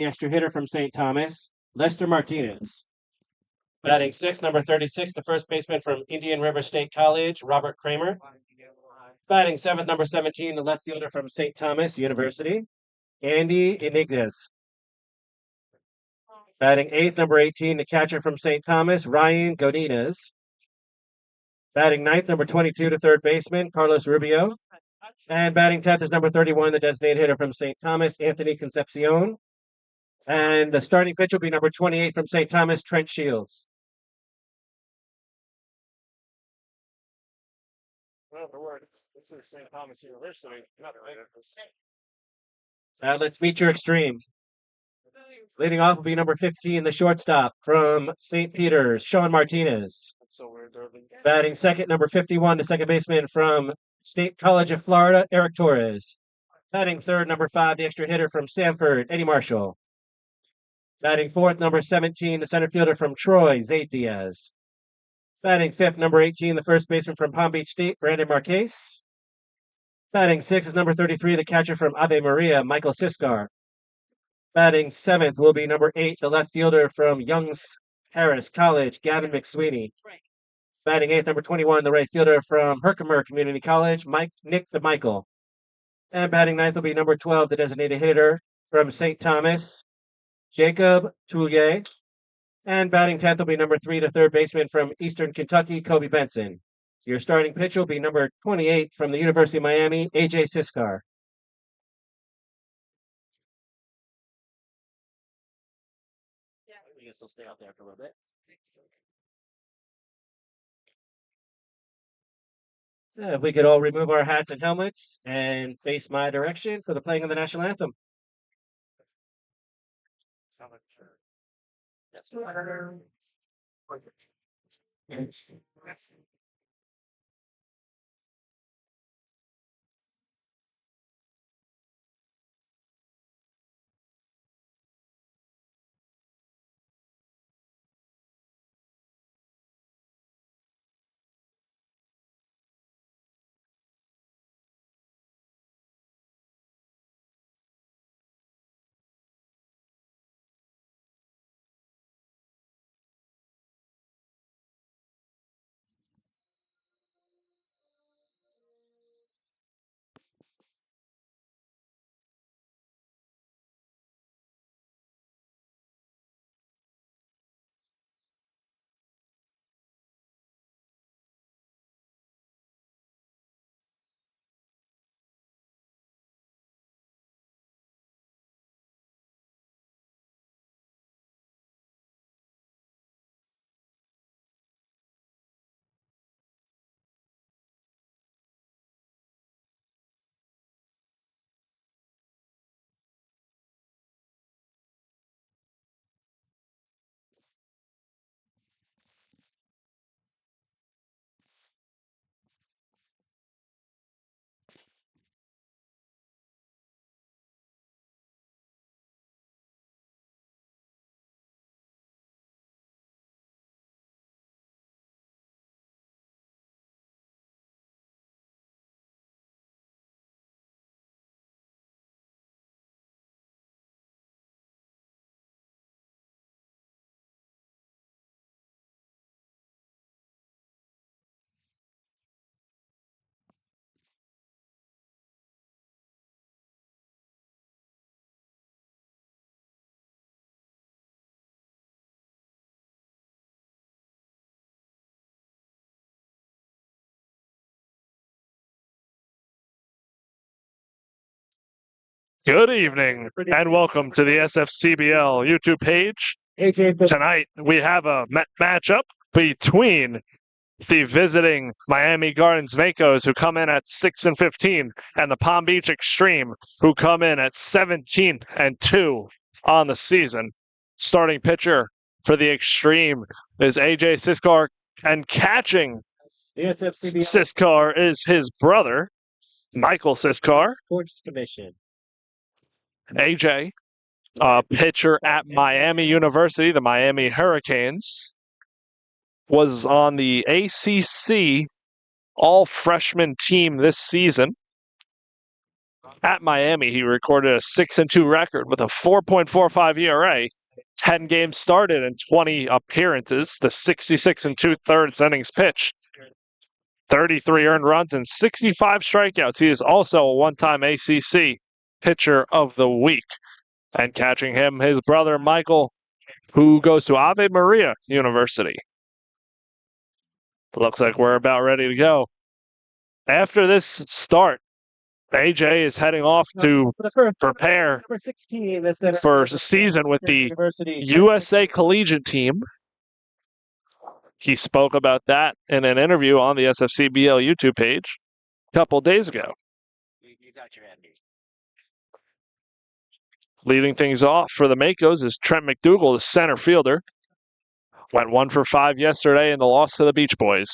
the extra hitter from St. Thomas, Lester Martinez. Batting sixth, number 36, the first baseman from Indian River State College, Robert Kramer. Batting seventh, number 17, the left fielder from St. Thomas University, Andy Iniguez. Batting eighth, number 18, the catcher from St. Thomas, Ryan Godinez. Batting ninth, number 22, the third baseman, Carlos Rubio. And batting 10th is number 31, the designated hitter from St. Thomas, Anthony Concepcion. And the starting pitch will be number 28 from St. Thomas, Trent Shields. Well, the word, this is St. Thomas University. Let's meet your extreme. Leading off will be number 15, the shortstop from St. Peter's, Sean Martinez. That's so weird, Derby. Batting second, number 51, the second baseman from State College of Florida, Eric Torres. Batting third, number 5, the extra hitter from Sanford, Eddie Marshall. Batting fourth, number 17, the center fielder from Troy, Zayd Diaz. Batting fifth, number 18, the first baseman from Palm Beach State, Brandon Marquez. Batting sixth is number 33, the catcher from Ave Maria, Michael Siskar. Batting seventh will be number 8, the left fielder from Young's Harris College, Gavin McSweeney. Batting eighth, number 21, the right fielder from Herkimer Community College, Nick DeMichael. And batting ninth will be number 12, the designated hitter from St. Thomas, Jacob Toulier. And batting 10th will be number 3, the third baseman from Eastern Kentucky, Kobe Benson. Your starting pitch will be number 28 from the University of Miami, AJ Siskar. I guess he'll stay out there for a little bit. If we could all remove our hats and helmets and face my direction for the playing of the national anthem. That's Good evening and welcome to the SFCBL YouTube page. Tonight we have a matchup between the visiting Miami Gardens Makos, who come in at 6-15, and the Palm Beach Xtreme, who come in at 17-2 on the season. Starting pitcher for the Xtreme is AJ Siskar, and catching Siskar is his brother, Michael Siskar. Sports Commission. AJ, pitcher at Miami University, the Miami Hurricanes, was on the ACC all-freshman team this season. At Miami, he recorded a 6-2 record with a 4.45 ERA, 10 games started and 20 appearances, the 66 2/3 innings pitched, 33 earned runs, and 65 strikeouts. He is also a one-time ACC Pitcher of the Week. And catching him, his brother Michael, who goes to Ave Maria University. Looks like we're about ready to go. After this start, AJ is heading off to prepare for season with the USA Collegiate team. He spoke about that in an interview on the SFCBL YouTube page a couple days ago. Leading things off for the Makos is Trent McDougal, the center fielder. Went 1 for 5 yesterday in the loss to the Beach Boys.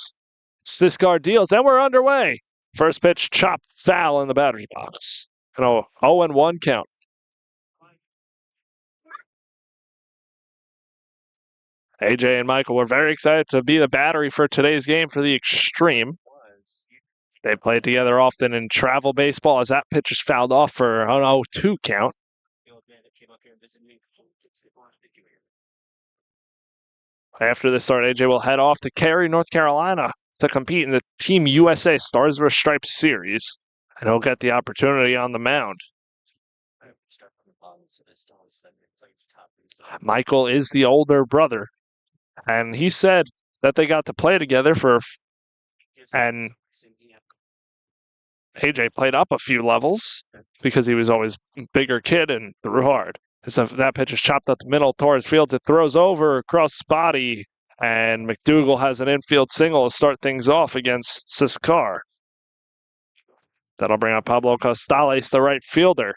Siskar deals, and we're underway. First pitch chopped foul in the batter's box. An 0-1 count. AJ and Michael were very excited to be the battery for today's game for the Xtreme. They played together often in travel baseball as that pitch is fouled off for an 0-2 count. After the start, AJ will head off to Cary, North Carolina to compete in the Team USA Stars vs. Stripes series, and he'll get the opportunity on the mound. Michael is the older brother, and he said that they got to play together and AJ played up a few levels because he was always a bigger kid and threw hard. So that pitch is chopped up the middle towards field. It throws over across the body, and McDougal has an infield single to start things off against Siskar. That'll bring up Pablo Costales, the right fielder.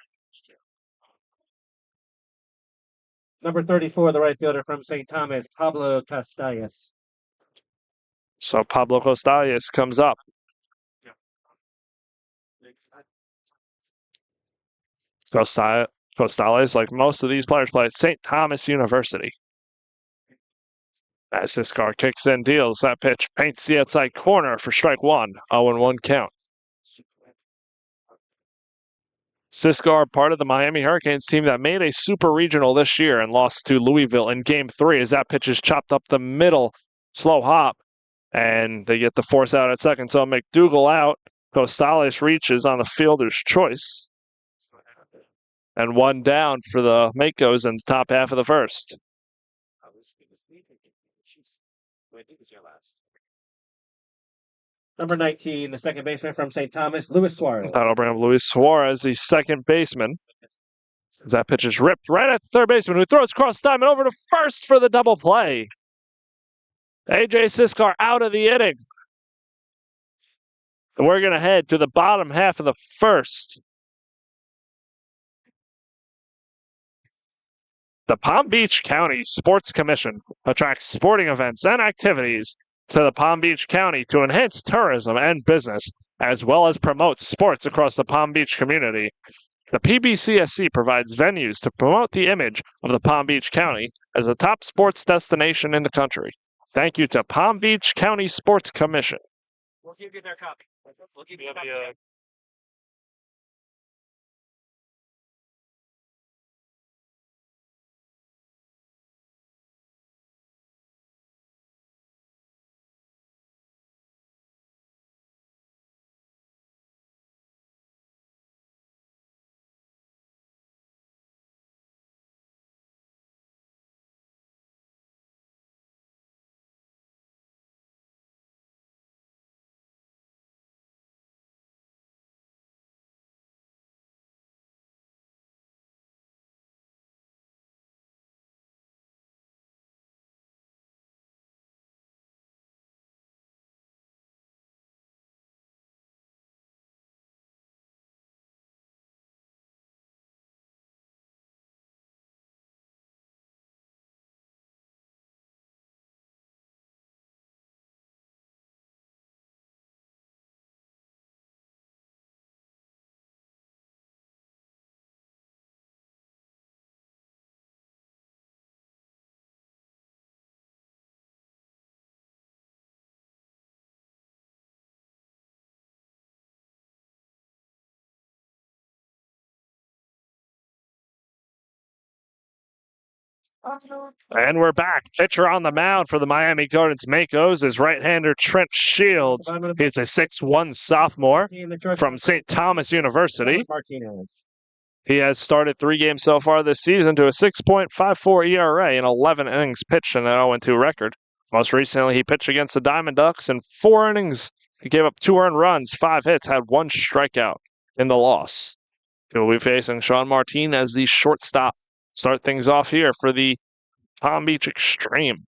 Number 34, the right fielder from St. Thomas, Pablo Costales. So Pablo Costales comes up. Costales, like most of these players, play at St. Thomas University. As Siskar kicks in, deals that pitch, paints the outside corner for strike one, 0-1 count. Siskar, part of the Miami Hurricanes team that made a super regional this year and lost to Louisville in Game 3 as that pitch is chopped up the middle, slow hop, and they get the force out at second. So McDougal out, Costales reaches on the fielder's choice. And one down for the Makos in the top half of the first. Number 19, the second baseman from St. Thomas, Luis Suarez. That'll bring up Luis Suarez, the second baseman. As that pitch is ripped right at the third baseman, who throws cross time and over to first for the double play. AJ Siskar out of the inning. And we're going to head to the bottom half of the first. The Palm Beach County Sports Commission attracts sporting events and activities to the Palm Beach County to enhance tourism and business, as well as promote sports across the Palm Beach community. The PBCSC provides venues to promote the image of the Palm Beach County as a top sports destination in the country. Thank you to Palm Beach County Sports Commission. We'll give you their copy. We'll give you a copy. And we're back. Pitcher on the mound for the Miami Gardens Makos is right-hander Trent Shields. He's a 6'1 sophomore from St. Thomas University. He has started 3 games so far this season to a 6.54 ERA and 11 innings pitched and an 0-2 record. Most recently, he pitched against the Diamond Ducks in 4 innings. He gave up 2 earned runs, 5 hits, had 1 strikeout in the loss. He will be facing Sean Martin as the shortstop. Start things off here for the Palm Beach Xtreme.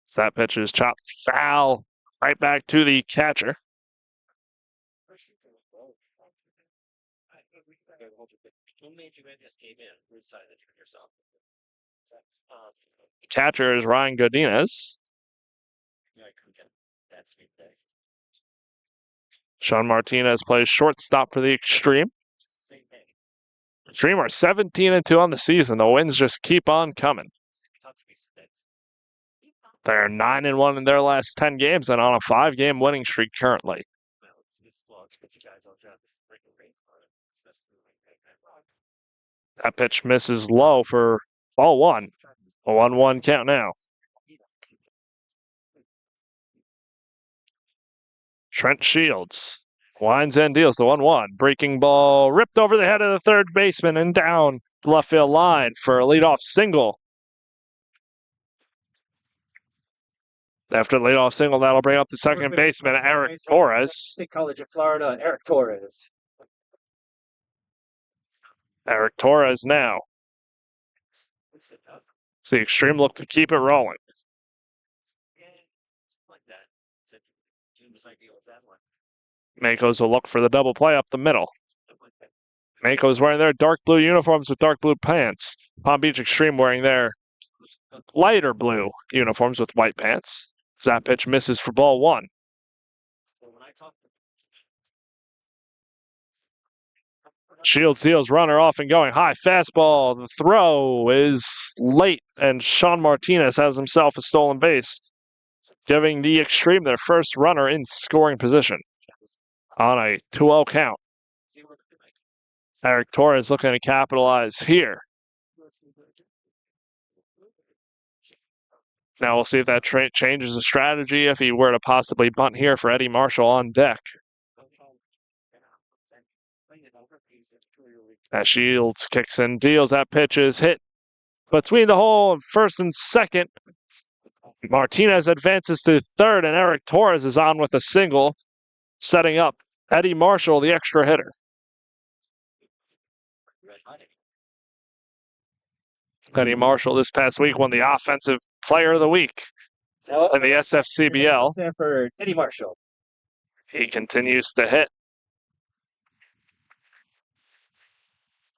So that pitch is chopped foul right back to the catcher. Catcher is Ryan Godinez. Sean Martinez plays shortstop for the Xtreme. Xtreme are 17-2 on the season. The wins just keep on coming. They're 9-1 in their last 10 games and on a 5-game winning streak currently. That pitch misses low for ball 1. A 1-1 count now. Trent Shields winds and deals the 1-1. Breaking ball ripped over the head of the third baseman and down the left field line for a leadoff single. After the leadoff single, that'll bring up the second baseman, Eric Torres. State College of Florida, Eric Torres. Eric Torres now. It's the Xtreme look to keep it rolling. Makos will look for the double play up the middle. Makos wearing their dark blue uniforms with dark blue pants. Palm Beach Xtreme wearing their lighter blue uniforms with white pants. That pitch misses for ball 1. Shields deals runner off and going high fastball. The throw is late, and Sean Martinez has himself a stolen base, giving the Xtreme their first runner in scoring position on a 2-0 count. Eric Torres looking to capitalize here. Now we'll see if that changes the strategy if he were to possibly bunt here for Eddie Marshall on deck. As Shields kicks and deals, that pitch is hit between the hole of first and second. Martinez advances to third, and Eric Torres is on with a single, setting up Eddie Marshall, the extra hitter. Eddie Marshall this past week won the Offensive Player of the Week in the SFCBL. For Eddie Marshall. He continues to hit.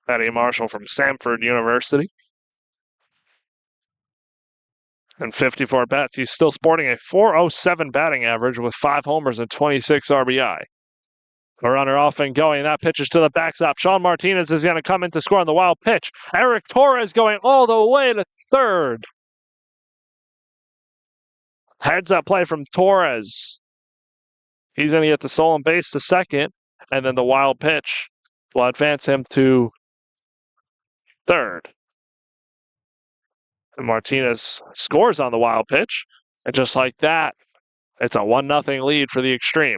Eddie Marshall from Samford University. And 54 bats. He's still sporting a .407 batting average with 5 homers and 26 RBI. A runner off and going. That pitch is to the backstop. Sean Martinez is going to come in to score on the wild pitch. Eric Torres going all the way to third. Heads up play from Torres. He's going to get the stolen base to second, and then the wild pitch will advance him to third. And Martinez scores on the wild pitch, and just like that, it's a 1-0 lead for the Xtreme.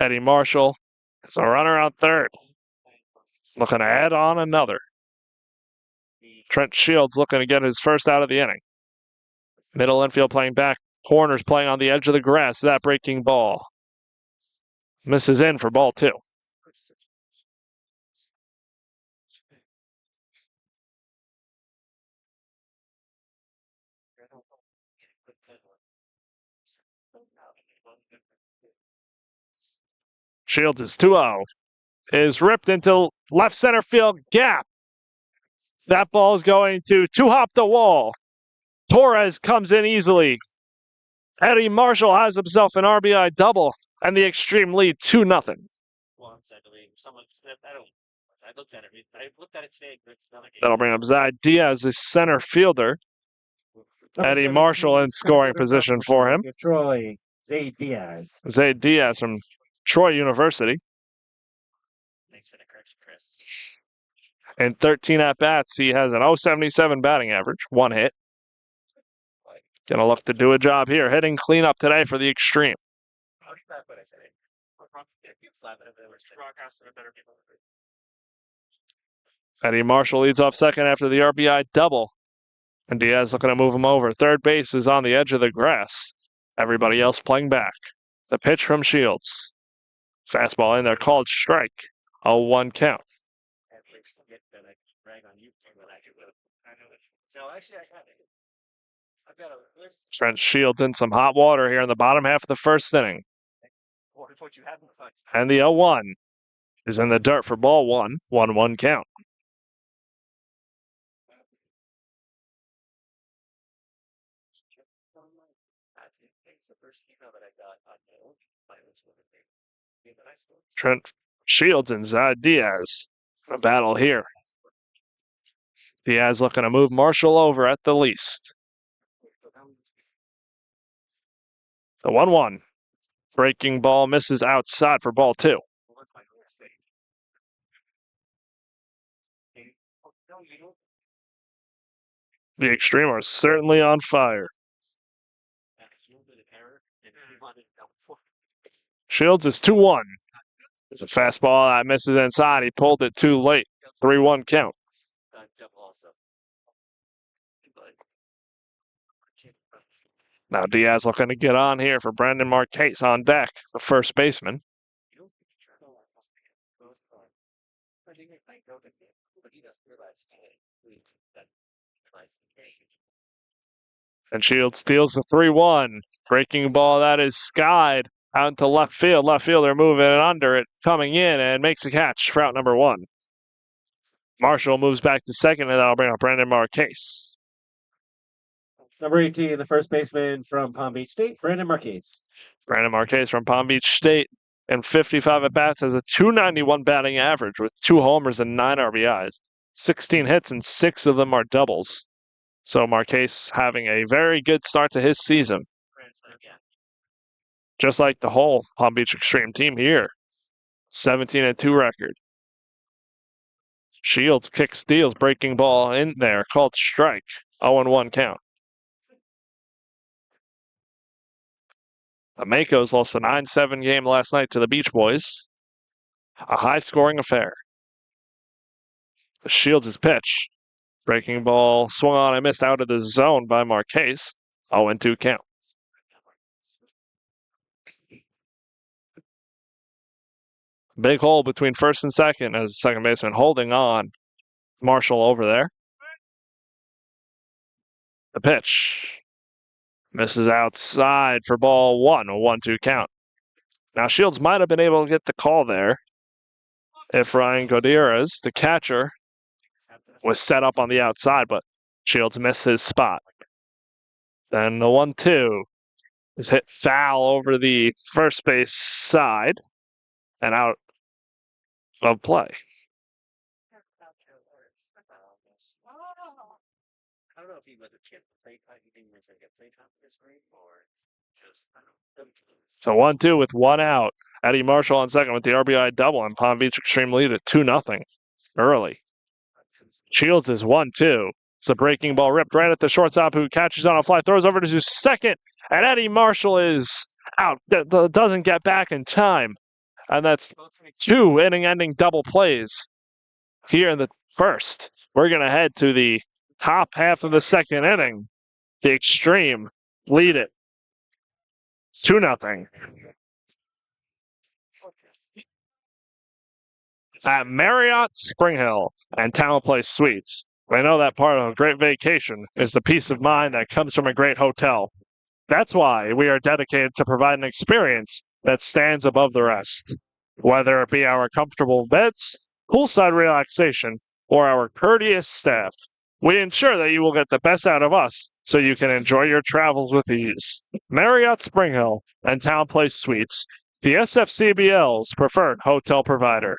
Eddie Marshall is a runner on third. Looking to add on another. Trent Shields looking to get his first out of the inning. Middle infield playing back. Corners playing on the edge of the grass. That breaking ball misses in for ball 2. Shields is 2-0. Is ripped into left center field gap. That ball is going to two-hop the wall. Torres comes in easily. Eddie Marshall has himself an RBI double, and the Xtreme lead 2-0. That'll bring up Zach Diaz, the center fielder. Eddie Marshall in scoring position for him. Troy Zay Diaz. Zay Diaz from Troy University. Thanks for the correction, Chris. In 13 at-bats, he has an .077 batting average, 1 hit. Gonna look to do a job here, hitting cleanup today for the Xtreme. Eddie Marshall leads off second after the RBI double. And Diaz looking to move him over. Third base is on the edge of the grass. Everybody else playing back. The pitch from Shields. Fastball in there, called strike. 0-1 count. Trent Shields in some hot water here in the bottom half of the first inning. And the 0-1 is in the dirt for ball one. 1-1 count. Trent Shields and Zad Diaz. A battle here. Diaz looking to move Marshall over at the least. The 1-1. Breaking ball misses outside for ball two. The Xtreme are certainly on fire. Shields is 2-1. It's a fastball that misses inside. He pulled it too late. 3-1 count. Now Diaz looking to get on here for Brandon Marquez on deck, the first baseman. And Shields steals the 3-1. Breaking ball that is skied out into left field. Left fielder moving under it, coming in and makes a catch for out number one. Marshall moves back to second, and that'll bring up Brandon Marquez. Number 18, the first baseman from Palm Beach State, Brandon Marquez. Brandon Marquez from Palm Beach State, and 55 at-bats, has a .291 batting average with 2 homers and 9 RBIs. 16 hits, and 6 of them are doubles. So Marquez having a very good start to his season. Just like the whole Palm Beach Xtreme team here. 17-2 record. Shields kick steals, breaking ball in there, called strike. 0-1 count. The Makos lost a 9-7 game last night to the Beach Boys. A high-scoring affair. The Shields' pitch. Breaking ball swung on and missed out of the zone by Marquez. 0-2 count. Big hole between first and second as the second baseman holding on. Marshall over there. The pitch. Misses outside for ball one, a 1-2 count. Now Shields might have been able to get the call there if Ryan Godinez, the catcher, was set up on the outside, but Shields missed his spot. Then the 1-2 is hit foul over the first base side and out of play. I don't know if he was a kid he didn't get play time this week or just So 1-2 with 1 out. Eddie Marshall on second with the RBI double, and Palm Beach Xtreme lead at 2-0 early. Shields is 1-2. It's a breaking ball ripped right at the shortstop who catches on a fly, throws over to second, and Eddie Marshall is out. Doesn't get back in time. And that's 2 inning-ending double plays here in the first. We're going to head to the top half of the second inning. The Xtreme lead it 2-0. At Marriott Spring Hill and Town Place Suites. I know that part of a great vacation is the peace of mind that comes from a great hotel. That's why we are dedicated to provide an experience that stands above the rest. Whether it be our comfortable beds, poolside relaxation, or our courteous staff, we ensure that you will get the best out of us so you can enjoy your travels with ease. Marriott Spring Hill and Town Place Suites, the SFCBL's preferred hotel provider.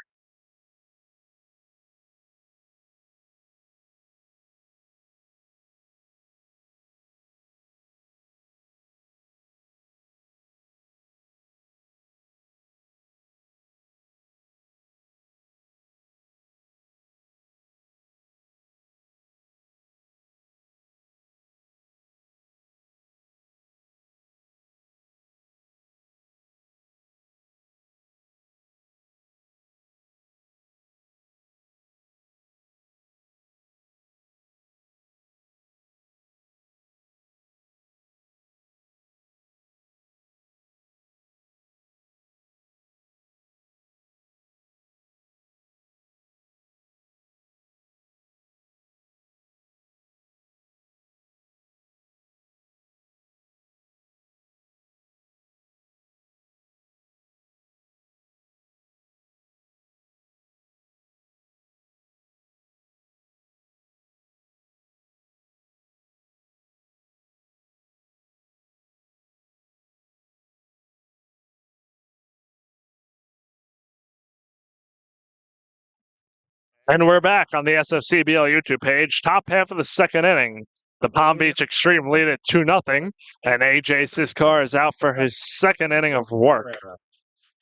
And we're back on the SFCBL YouTube page. Top half of the second inning. The Palm Beach Xtreme lead at 2-0, and AJ Siskar is out for his second inning of work.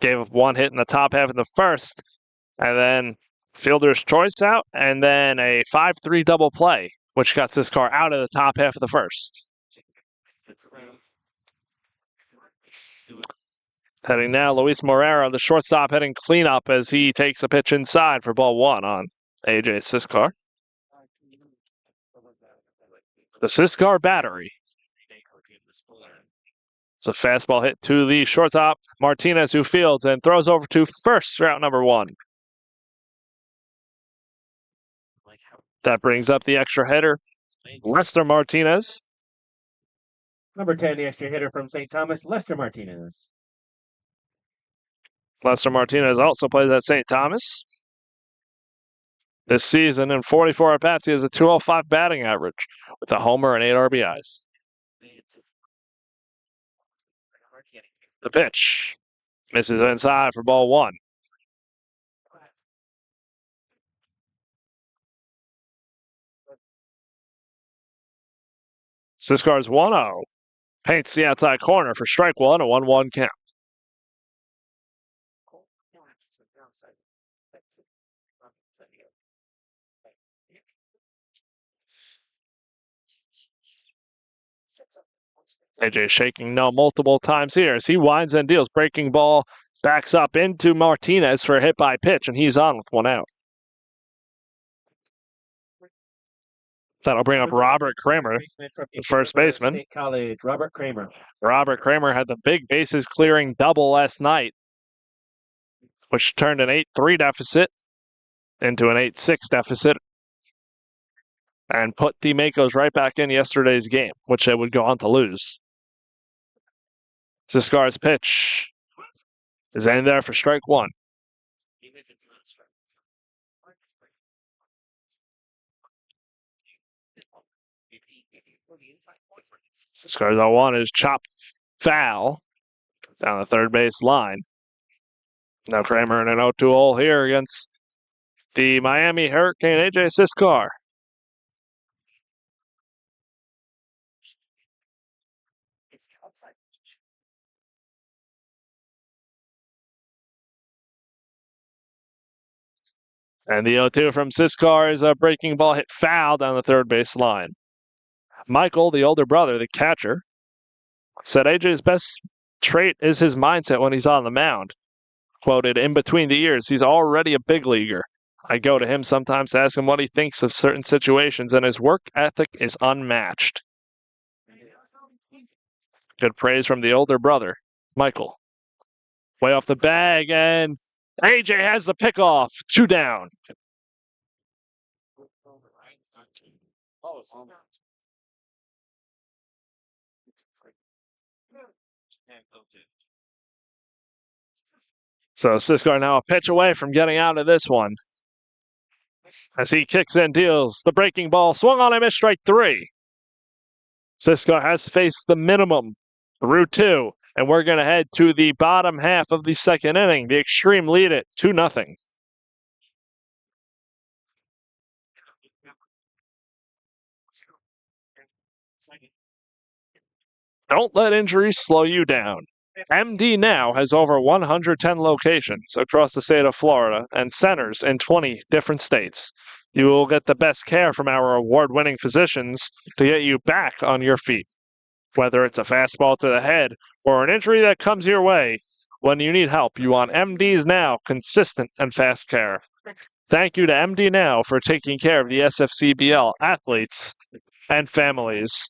Gave up one hit in the top half of the first, and then fielder's choice out, and then a 5-3 double play, which got Siskar out of the top half of the first. Heading now, Luis Morera, the shortstop, heading cleanup as he takes a pitch inside for ball one on AJ Siskar. The Siskar battery. It's a fastball hit to the shortstop, Martinez, who fields and throws over to first, route number one. That brings up the extra hitter, Lester Martinez. Number 10, the extra hitter from St. Thomas, Lester Martinez. Lester Martinez also plays at St. Thomas. This season, in 44 at-bats, he has a .205 batting average with a homer and 8 RBIs. The pitch misses inside for ball one. Siskar's 1-0. Paints the outside corner for strike one, a 1-1 count. AJ shaking no multiple times here as he winds and deals. Breaking ball backs up into Martinez for a hit by pitch, and he's on with one out. That'll bring up Robert Kramer, the first baseman. State College, Robert Kramer. Robert Kramer had the big bases clearing double last night, which turned an 8-3 deficit into an 8-6 deficit and put the Makos right back in yesterday's game, which they would go on to lose. Siskar's pitch is in there for strike one. Siskar's 0-1 is chopped foul down the third base line. Now Kramer in an 0-2 hole here against the Miami Hurricane, AJ Siskar. And the 0-2 from Siskar is a breaking ball hit foul down the third base line. Michael, the older brother, the catcher, said AJ's best trait is his mindset when he's on the mound. Quoted, in between the ears, he's already a big leaguer. I go to him sometimes to ask him what he thinks of certain situations, and his work ethic is unmatched. Good praise from the older brother, Michael. Way off the bag, and AJ has the pickoff. 2 down. So Siskar now a pitch away from getting out of this one. As he kicks and deals, the breaking ball swung on him at strike 3. Siskar has faced the minimum through 2, and we're going to head to the bottom half of the second inning. The Xtreme lead it 2-0. Don't let injuries slow you down. MD now has over 110 locations across the state of Florida and centers in 20 different states. You will get the best care from our award-winning physicians to get you back on your feet. Whether it's a fastball to the head or an injury that comes your way, when you need help, you want MD's Now consistent and fast care. Thank you to MD Now for taking care of the SFCBL athletes and families.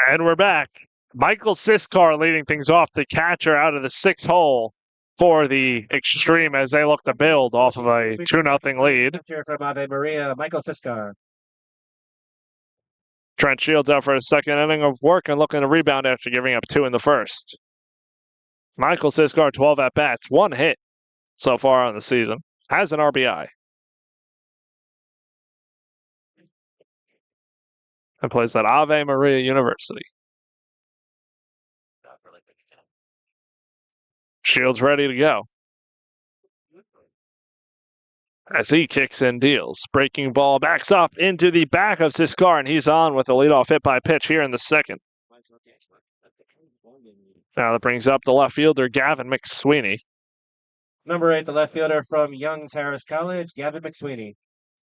And we're back. Michael Siskar leading things off, the catcher out of the 6th hole for the Xtreme as they look to build off of a 2-0 lead. Catcher from Ave Maria, Michael Siskar. Trent Shields out for a second inning of work and looking to rebound after giving up 2 in the first. Michael Siskar, 12 at-bats, 1 hit so far on the season. Has an RBI. And plays at Ave Maria University. Shields ready to go. As he kicks and deals. Breaking ball backs up into the back of Siskar, and he's on with a leadoff hit by pitch here in the second. Now that brings up the left fielder, Gavin McSweeney. Number 8, the left fielder from Young's Harris College, Gavin McSweeney.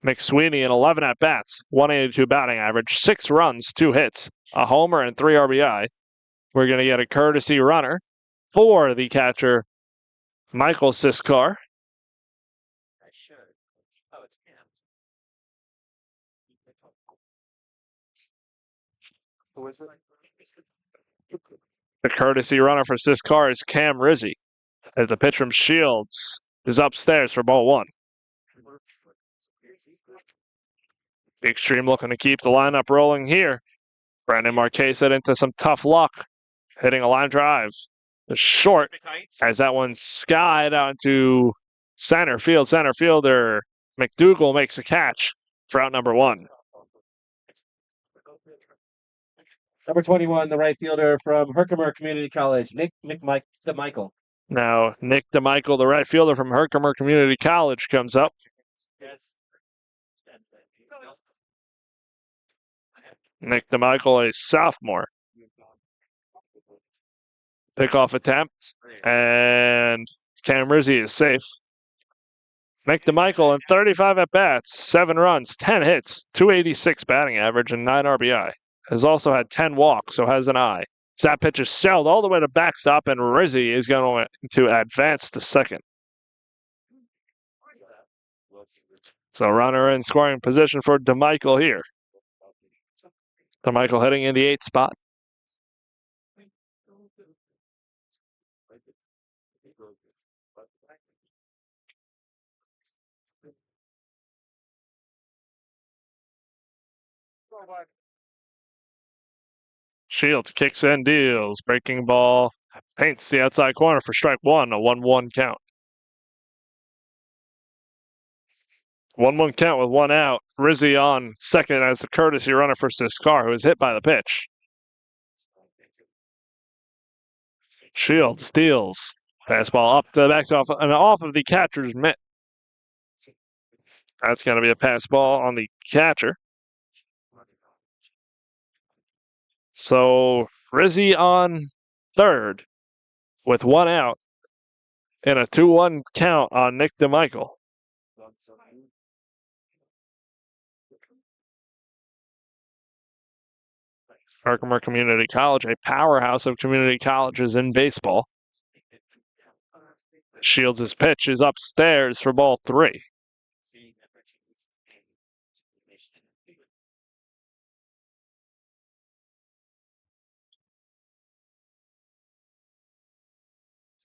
McSweeney in 11 at-bats, 182 batting average, 6 runs, 2 hits, a homer, and 3 RBI. We're going to get a courtesy runner for the catcher, Michael Siskar. Who is it? The courtesy runner for Siskar is Cam Rizzi. As the pitch from Shields is upstairs for ball 1. The Xtreme looking to keep the lineup rolling here. Brandon Marquez set into some tough luck, hitting a line drive. It's short as that one's skied out into center field. Center fielder McDougal makes a catch for out number 1. Number 21, the right fielder from Herkimer Community College, Nick DeMichael. Now, Nick DeMichael, the right fielder from Herkimer Community College, comes up. Nick DeMichael, a sophomore. Pickoff attempt, and Cam Rizzi is safe. Nick DeMichael in 35 at-bats, 7 runs, 10 hits, 286 batting average, and 9 RBI. Has also had 10 walks, so has an eye. That pitch is shelled all the way to backstop, and Rizzi is going to advance to second. So runner in scoring position for DeMichael here. DeMichael hitting in the 8th spot. Shields kicks and deals. Breaking ball. Paints the outside corner for strike 1, a 1-1 count. 1-1 count with 1 out. Rizzi on second as the courtesy runner for Siskar, who is hit by the pitch. Shields steals. Fastball up to the backstop and off of the catcher's mitt. That's going to be a pass ball on the catcher. So Rizzi on third with 1 out and a 2-1 count on Nick DeMichael. Herkimer Community College, a powerhouse of community colleges in baseball. Shields' pitch is upstairs for ball 3.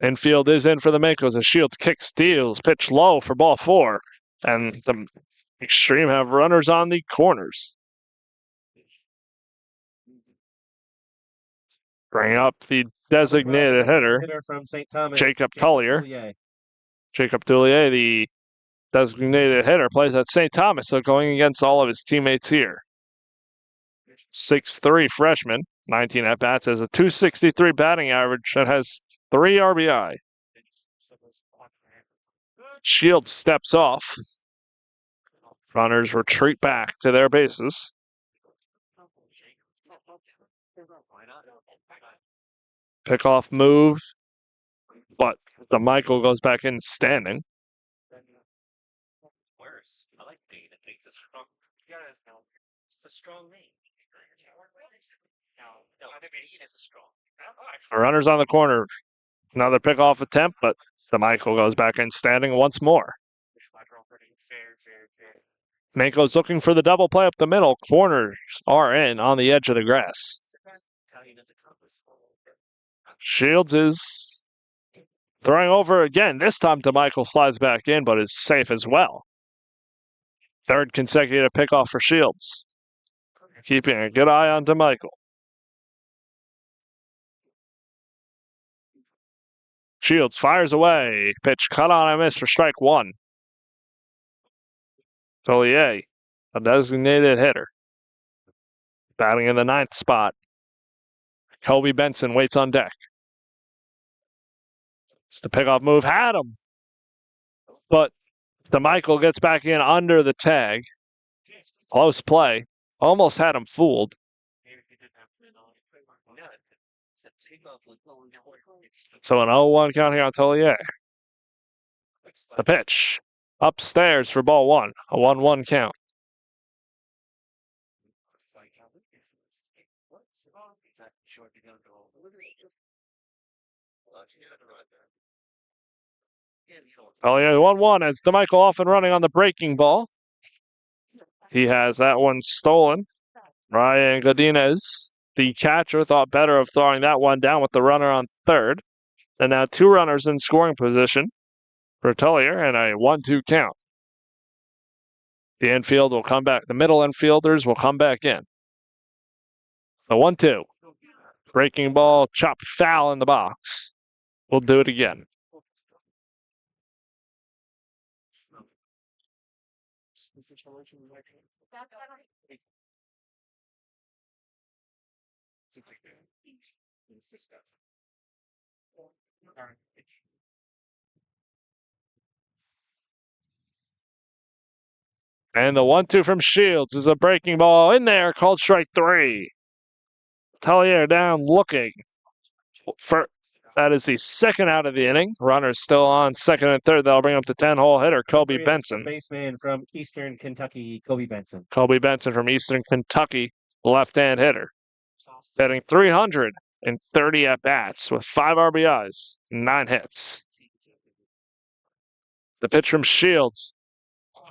Infield is in for the Makos as Shields kicks, steals, pitch low for ball 4. And the Xtreme have runners on the corners. Bring up the designated hitter, from St. Thomas, Jacob Tullier. Jacob Tullier, the designated hitter, plays at St. Thomas, so going against all of his teammates here. 6'3" freshman, 19 at-bats, has a 263 batting average that has 3 RBI. Shields steps off. Runners retreat back to their bases. Pickoff move, but DeMichael goes back in standing. Runners on the corner. Another pickoff attempt, but DeMichael goes back in standing once more. Makos looking for the double play up the middle. Corners are in on the edge of the grass. Shields is throwing over again. This time DeMichael slides back in, but is safe as well. Third consecutive pickoff for Shields. Keeping a good eye on DeMichael. Shields fires away. Pitch cut on and miss for strike one. Collier, a designated hitter. Batting in the ninth spot. Kobe Benson waits on deck. It's the pickoff move. Had him. But DeMichael gets back in under the tag. Close play. Almost had him fooled. So an 0-1 count here on Tollier. The pitch. Upstairs for ball one. A 1-1 count. Tollier 1-1 as DeMichael off and running on the breaking ball. He has that one stolen. Ryan Godinez, the catcher, thought better of throwing that one down with the runner on third. And now two runners in scoring position for Tollier and a 1-2 count. The infield will come back. The middle infielders will come back in. The 1-2. Breaking ball, chopped foul in the box. We'll do it again. And the 1-2 from Shields is a breaking ball in there, called strike three. Tollier down looking. That is the second out of the inning. Runners still on second and third. That'll bring up the 10-hole hitter, Kobe Benson. Baseman from Eastern Kentucky, Kobe Benson. Kobe Benson from Eastern Kentucky, left-hand hitter. Hitting 330 at-bats with 5 RBIs, 9 hits. The pitch from Shields.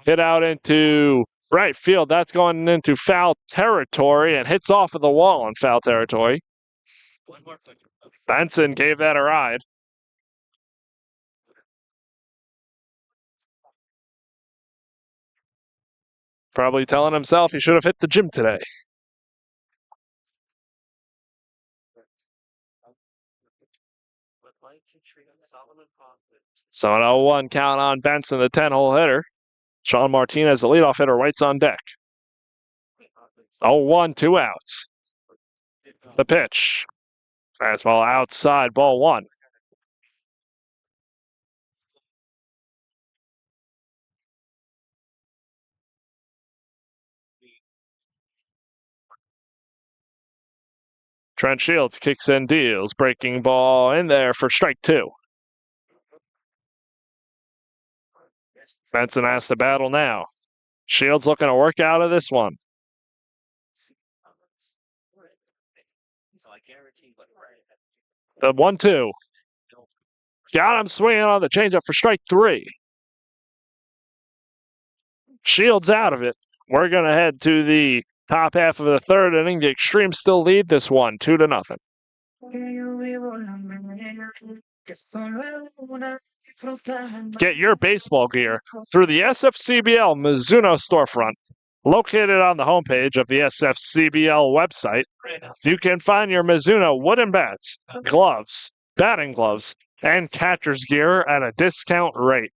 Hit out into right field. That's going into foul territory and hits off of the wall in foul territory. Benson gave that a ride. Probably telling himself he should have hit the gym today. So an 0-1 count on Benson, the 10-hole hitter. Sean Martinez, the leadoff hitter, waits on deck. 0-1, 2 outs. The pitch. Fastball outside, ball one. Trent Shields kicks and deals. Breaking ball in there for strike two. Benson has to battle now. Shields looking to work out of this one. The 1-2. Got him swinging on the changeup for strike three. Shields out of it. We're going to head to the top half of the third inning. The Xtreme still lead this one, 2-0. Get your baseball gear through the SFCBL Mizuno storefront. Located on the homepage of the SFCBL website, you can find your Mizuno wooden bats, gloves, batting gloves, and catcher's gear at a discount rate.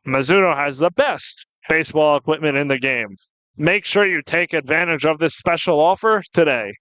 Mizuno has the best baseball equipment in the game. Make sure you take advantage of this special offer today.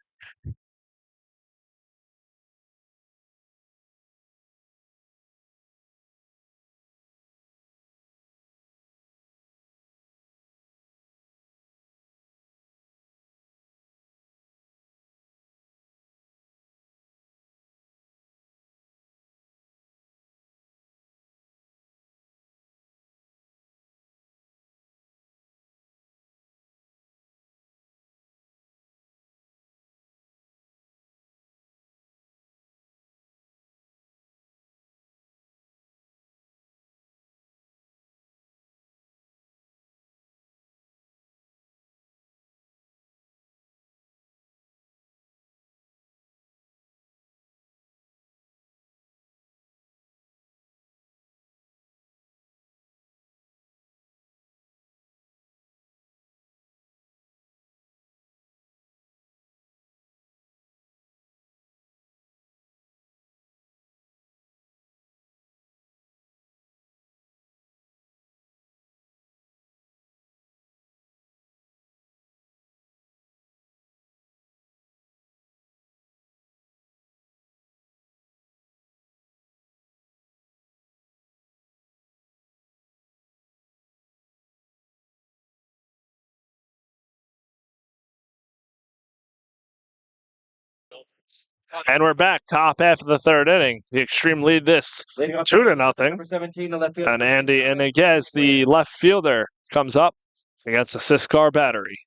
And we're back, top half of the third inning. The Xtreme lead this 2-0. Number 17, the left field. And Andy Iniguez, the left fielder, comes up against the Siscar battery.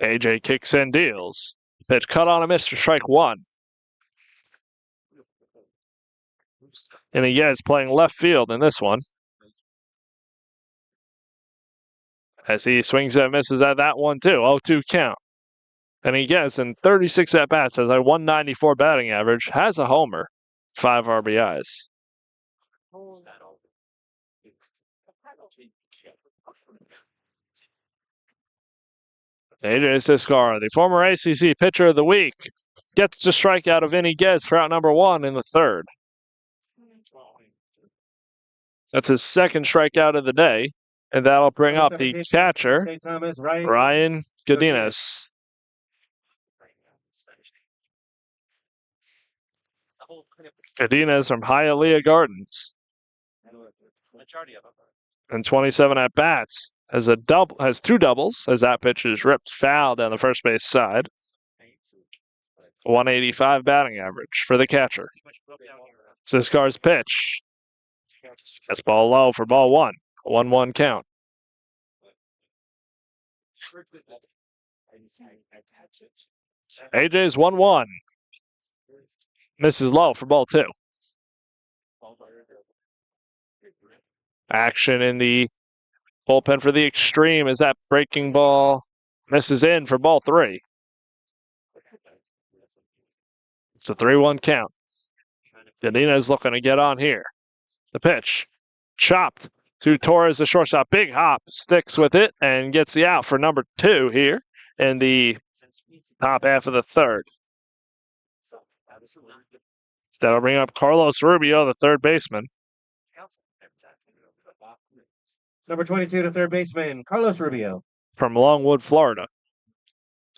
AJ kicks and deals. Pitch cut on a miss for strike one. Iniguez playing left field in this one. As he swings and misses at that one too. 0-2 count. And Iniguez in 36 at-bats has a 194 batting average, has a homer, 5 RBIs. AJ Siscar, the former ACC pitcher of the week, gets the strikeout of Iniguez for out number one in the third. That's his second strikeout of the day, and that'll bring up the catcher, Ryan Godinez. Godinez from Hialeah Gardens. And 27 at bats has two doubles as that pitch is ripped foul down the first base side. 185 batting average for the catcher. Siscar's pitch. That's ball low for ball one. 1-1 count. AJ's 1-1. Misses low for ball two. Action in the bullpen for the Xtreme as that breaking ball misses in for ball three. It's a 3-1 count. Godinez looking to get on here. The pitch. Chopped to Torres, the shortstop. Big hop. Sticks with it and gets the out for number two here in the top half of the third. That'll bring up Carlos Rubio, the third baseman. Number 22, the third baseman, Carlos Rubio. From Longwood, Florida.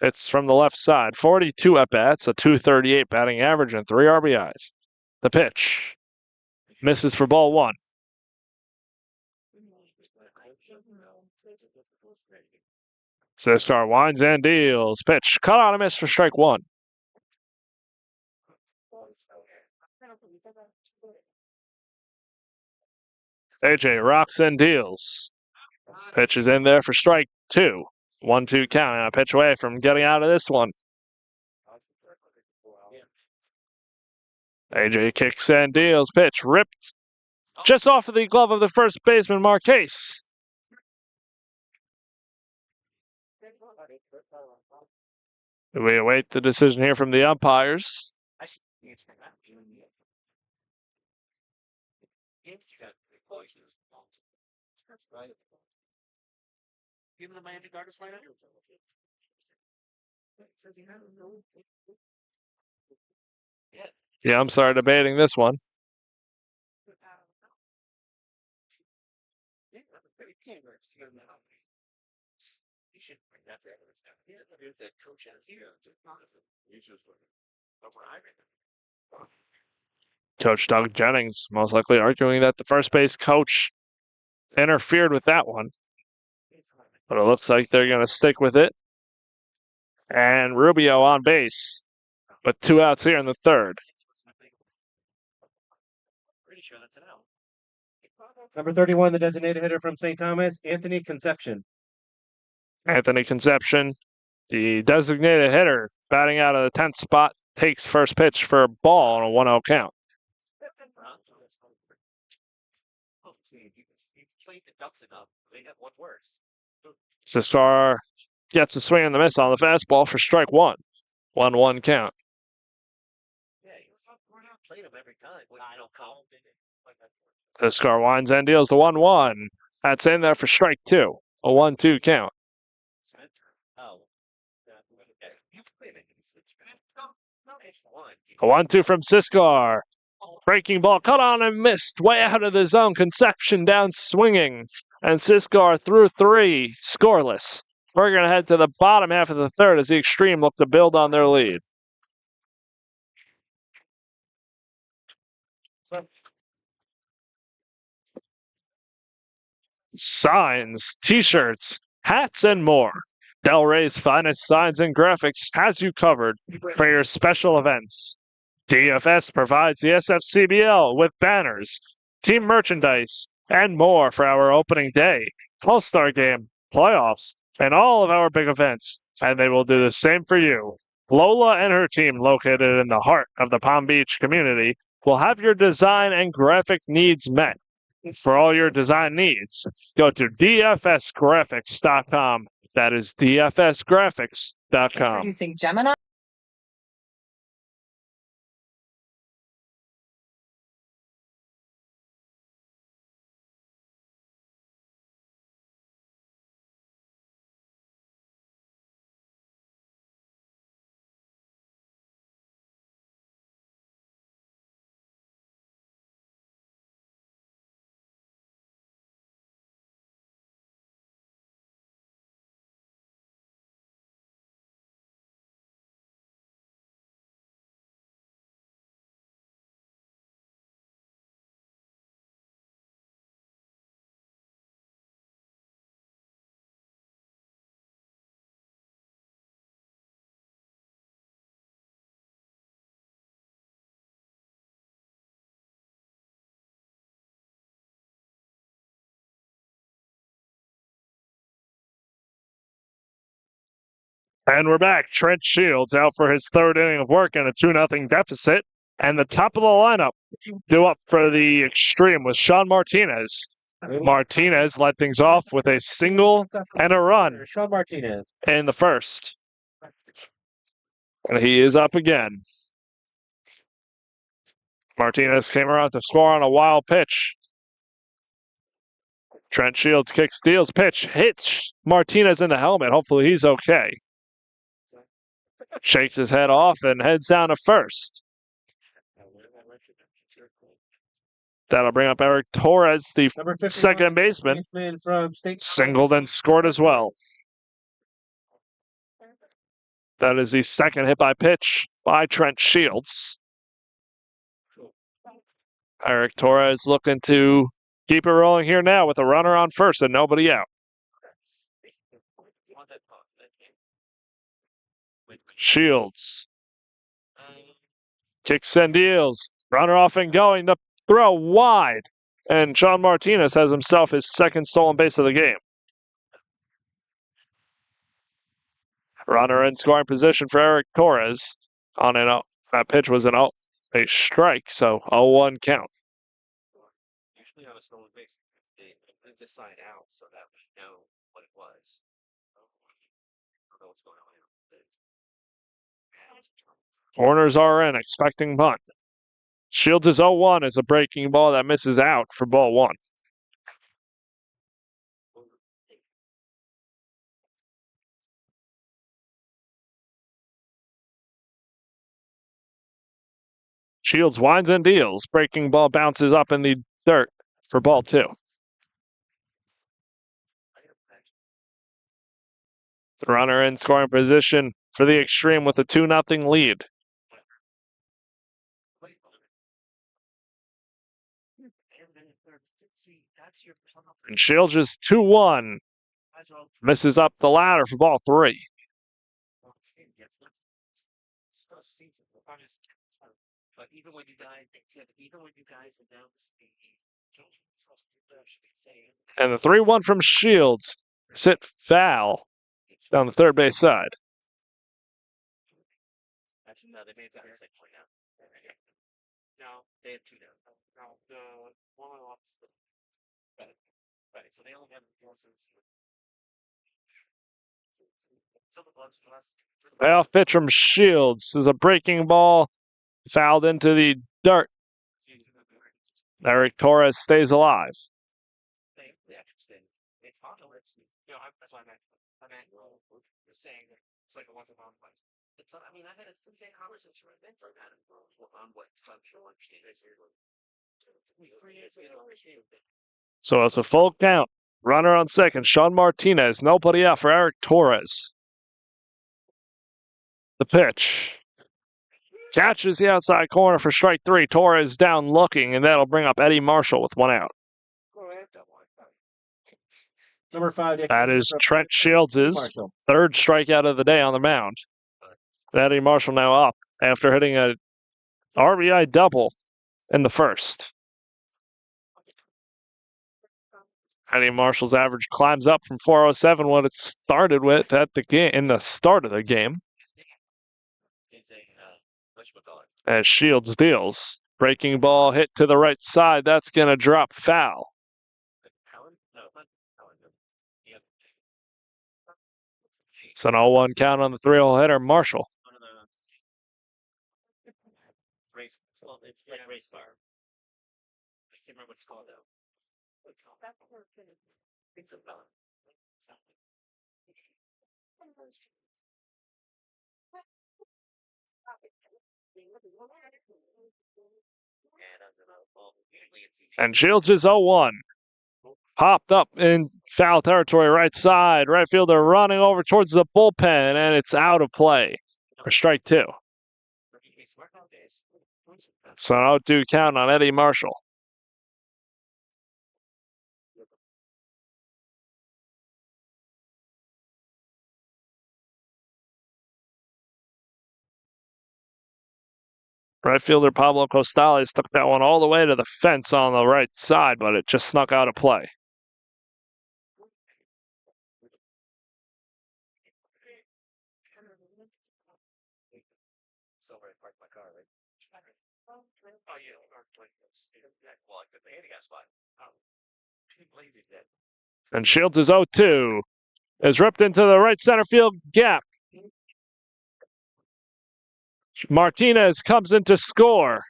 It's from the left side. 42 at-bats, a 238 batting average, and 3 RBIs. The pitch. Misses for ball one. Siscar winds and deals. Pitch. Cut on a miss for strike one. AJ rocks and deals. Pitch is in there for strike two. 1-2 count, and a pitch away from getting out of this one. AJ kicks and deals. Pitch ripped just off of the glove of the first baseman, Makos. We await the decision here from the umpires. Yeah, I'm sorry, debating this one. Coach Doug Jennings most likely arguing that the first base coach interfered with that one. But it looks like they're going to stick with it. And Rubio on base with 2 outs here in the third. Number 31, the designated hitter from St. Thomas, Anthony Conception. Anthony Conception, the designated hitter, batting out of the 10th spot, takes first pitch for a ball on a 1-0 count. Siscar gets a swing and the miss on the fastball for strike one. 1-1 count. Siscar winds and deals the 1-1. That's in there for strike two. A 1-2 count. A 1-2 from Siscar. Breaking ball cut on and missed way out of the zone. Conception down swinging. And Siscar through 3, scoreless. We're going to head to the bottom half of the third as the Xtreme look to build on their lead. Signs, t-shirts, hats, and more. Del Rey's finest signs and graphics has you covered for your special events. DFS provides the SFCBL with banners, team merchandise, and more for our opening day, All-Star Game, playoffs, and all of our big events, and they will do the same for you. Lola and her team, located in the heart of the Palm Beach community, will have your design and graphic needs met. For all your design needs, go to dfsgraphics.com. That is dfsgraphics.com. Producing Gemini. And we're back. Trent Shields out for his third inning of work in a 2-0 deficit. And the top of the lineup due up for the Extreme was Sean Martinez. Martinez led things off with a single and a run Sean Martinez in the first. And he is up again. Martinez came around to score on a wild pitch. Trent Shields kicks, steals, pitch, hits Martinez in the helmet. Hopefully he's okay. Shakes his head off and heads down to first. That'll bring up Eric Torres, the second baseman. Singled and scored as well. That is the second hit by pitch by Trent Shields. Eric Torres looking to keep it rolling here now with a runner on first and nobody out. Shields kicks and deals. Runner off and going. The throw wide. And Sean Martinez has himself his second stolen base of the game. Runner in scoring position for Eric Torres. On an 0. That pitch was an 0. A strike, so 0-1 count. Usually on a stolen base, they move the sign out so that we know what it was. I don't know what's going on. Corners are in, expecting bunt. Shields is 0-1 as a breaking ball that misses out for ball 1. Shields winds and deals. Breaking ball bounces up in the dirt for ball 2. The runner in scoring position for the Extreme with a 2-0 lead. And Shields is 2-1. Misses up the ladder for ball 3. But even when you guys are down the speed, and the 3-1 from Shields. Sit foul down the third base side. No, they made that a point now. No, they have 2 now. No, the one off is the right. So they only have 4 cents. So the gloves last. Payoff pitch from Shields is a breaking ball fouled into the dirt. Eric Torres stays alive. That's why I meant you're saying that it's like a once a month. I mean, I had a Tuesday conversation with Vince on that on what I'm sure So it's a full count. Runner on second, Sean Martinez. Nobody out for Eric Torres. The pitch. Catches the outside corner for strike 3. Torres down looking, and that'll bring up Eddie Marshall with 1 out. Number 5. That is Trent Shields' third strikeout of the day on the mound. Eddie Marshall now up after hitting a RBI double in the first. Eddie Marshall's average climbs up from 407, what it started with at the game in the start of the game. As Shields deals, breaking ball hit to the right side. That's going to drop foul. It's an 0-1 count on the 3-0 hitter, Marshall. And Shields is 0-1. Popped up in foul territory, right side. Right fielder running over towards the bullpen, and it's out of play for strike 2. So an 0-2 count on Eddie Marshall. Right fielder Pablo Costales took that one all the way to the fence on the right side, but it just snuck out of play. And Shields is 0-2. Is ripped into the right center field gap. Martinez comes in to score.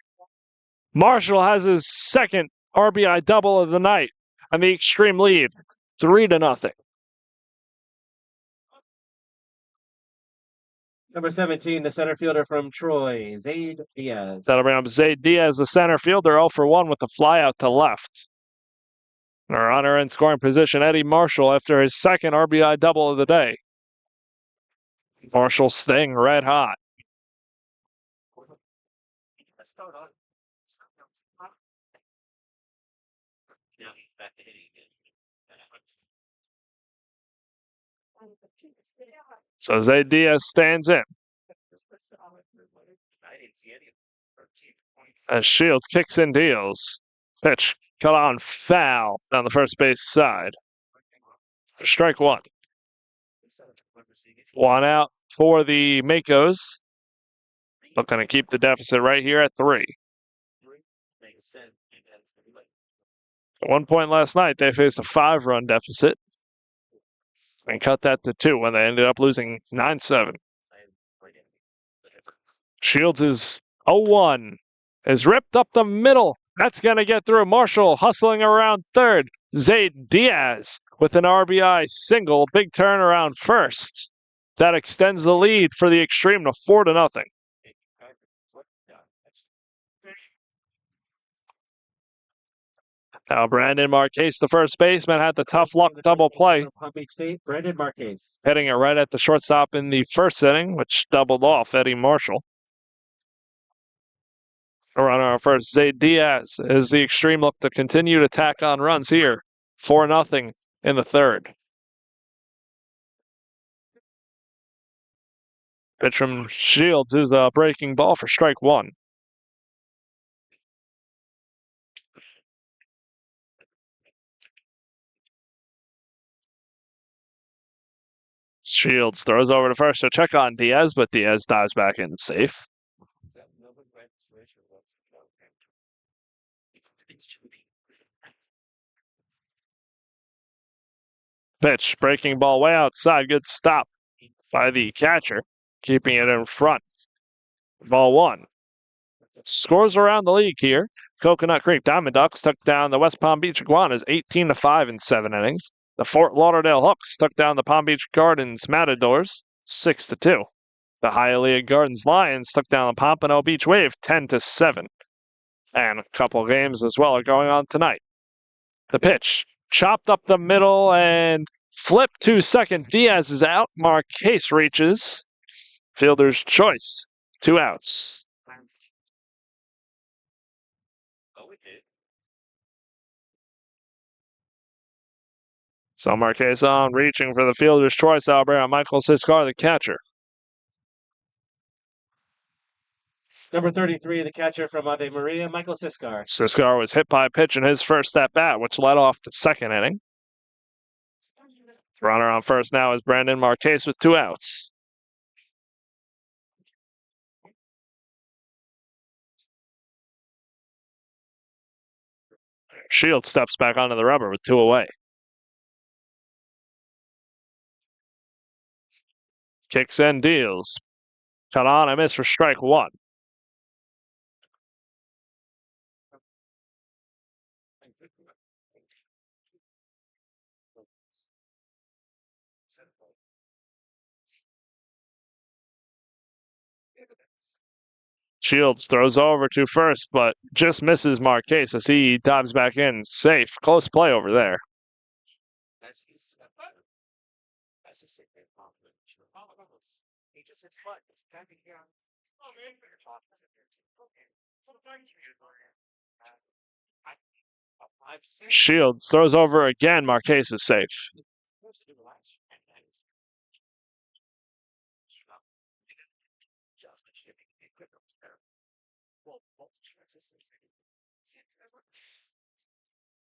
Marshall has his second RBI double of the night, and the Xtreme lead, 3-0. Number 17, the center fielder from Troy, Zaid Diaz. That'll bring up Zaid Diaz, the center fielder, 0-for-1 with the fly out to left. Our runner in scoring position, Eddie Marshall, after his second RBI double of the day. Marshall staying red hot. So Zaid Diaz stands in. As Shields kicks and deals. Pitch cut on foul down the first base side. Strike 1. 1 out for the Makos. Looking to keep the deficit right here at 3. At one point last night, they faced a 5-run deficit and cut that to 2 when they ended up losing 9-7. Shields is 0-1. Is ripped up the middle. That's going to get through. Marshall hustling around third. Zaid Diaz with an RBI single. Big turnaround first. That extends the lead for the Xtreme to 4-0. Now Brandon Marquez, the first baseman, had the tough luck double play. Palm Beach State, Brandon Marquez. Hitting it right at the shortstop in the first inning, which doubled off Eddie Marshall. Runner first, Zaid Diaz, as the Xtreme look to continue to tack on runs here. 4-0 in the third. Pitch from Shields is a breaking ball for strike 1. Shields throws over to first to check on Diaz, but Diaz dives back in safe. Pitch, breaking ball way outside. Good stop by the catcher, keeping it in front. Ball 1. Scores around the league here. Coconut Creek Diamond Ducks took down the West Palm Beach Iguanas 18-5 in 7 innings. The Fort Lauderdale Hooks took down the Palm Beach Gardens Matadors 6-2. The Hialeah Gardens Lions took down the Pompano Beach Wave 10-7. And a couple games as well are going on tonight. The pitch, chopped up the middle and flipped to second. Diaz is out. Marquez reaches. Fielder's choice. 2 outs. So Marquez on, reaching for the fielder's choice. Albert Michael Ciscar, the catcher. Number 33, the catcher from Ave Maria, Michael Ciscar. Ciscar was hit by a pitch in his first at-bat, which led off the second inning. Runner on first now is Brandon Marquez with 2 outs. Shields steps back onto the rubber with 2 away. Kicks and deals. Cut on and miss for strike 1. Shields throws over to first, but just misses Marquez as he dives back in. Safe. Close play over there. Shields throws over again. Marquez is safe.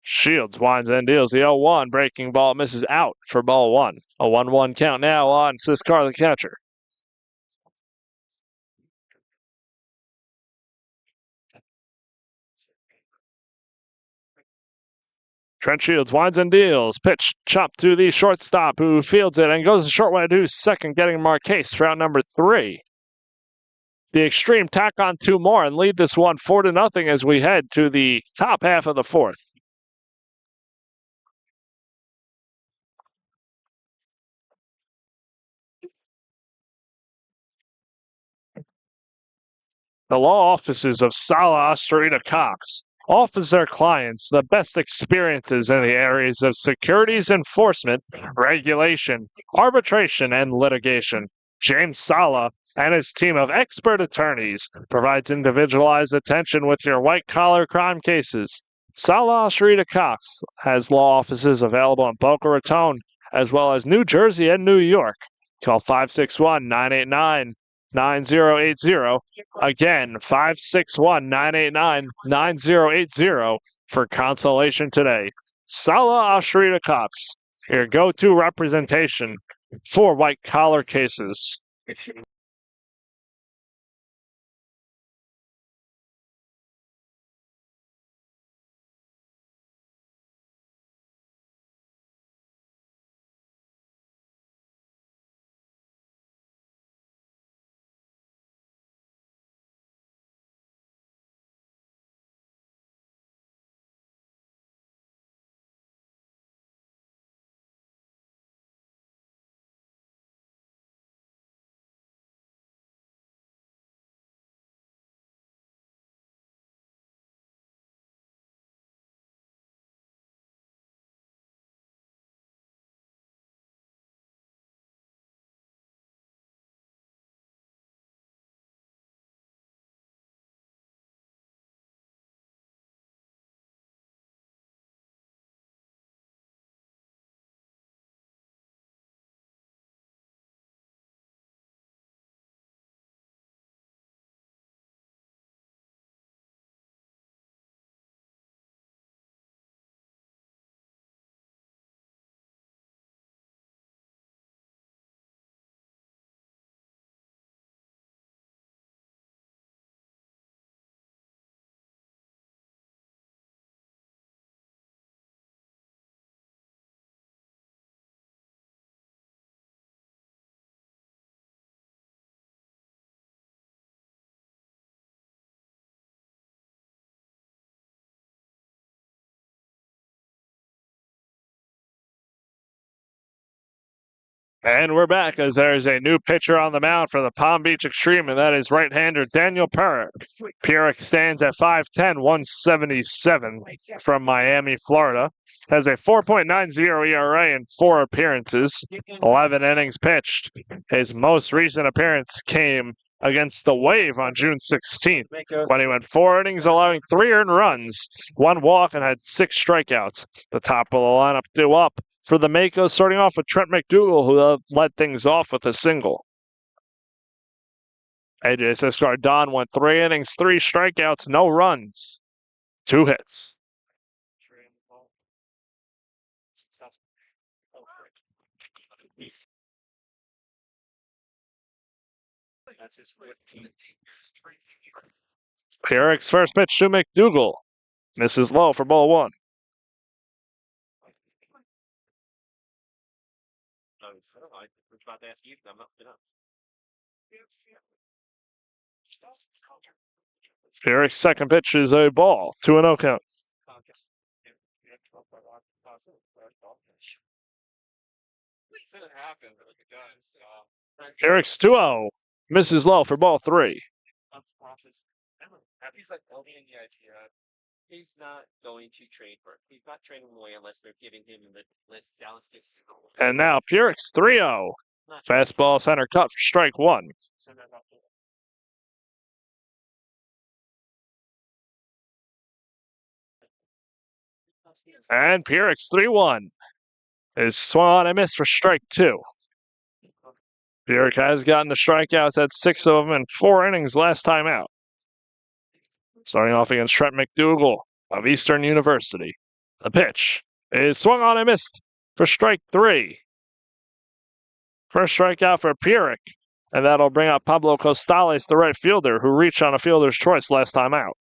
Shields winds and deals the 0-1. Breaking ball misses out for ball 1. A 1-1 count now on Ciscar, the catcher. Trent Shields winds and deals. Pitch chopped to the shortstop who fields it and goes the short way to second, getting Marquez for out number 3. The Xtreme tack on 2 more and lead this one 4-0 as we head to the top half of the 4th. The law offices of Sala Osterita Cox offers their clients the best experiences in the areas of securities enforcement, regulation, arbitration, and litigation. James Sala and his team of expert attorneys provides individualized attention with your white-collar crime cases. Sala Osterita Cox has law offices available in Boca Raton, as well as New Jersey and New York. Call 561-989-9080. Again, 561-989-9080 for consultation today. Sala Osterita Cox, your go-to representation for white-collar cases. And we're back as there's a new pitcher on the mound for the Palm Beach Xtreme, and that is right-hander Daniel Perrick. Perrick stands at 5'10", 177 from Miami, Florida. Has a 4.90 ERA in 4 appearances, 11 innings pitched. His most recent appearance came against the Wave on June 16th, when he went 4 innings, allowing 3 earned runs, 1 walk, and had 6 strikeouts. The top of the lineup due up for the Makos, starting off with Trent McDougal, who led things off with a single. AJ Siscar Don went 3 innings, 3 strikeouts, no runs, 2 hits. Pierrick's first pitch to McDougal. Misses low for ball 1. Pierrick's second pitch is a ball, 2-0 count. Pierrick's 2-0, misses low for ball 3. He's not going to trade for it. He's not trading away unless they're giving him the list. Dallas gets. And now Pierrick's 3-0. Fastball center cut for strike 1. And Pierrick's 3-1 is swung on and missed for strike 2. Pierrick has gotten the strikeouts at 6 of them in 4 innings last time out. Starting off against Trent McDougal of Eastern University. The pitch is swung on and missed for strike 3. First strikeout for Pierrick, and that'll bring up Pablo Costales, the right fielder, who reached on a fielder's choice last time out.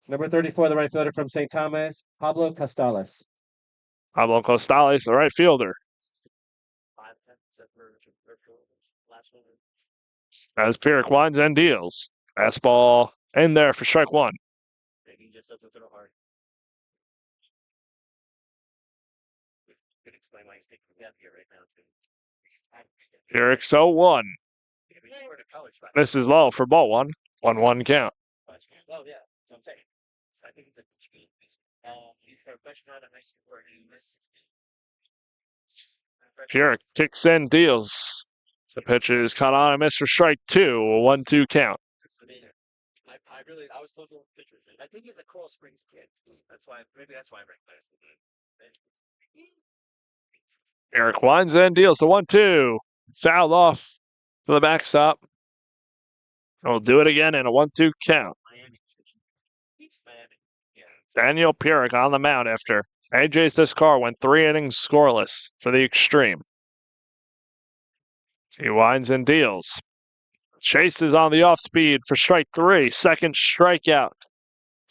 Number 34, the right fielder from St. Thomas, Pablo Costales. Pablo Costales, the right fielder. As Pierrick winds and deals. Fastball in there for strike 1. Pierrick's 0-1. This is low for ball 1. 1-1 count. Oh, yeah. So I'm saying. I think the Pierrick kicks in, deals. The pitch is caught on and missed for strike 2. A 1-2 count. I was close to pitchers. I think he's a Coral Springs kid. Maybe that's why I recognized him. Pierrick winds and deals the 1-2. Fouled off to the backstop. We'll do it again in a 1-2 count. Daniel Pierrick on the mound after AJ Siscar went 3 innings scoreless for the Xtreme. He winds and deals. Chases on the off speed for strike 3. Second strikeout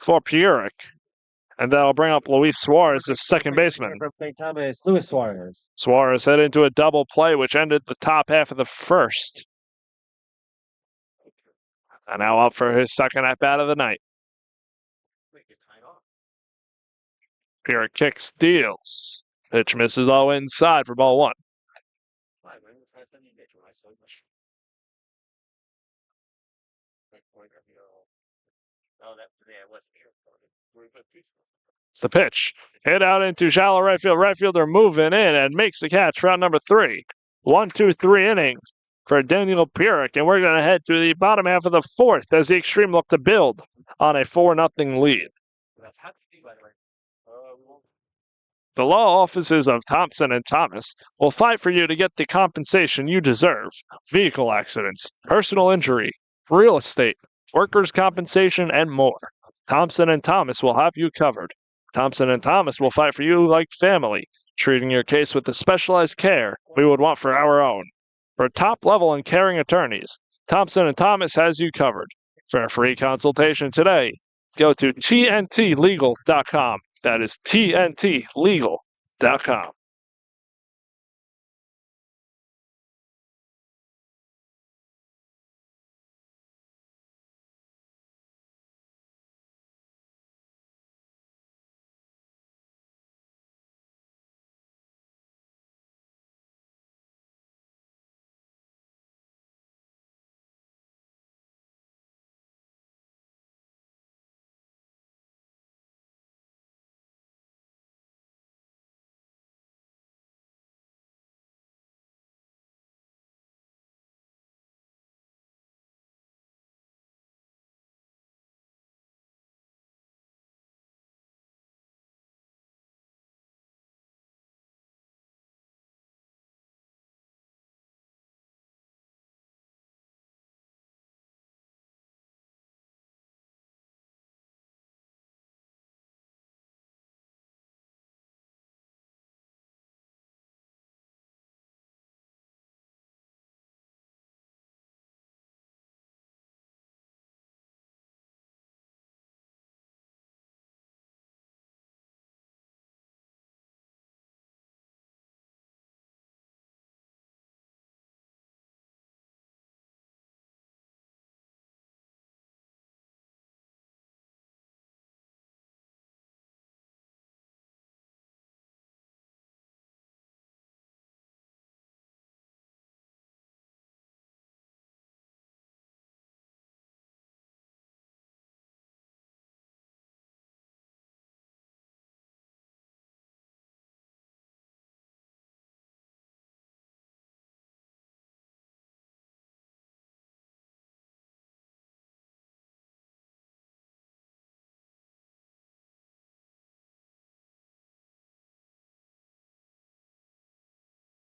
for Pierrick. And that'll bring up Luis Suarez, the second baseman. From St. Thomas, Luis Suarez. Suarez head into a double play, which ended the top half of the first. And now up for his second at-bat of the night. Pierrick kicks, deals. Pitch misses low inside for ball 1. It's the pitch. Hit out into shallow right field. Right fielder moving in and makes the catch for out number 3. 1-2-3 inning for Daniel Pierrick. And we're going to head to the bottom half of the 4th as the Xtreme look to build on a 4-0 lead. The law offices of Thompson and Thomas will fight for you to get the compensation you deserve. Vehicle accidents, personal injury, real estate, workers' compensation, and more. Thompson and Thomas will have you covered. Thompson and Thomas will fight for you like family, treating your case with the specialized care we would want for our own. For top-level and caring attorneys, Thompson and Thomas has you covered. For a free consultation today, go to tntlegal.com. That is tntlegal.com.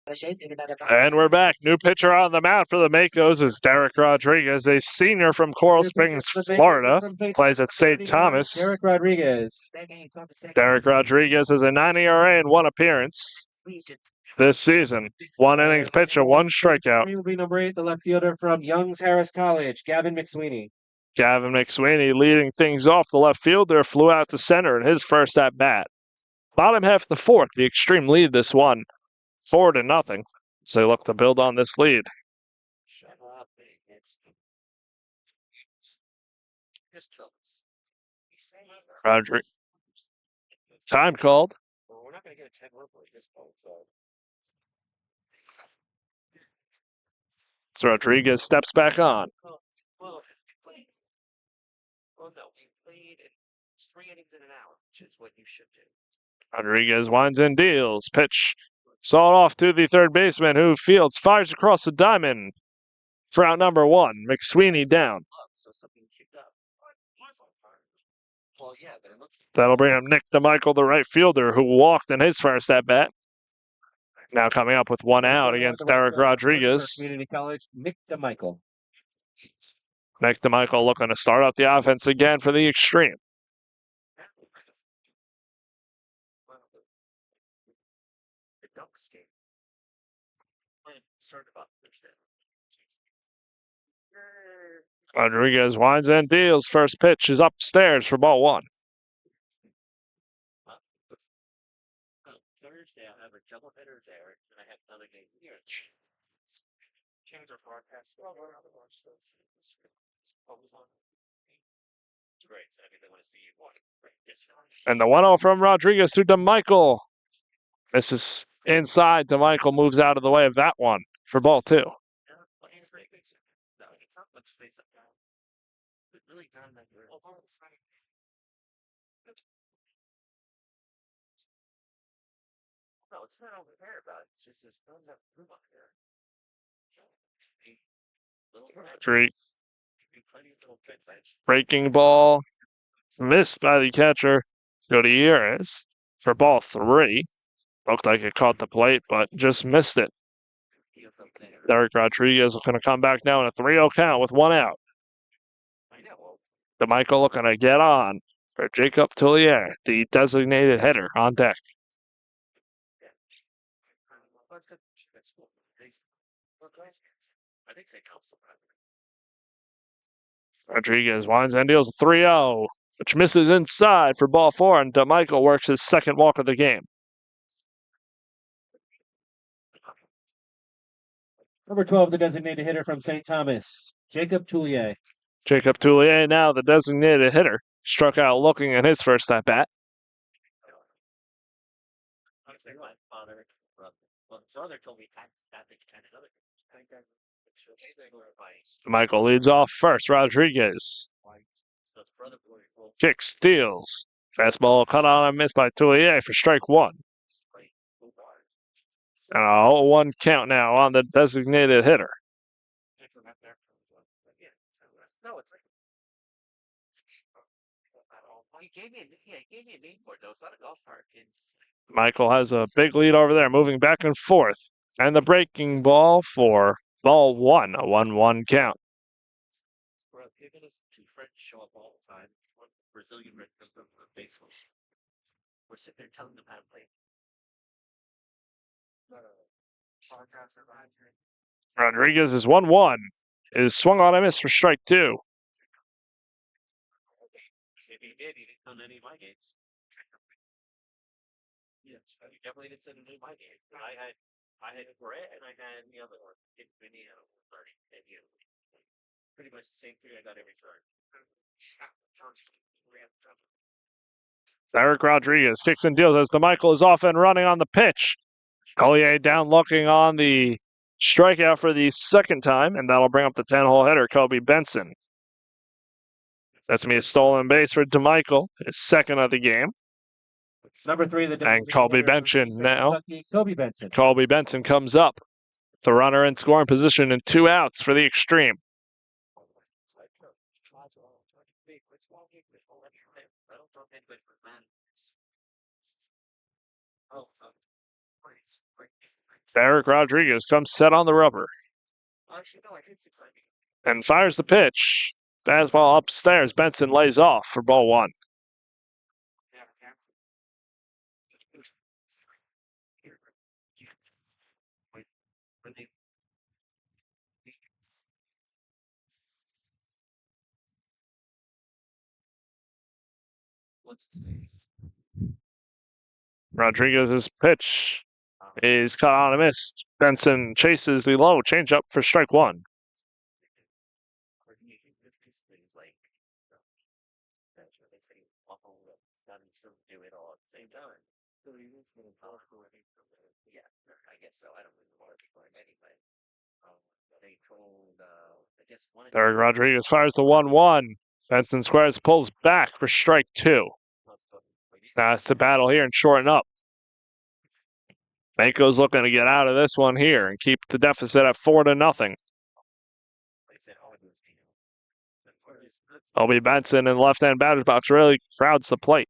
And we're back. New pitcher on the mound for the Makos is Derek Rodriguez, a senior from Coral Springs, Florida. Plays at St. Thomas. Derek Rodriguez. Derek Rodriguez has a 9 ERA and 1 appearance this season. 1 innings pitch and 1 strikeout. Will be number 8, the left fielder from Young's Harris College, Gavin McSweeney. Gavin McSweeney leading things off. The left fielder flew out to center in his first at bat. Bottom half of the fourth, the Xtreme lead this one 4-0. So they look to build on this lead. Rodriguez. Time called. We're not going to get a 10-run play this ball. So Rodriguez steps back on. Well, no, we played 3 innings in an hour, which is what you should do. Rodriguez winds and deals. Pitch sawed off to the third baseman who fields, fires across the diamond for out number 1. McSweeney down. That'll bring up Nick DeMichael, the right fielder, who walked in his first at bat. Now coming up with 1 out against Derek Rodriguez. Community College, Nick DeMichael. Nick DeMichael looking to start up the offense again for the Xtreme. Rodriguez winds and deals. First pitch is upstairs for ball 1. Thursday, I'll have a double header there, and I have another game here. Change our forecast. Great. So I think they want to see you. And the 1-0 from Rodriguez to DeMichael. This is inside. DeMichael moves out of the way of that one for ball 2. No, it's not over there, but it's just there's no room up here. Breaking ball missed by the catcher. Gutierrez for ball 3. Looked like it caught the plate, but just missed it. Derek Rodriguez looking to come back now in a 3-0 count with 1 out. DeMichael looking to get on for Jacob Tullier, the designated hitter on deck. Rodriguez winds and deals a 3-0, which misses inside for ball 4, and DeMichael works his second walk of the game. Number 12, the designated hitter from St. Thomas, Jacob Tullier. Jacob Tullier, now the designated hitter, struck out looking in his first at bat. Michael leads off first. Rodriguez kicks, steals. Fastball cut on and missed by Tullier for strike 1. And a 0-1 count now on the designated hitter. Michael has a big lead over there, moving back and forth. And the breaking ball for ball 1, a 1-1 count. We're sitting there telling them how to play. Rodriguez is 1-1. Is swung on a miss for strike 2. If he did, he didn't come to any of my games. Yes, he definitely didn't send any of my games. I had Brett and I had the other one. Pretty much the same thing I got every turn. Derek Rodriguez kicks and deals as DeMichael is off and running on the pitch. Collier down looking on the strikeout for the second time, and that'll bring up the 10-hole hitter, Kobe Benson. That's me a stolen base for DeMichael, his second of the game. Number 3, and Kobe Benson now. Kobe Benson. Kobe Benson comes up. The runner in scoring position and 2 outs for the Xtreme. Eric Rodriguez comes set on the rubber and fires the pitch. Fastball upstairs. Benson lays off for ball one. Rodriguez's pitch is caught on a miss. Benson chases the low changeup for strike one. Eric Rodriguez fires the 1-1. Benson squares, pulls back for strike two. Now it's to battle here and shorten up. Makos looking to get out of this one here and keep the deficit at 4-0. Obi Benson in the left-hand batter's box really crowds the plate.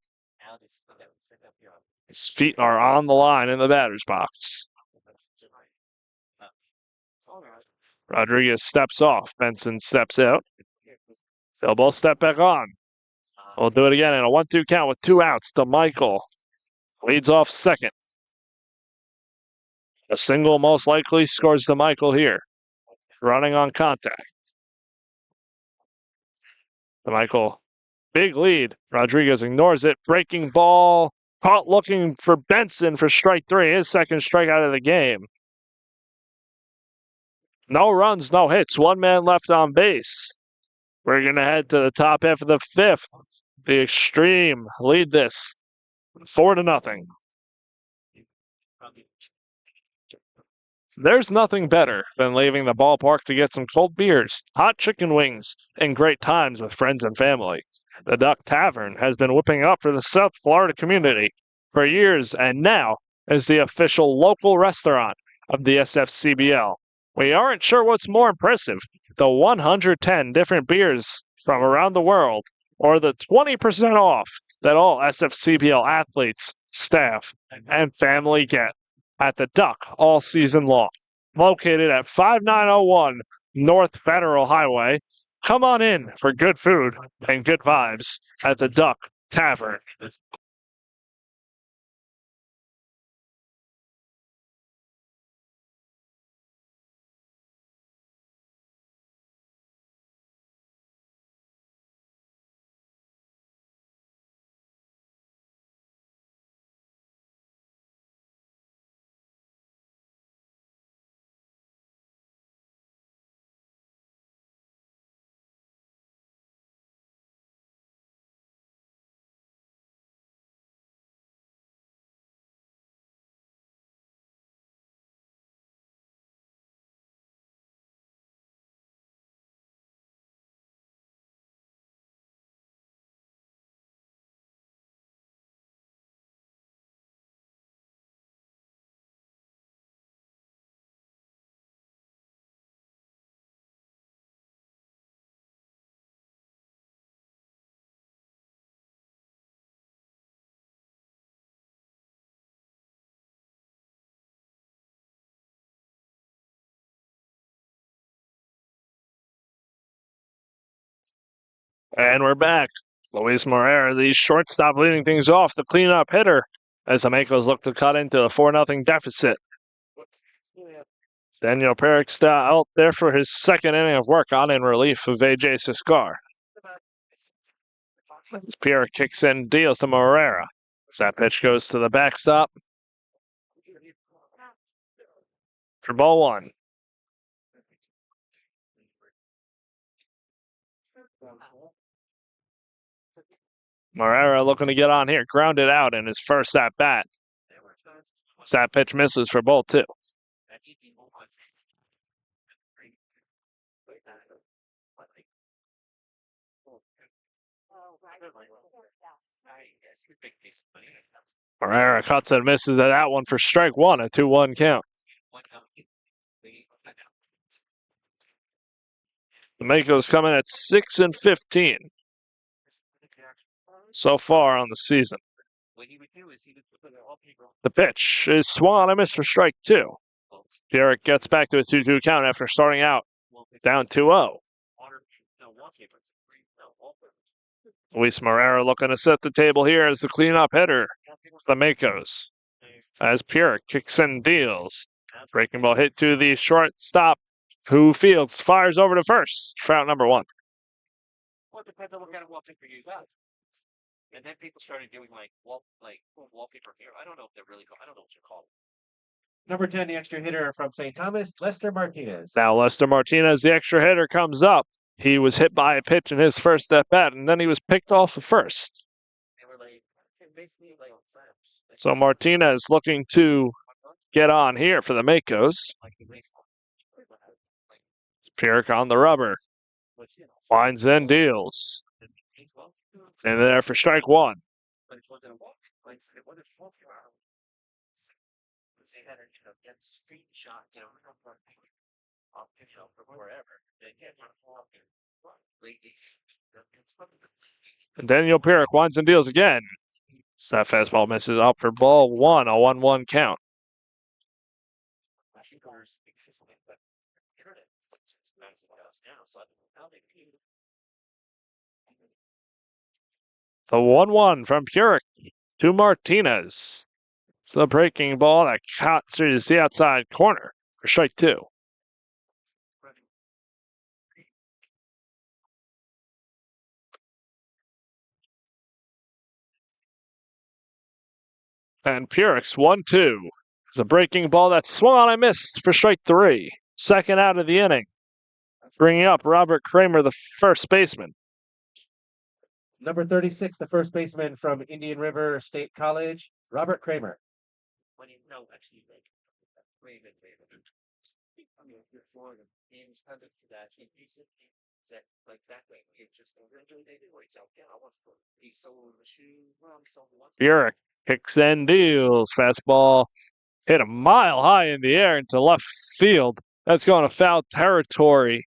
His feet are on the line in the batter's box. Rodriguez steps off. Benson steps out. They'll both step back on. We'll do it again in a 1-2 count with 2 outs. DeMichael leads off second. A single most likely scores DeMichael here. Running on contact. DeMichael, big lead. Rodriguez ignores it. Breaking ball. Caught looking for Benson for strike three. His second strikeout of the game. No runs, no hits. 1 man left on base. We're going to head to the top half of the fifth. The Xtreme lead this 4-0. There's nothing better than leaving the ballpark to get some cold beers, hot chicken wings, and great times with friends and family. The Duck Tavern has been whipping up for the South Florida community for years and now is the official local restaurant of the SFCBL. We aren't sure what's more impressive, the 110 different beers from around the world or the 20% off that all SFCBL athletes, staff, and family get at the Duck all season long. Located at 5901 North Federal Highway. Come on in for good food and good vibes at the Duck Tavern. And we're back. Luis Moreira, the shortstop, leading things off, the cleanup hitter, as the Makos look to cut into a 4-0 deficit. Daniel Periksta out there for his second inning of work on in relief of AJ Siskar. As Pierre kicks in, deals to Moreira. As that pitch goes to the backstop. For ball one. Moreira looking to get on here. Grounded out in his first at-bat. That pitch misses for ball two. Moreira cuts and misses at that one for strike one, a 2-1 count. The Makos coming at 6-15 so far on the season. The pitch is swung on a miss for strike two. Derek gets back to a 2-2 count after starting out down 2-0. Luis Marrero looking to set the table here as the cleanup hitter. The Makos. As Pierre kicks and deals. Breaking ball hit to the shortstop, who fields, fires over to first for out number 1. Well, it depends on what kind of wallpaper you got. And then people started doing wallpaper here. I don't know if they're really I don't know what you're called. Number 10, the extra hitter from St. Thomas, Lester Martinez. Now Lester Martinez, the extra hitter, comes up. He was hit by a pitch in his first at bat, and then he was picked off of first. They were basically on slabs. So Martinez looking to get on here for the Makos. Pierre on the rubber. Finds and deals. And there for strike 1. And Daniel Pierre winds and deals again. So that fastball misses up for ball 1, a 1-1 count. The 1-1 from Purick to Martinez. It's the breaking ball that cuts through the outside corner for strike 2. And Purick's 1-2. It's a breaking ball that swung on and missed for strike 3. Second out of the inning. Bringing up Robert Kramer, the first baseman. Number 36, the first baseman from Indian River State College, Robert Kramer. Burek kicks and deals. Fastball hit a mile high in the air into left field. That's going to foul territory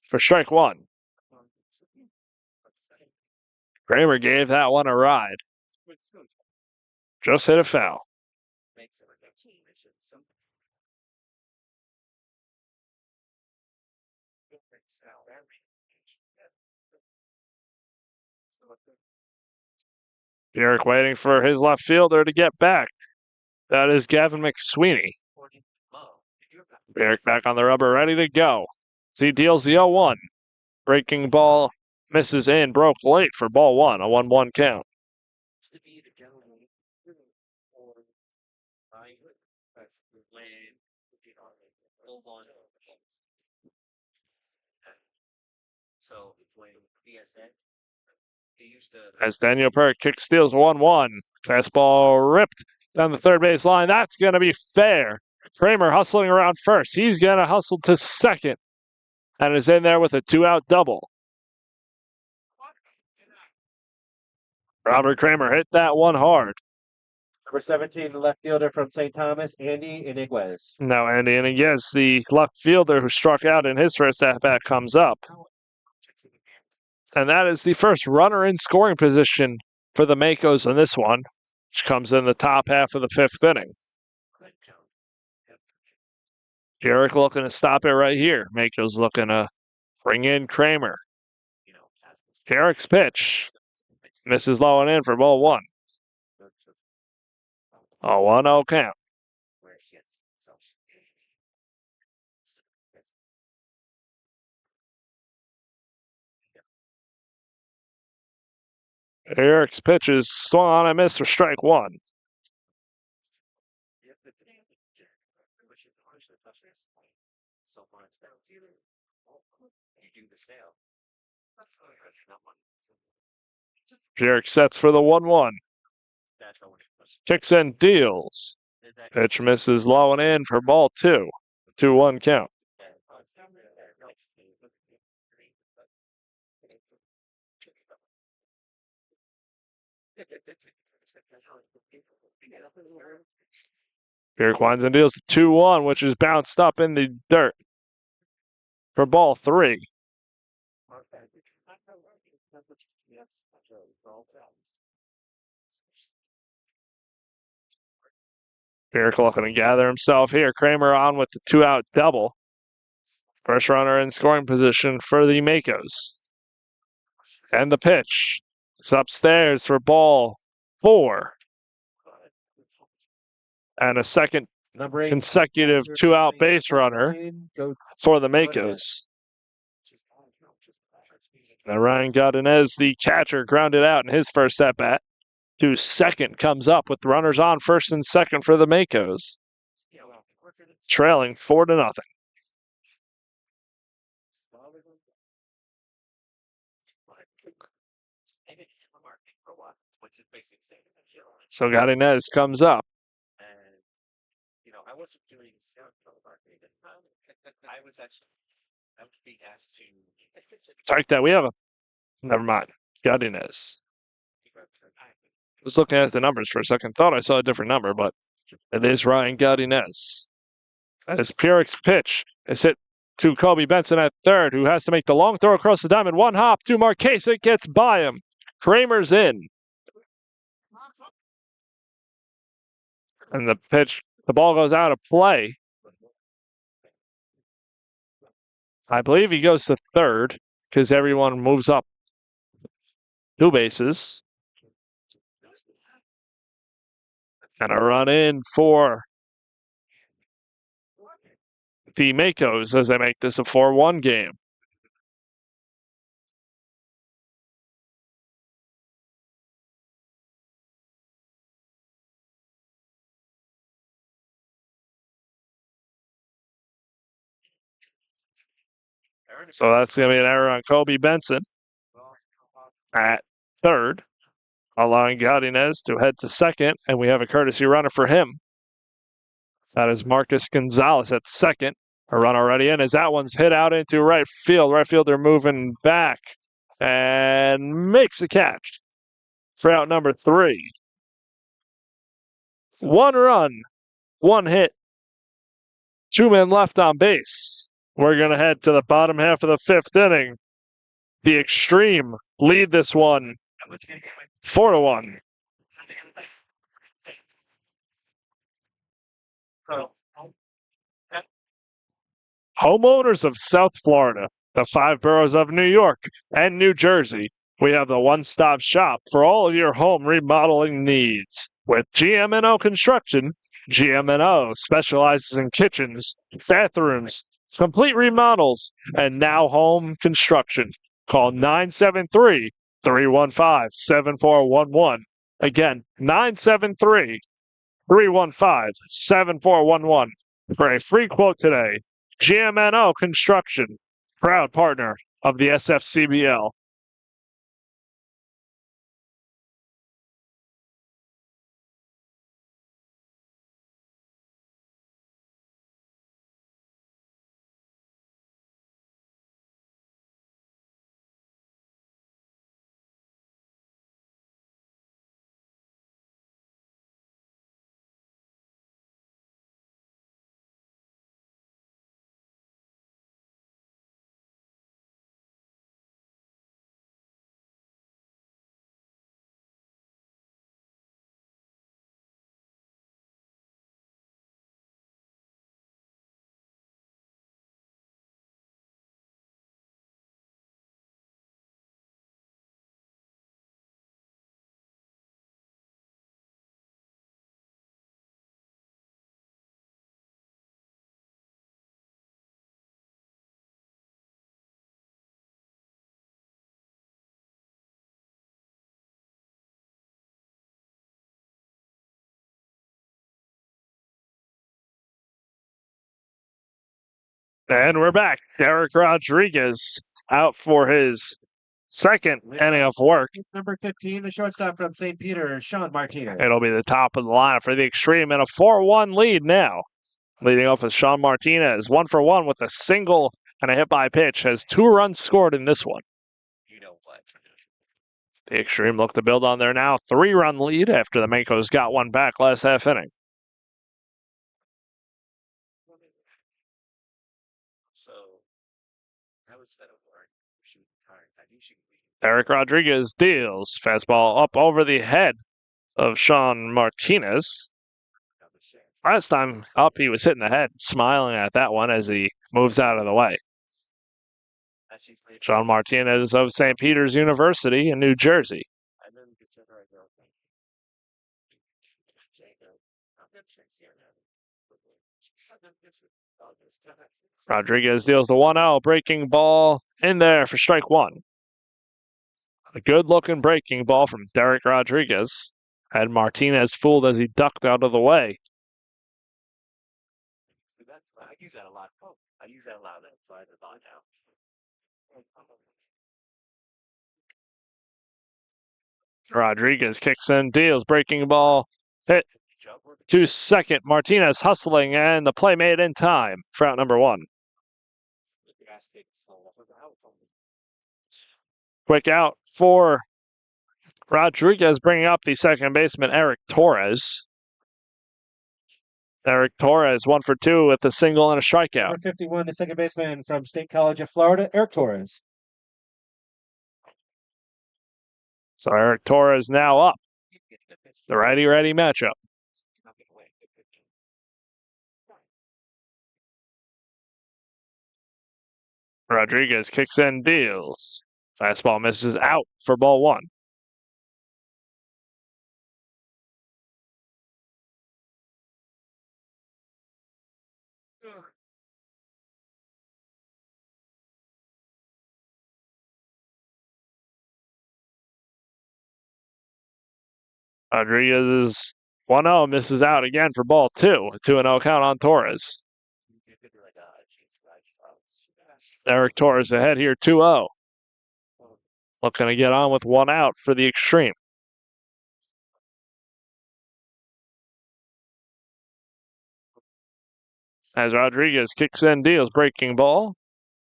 for strike 1. Kramer gave that one a ride. Just hit a foul. Derek waiting for his left fielder to get back. That is Gavin McSweeney. Derek back on the rubber, ready to go. So he deals the 0-1. Breaking ball misses in, broke late for ball 1, a 1-1 count. As Daniel Perk kick steals 1-1. Fastball ripped down the third base line. That's going to be fair. Kramer hustling around first. He's going to hustle to second and is in there with a 2-out double. Robert Kramer hit that one hard. Number 17, the left fielder from St. Thomas, Andy Iniguez. Now Andy Iniguez, the left fielder who struck out in his first at-bat, comes up. And that is the first runner in scoring position for the Makos in this one, which comes in the top half of the 5th inning. Derek looking to stop it right here. Makos looking to bring in Kramer. Derek's pitch misses low and in for ball 1. A 1-0 count. Eric's pitch is swung on and missed for strike 1. Eric sets for the 1-1. Kicks and deals. Pitch misses low and in for ball 2. 2-1 count. Eric winds and deals to 2-1, which is bounced up in the dirt for ball 3. Miracle looking to gather himself here. Kramer on with the 2-out double. First runner in scoring position for the Makos. And the pitch. It's upstairs for ball 4. And a second consecutive 2-out base runner for the Makos. Now Ryan Godinez, the catcher, grounded out in his first at-bat. To second comes up with runners on first and second for the Makos. Trailing 4-0. So Godinez comes up. Strike that. We have a. Never mind. Godinez. Was looking at the numbers for a second. Thought I saw a different number, but it is Ryan Godinez. As Pierik's pitch is hit to Kobe Benson at third, who has to make the long throw across the diamond. One hop to Marquez. It gets by him. Kramer's in. And the pitch, the ball goes out of play. I believe he goes to third because everyone moves up 2 bases. And a run in for the Makos as they make this a 4-1 game. So that's going to be an error on Kobe Benson at third, allowing Godinez to head to second, and we have a courtesy runner for him. That is Marcus Gonzalez at second. A run already in as that one's hit out into right field. Right fielder moving back and makes a catch for out number 3. 1 run, 1 hit, 2 men left on base. We're going to head to the bottom half of the 5th inning. The Xtreme lead this one 4-1. Homeowners of South Florida, the 5 boroughs of New York and New Jersey, we have the one-stop shop for all of your home remodeling needs. With GM&O Construction, GM&O specializes in kitchens, bathrooms, complete remodels, and now home construction. Call 973-315-7411. Again, 973-315-7411 for a free quote today. GM&O Construction, proud partner of the SFCBL. And we're back. Derek Rodriguez out for his second inning of work. Number 15, the shortstop from St. Peter, Sean Martinez. It'll be the top of the lineup for the Xtreme and a 4-1 lead now. Leading off with Sean Martinez, 1 for 1 with a single and a hit by pitch. Has 2 runs scored in this one. The Xtreme look to build on their now 3-run lead after the Makos got one back last half inning. Eric Rodriguez deals. Fastball up over the head of Sean Martinez. Last time up, he was hitting the head, smiling at that one as he moves out of the way. John Martinez of St. Peter's University in New Jersey. Rodriguez deals the 1-0, breaking ball in there for strike one. A good-looking breaking ball from Derek Rodriguez. Had Martinez fooled as he ducked out of the way. I use that a lot. I use that a lot. So I have now. Rodriguez kicks in, deals, breaking ball, hit to second. Martinez hustling, and the play made in time for out number one. Quick out for Rodriguez, bringing up the second baseman, Eric Torres. Eric Torres, 1 for 2 with a single and a strikeout. Number 51, the second baseman from State College of Florida, Eric Torres. So Eric Torres now up. The righty-righty matchup. Rodriguez kicks in, deals. Fastball misses out for ball one. Rodriguez is 1-0, misses out again for ball two. A 2-0 count on Torres. Eric Torres ahead here, 2-0. Looking to get on with one out for the Xtreme. As Rodriguez kicks in, deals, breaking ball.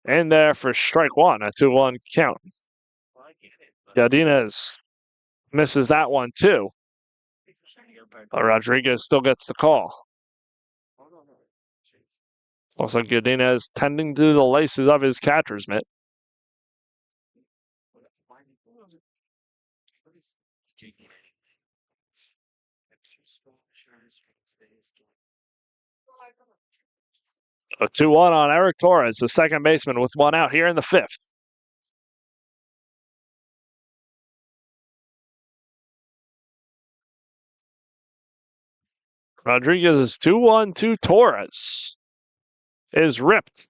In there for strike one, a 2-1 count. Godinez misses that one too. But Rodriguez still gets the call. Also, Godinez tending to the laces of his catcher's mitt. A 2-1 on Eric Torres, the second baseman, with one out here in the fifth. Rodriguez's 2-1 to Torres is ripped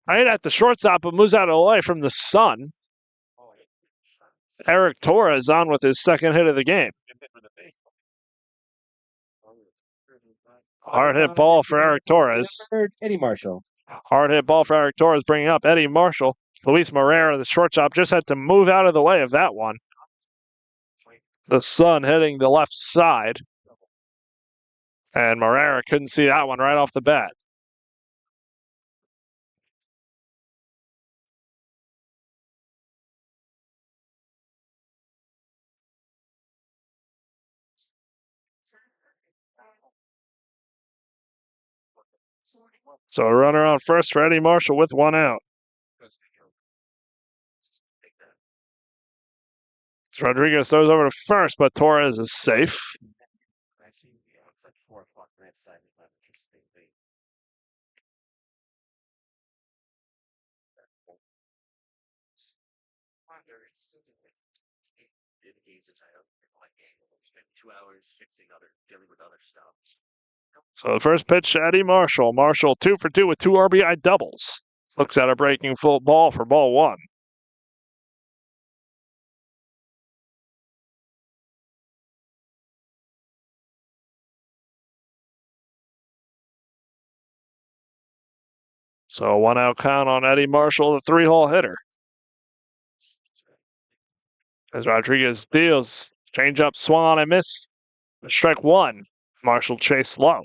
right at the shortstop, but moves out of the way from the sun. Eric Torres on with his second hit of the game. Hard hit ball for Eric Torres. Eddie Marshall. Hard hit ball for Eric Torres, bringing up Eddie Marshall. Luis Moreira, the shortstop, just had to move out of the way of that one. The sun hitting the left side. And Moreira couldn't see that one right off the bat. So a runner on first for Eddie Marshall with one out. Rodriguez throws over to first, but Torres is safe. So the first pitch to Eddie Marshall. Marshall 2 for 2 with 2 RBI doubles. Looks at a breaking full ball for ball one. So a 1-out count on Eddie Marshall, the 3-hole hitter. As Rodriguez deals, changeup swung on and missed. Strike one. Marshall chased low.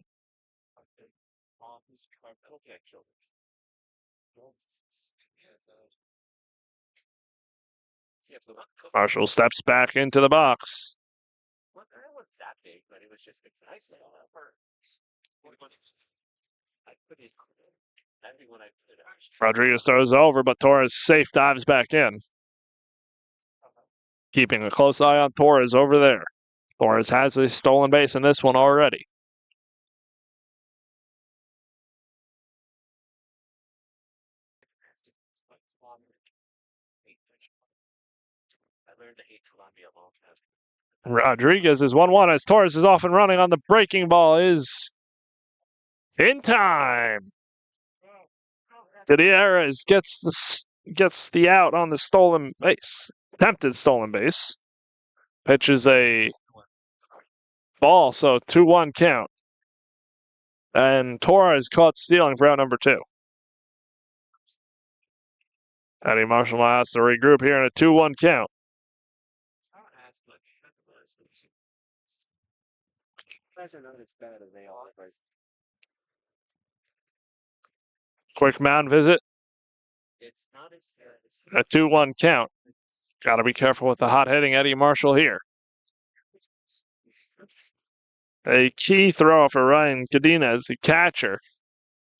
Marshall steps back into the box. Rodriguez throws over, but Torres safe dives back in. Keeping a close eye on Torres over there. Torres has a stolen base in this one already. Rodriguez is 1-1 as Torres is off and running on the breaking ball is in time. Gutierrez gets the out on the stolen base. Attempted stolen base. Pitches a ball, so 2-1 count. And Torres caught stealing for out number 2. Eddie Marshall now has to regroup here in a 2-1 count. Quick mound visit. A 2-1 count. Got to be careful with the hot hitting Eddie Marshall here. A key throw for Ryan Godinez, the catcher,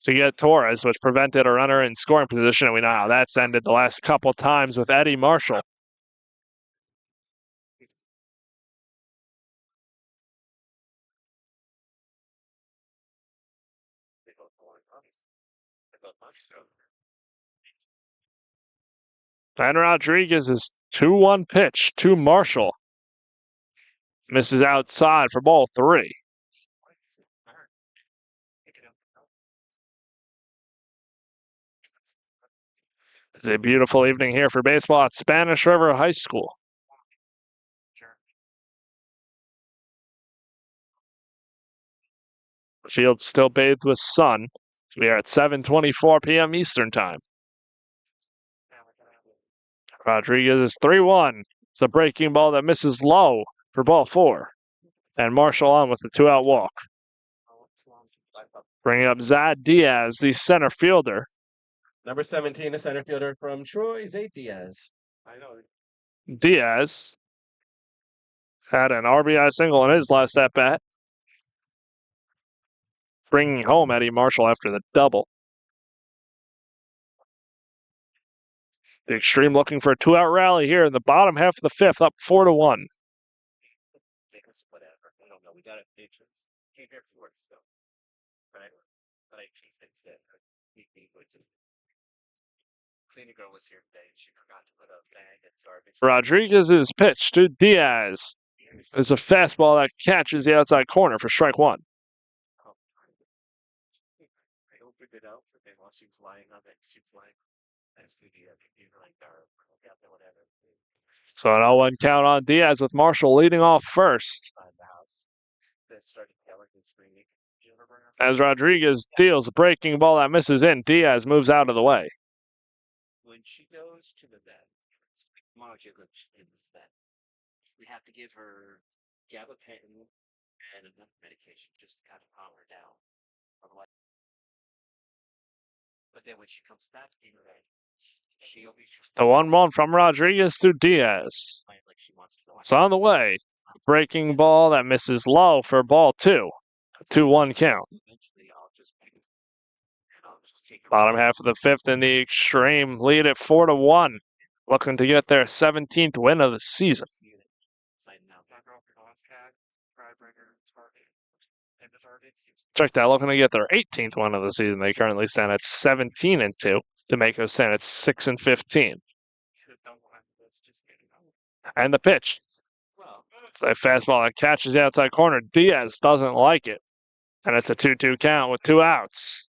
to get Torres, which prevented a runner in scoring position. And we know how that's ended the last couple times with Eddie Marshall. And Rodriguez's 2-1 pitch to Marshall. Misses outside for ball 3. It's a beautiful evening here for baseball at Spanish River High School. The field's still bathed with sun. We are at 7:24 p.m. Eastern Time. Rodriguez is 3-1. It's a breaking ball that misses low for ball 4. And Marshall on with the 2-out walk. Bringing up Zad Diaz, the center fielder. Number 17, the center fielder from Troy, Zay Diaz. Diaz had an RBI single in his last at-bat. Bringing home Eddie Marshall after the double. The Xtreme looking for a 2-out rally here in the bottom half of the 5th, up 4-1. We got it. Came here for it, so right. But I changed things that cleaning girl was here today and she forgot to put a bag of garbage. Rodriguez's pitch to Diaz is a fastball that catches the outside corner for strike 1. I opened it up, but then while she was lying on it, she was like, "That's the computer like dark, whatever." So an 0-1 count on Diaz with Marshall leading off first. As Rodriguez deals a breaking ball that misses in, Diaz moves out of the way. When she goes to the vet, we have to give her gabapentin and enough medication just to kind of calm her down. But then when she comes back in, she'll be The 1-1 from Rodriguez to Diaz. like she wants to. It's on the way. Breaking ball that misses low for ball 2. A 2-1 count. Bottom half of the 5th in the Xtreme lead at 4-1. Looking to get their 17th win of the season. Check that, looking to get their 18th win of the season. They currently stand at 17-2. The Makos stand at 6-15. And the pitch. It's a fastball that catches the outside corner. Diaz doesn't like it. And it's a 2-2 count with 2 outs.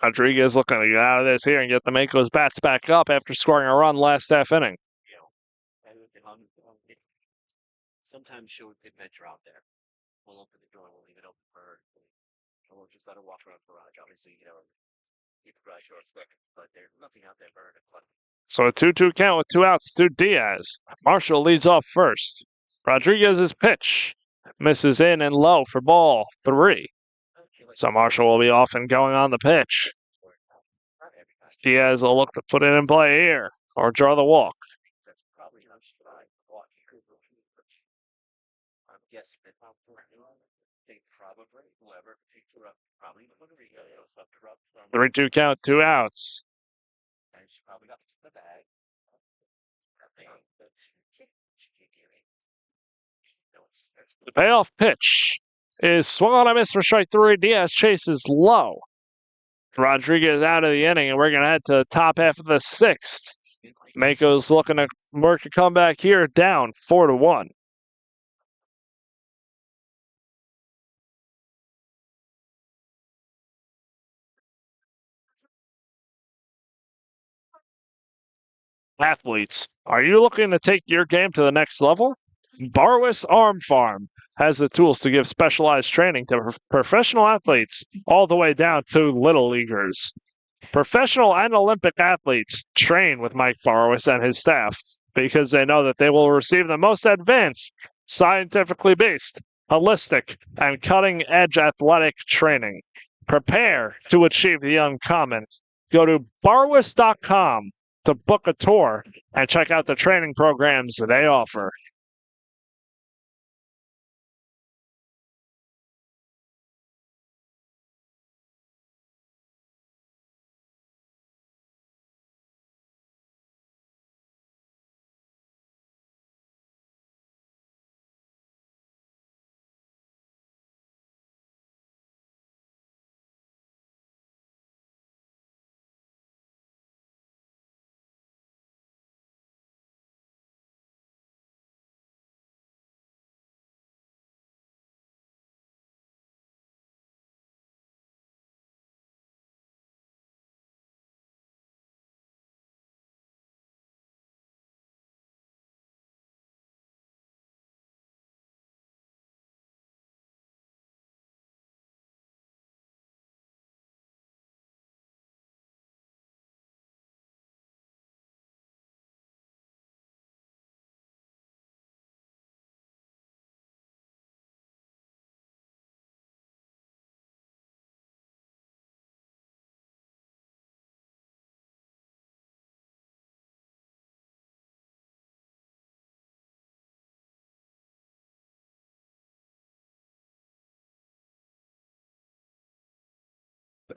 Rodriguez looking to get out of this here and get the Makos bats back up after scoring a run last half inning. Sometimes she'll adventure out there. We'll open the door, we'll leave it open for her. And we'll just let her walk around the garage. Obviously, keep the garage doors quick, but there's nothing out there for her to collect. So a 2-2 count with 2 outs to Diaz. Marshall leads off first. Rodriguez's pitch misses in and low for ball 3. So Marshall will be off and going on the pitch. Diaz will look to put it in play here or draw the walk. That's probably how she walk here. I'm guessing that they probably whoever picked her up probably left her up. 3-2 count, 2 outs. And she probably got the bag. The payoff pitch is swung on a miss for strike 3. Diaz chases low. Rodriguez out of the inning, and we're going to head to the top half of the 6th. Makos looking to work a comeback here, down 4-1. Athletes, are you looking to take your game to the next level? Barwis Arm Farm has the tools to give specialized training to professional athletes all the way down to little leaguers. Professional and Olympic athletes train with Mike Barwis and his staff because they know that they will receive the most advanced, scientifically based, holistic, and cutting edge athletic training. Prepare to achieve the uncommon. Go to barwis.com to book a tour and check out the training programs they offer.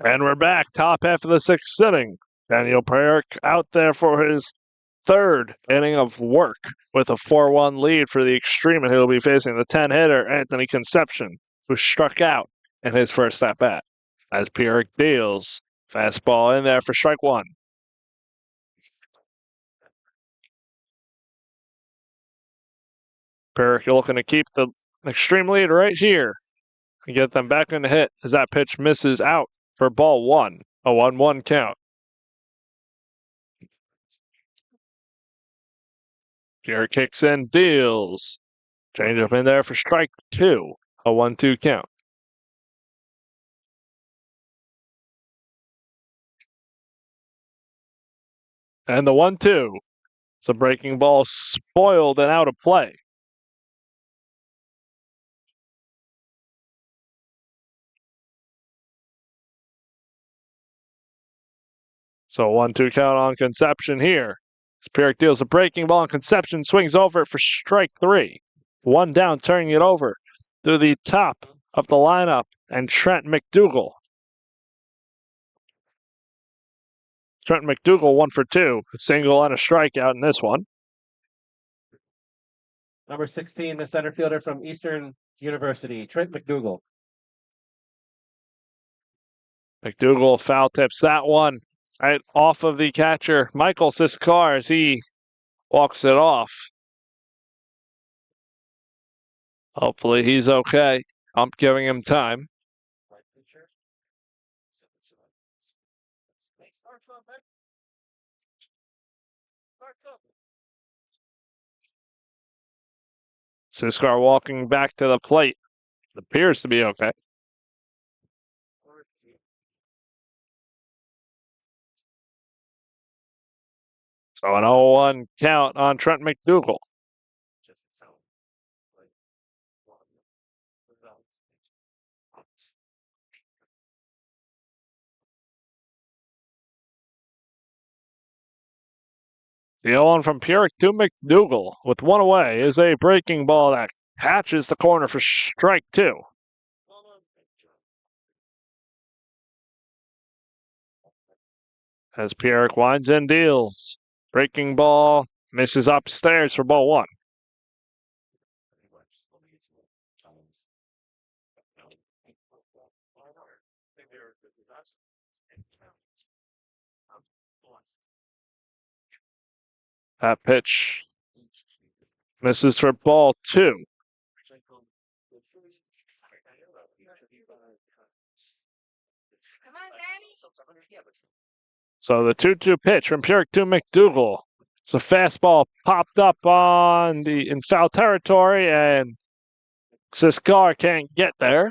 And we're back, top half of the sixth inning. Daniel Perrick out there for his third inning of work with a 4-1 lead for the Extreme, and he'll be facing the 10-hitter Anthony Conception, who struck out in his first at-bat. As Perrick deals, fastball in there for strike one. Perrick looking to keep the Extreme lead right here and get them back in the hit as that pitch misses out for ball one, a 1-1 count. Perrick kicks in, deals. Change up in there for strike two, a 1-2 count. And the 1-2. It's a breaking ball spoiled and out of play. So 1-2 count on Conception here. Perrick deals a breaking ball and Conception swings over it for strike three. One down, turning it over to the top of the lineup and Trent McDougal. Trent McDougal 1 for 2, a single and a strikeout in this one. Number 16, the center fielder from Eastern University, Trent McDougal. McDougal foul tips that one right off of the catcher, Michael Siskar, as he walks it off. Hopefully he's okay. I'm giving him time. Siskar walking back to the plate. Appears to be okay. So an 0-1 count on Trent McDougal. The 0-1 from Perrick to McDougal with one away is a breaking ball that catches the corner for strike two. As Perrick winds and deals. Breaking ball misses upstairs for ball one. That pitch Misses for ball 2. So the 2-2 pitch from Purick to McDougal. It's a fastball popped up in foul territory, and Siskar can't get there.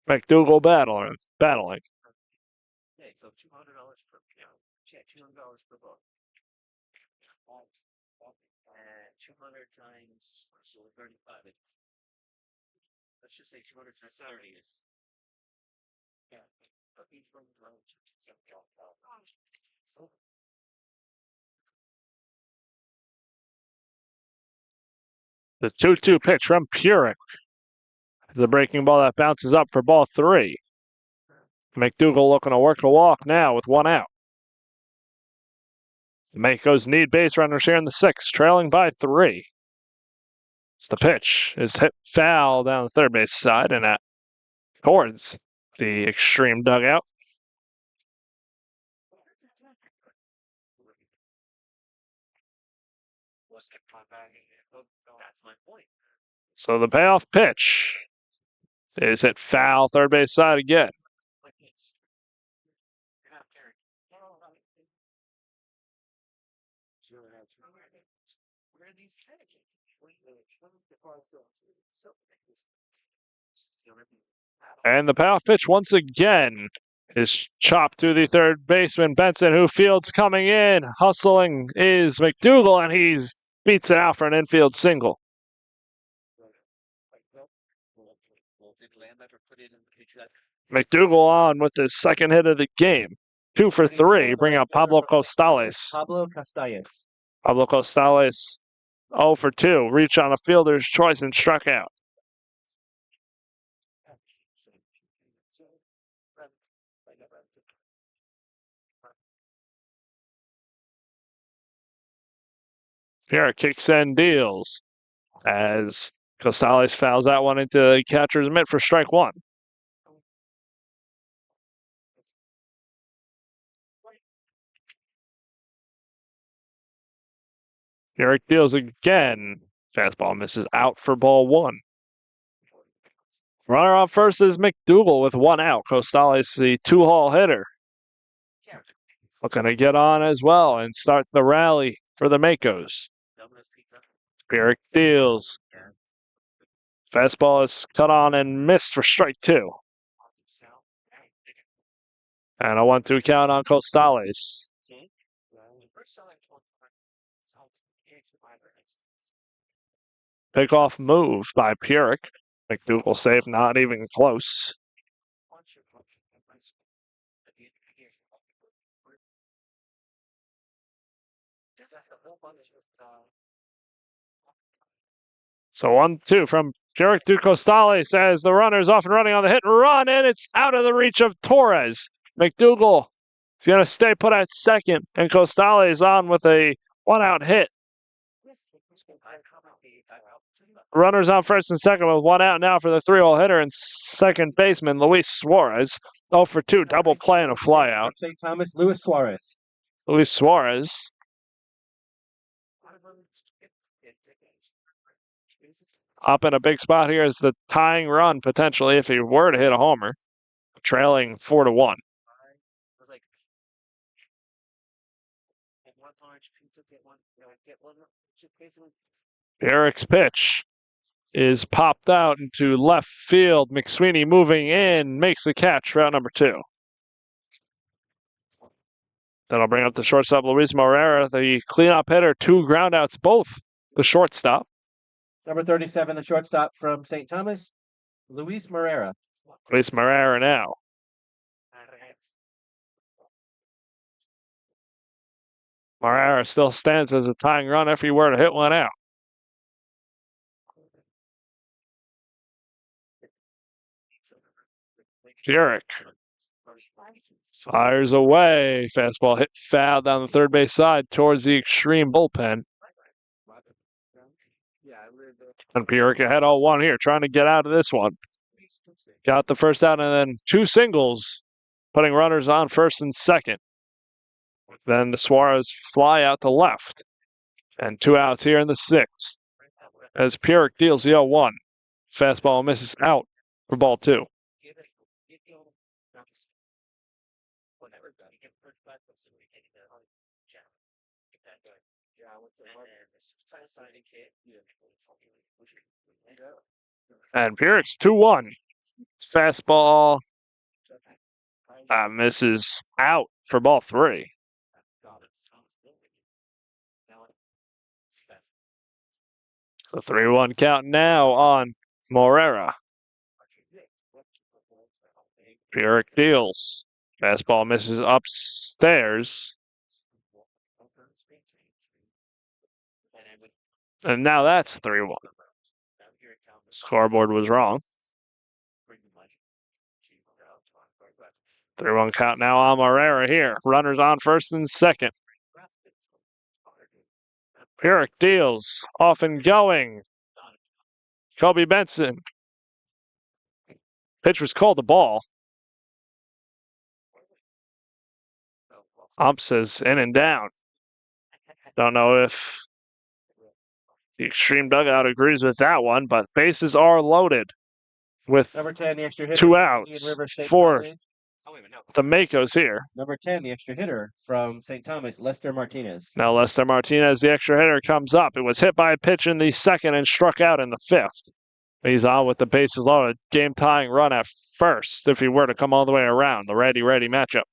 McDougal battling. Okay, so $200 per yeah, $200 per book. And 200 times 35. Let's just say 200 times 30 is. Yeah. The 2-2 pitch from Purick. The breaking ball that bounces up for ball 3. McDougal looking to work a walk now with 1 out. The Makos need base runners here in the 6th, trailing by 3. It's the pitch is hit foul down the third base side and towards the Xtreme dugout. That's my point. So the payoff pitch is hit foul third base side again. And the payoff pitch once again is chopped to the third baseman, Benson, who fields coming in. Hustling is McDougal, and he beats it out for an infield single. McDougal on with his second hit of the game. 2 for 3, bring out Pablo Costales. Pablo Costales 0 for 2, reach on a fielder's choice and struck out. Here, kicks and deals as Costales fouls that one into the catcher's mitt for strike 1. Eric deals again. Fastball misses out for ball 1. Runner on first is McDougal with 1 out. Costales, the 2-hole hitter, looking to get on as well and start the rally for the Makos. Eric deals. Fastball is cut on and missed for strike 2. And a 1-2 count on Costales. Pickoff move by Purick. McDougal safe, not even close. So 1-2 from Purick to Costales as the runner's off and running on the hit and run, and it's out of the reach of Torres. McDougal is going to stay put at second, and Costales on with a 1-out hit. Runners on first and second with 1 out now for the 3-hole hitter and second baseman Luis Suarez. 0 for 2, double play and a flyout. St. Thomas, Luis Suarez. Luis Suarez. Up in a big spot here is the tying run, potentially, if he were to hit a homer. Trailing 4-1. Eric's pitch is popped out into left field. McSweeney moving in, makes the catch for out number 2. That'll bring up the shortstop, Luis Morera, the cleanup hitter, 2 groundouts, both the shortstop. Number 37, the shortstop from St. Thomas, Luis Morera. Luis Morera now. Morera still stands as a tying run if he were to hit 1 out. Purick fires away. Fastball hit foul down the third base side towards the Xtreme bullpen. And Purick ahead 0-1 here, trying to get out of this one. Got the first out and then 2 singles, putting runners on first and second. Then the Suarez fly out to left. And 2 outs here in the 6th. As Pierrick deals the 0-1. Fastball misses out for ball 2. And Pierrick's 2-1. Fastball misses out for ball 3. The 3-1 count now on Morera. Pierrick deals. Fastball misses upstairs. And now that's 3-1. Scoreboard was wrong. 3-1 count now on Morera here. Runners on first and second. Pierrick deals. Off and going. Kobe Benson. Pitch was called the ball. Ump says in and down. Don't know if the Extreme dugout agrees with that one, but bases are loaded with Number 10, the extra hitter. 2 outs for the Makos here. Number 10, the extra hitter from St. Thomas, Lester Martinez. Now Lester Martinez, the extra hitter, comes up. It was hit by a pitch in the 2nd and struck out in the 5th. He's on with the bases loaded. Game-tying run at first if he were to come all the way around. The righty-righty matchup.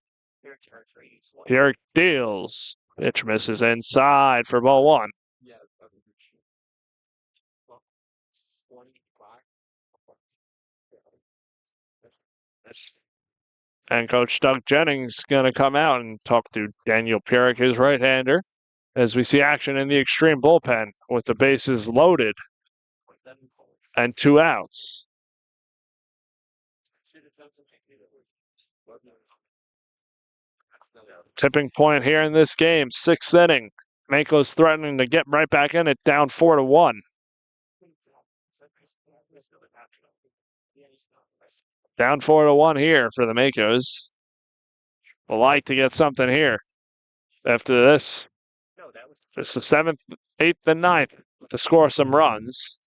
Pierrick deals. Pitch misses inside for ball 1. And Coach Doug Jennings going to come out and talk to Daniel Pierrick, his right-hander, as we see action in the Extreme bullpen with the bases loaded and 2 outs. Tipping point here in this game, 6th inning. Makos threatening to get right back in it, down 4-1. Down 4-1 here for the Makos. Would like to get something here after this. It's the 7th, 8th, and 9th to score some runs.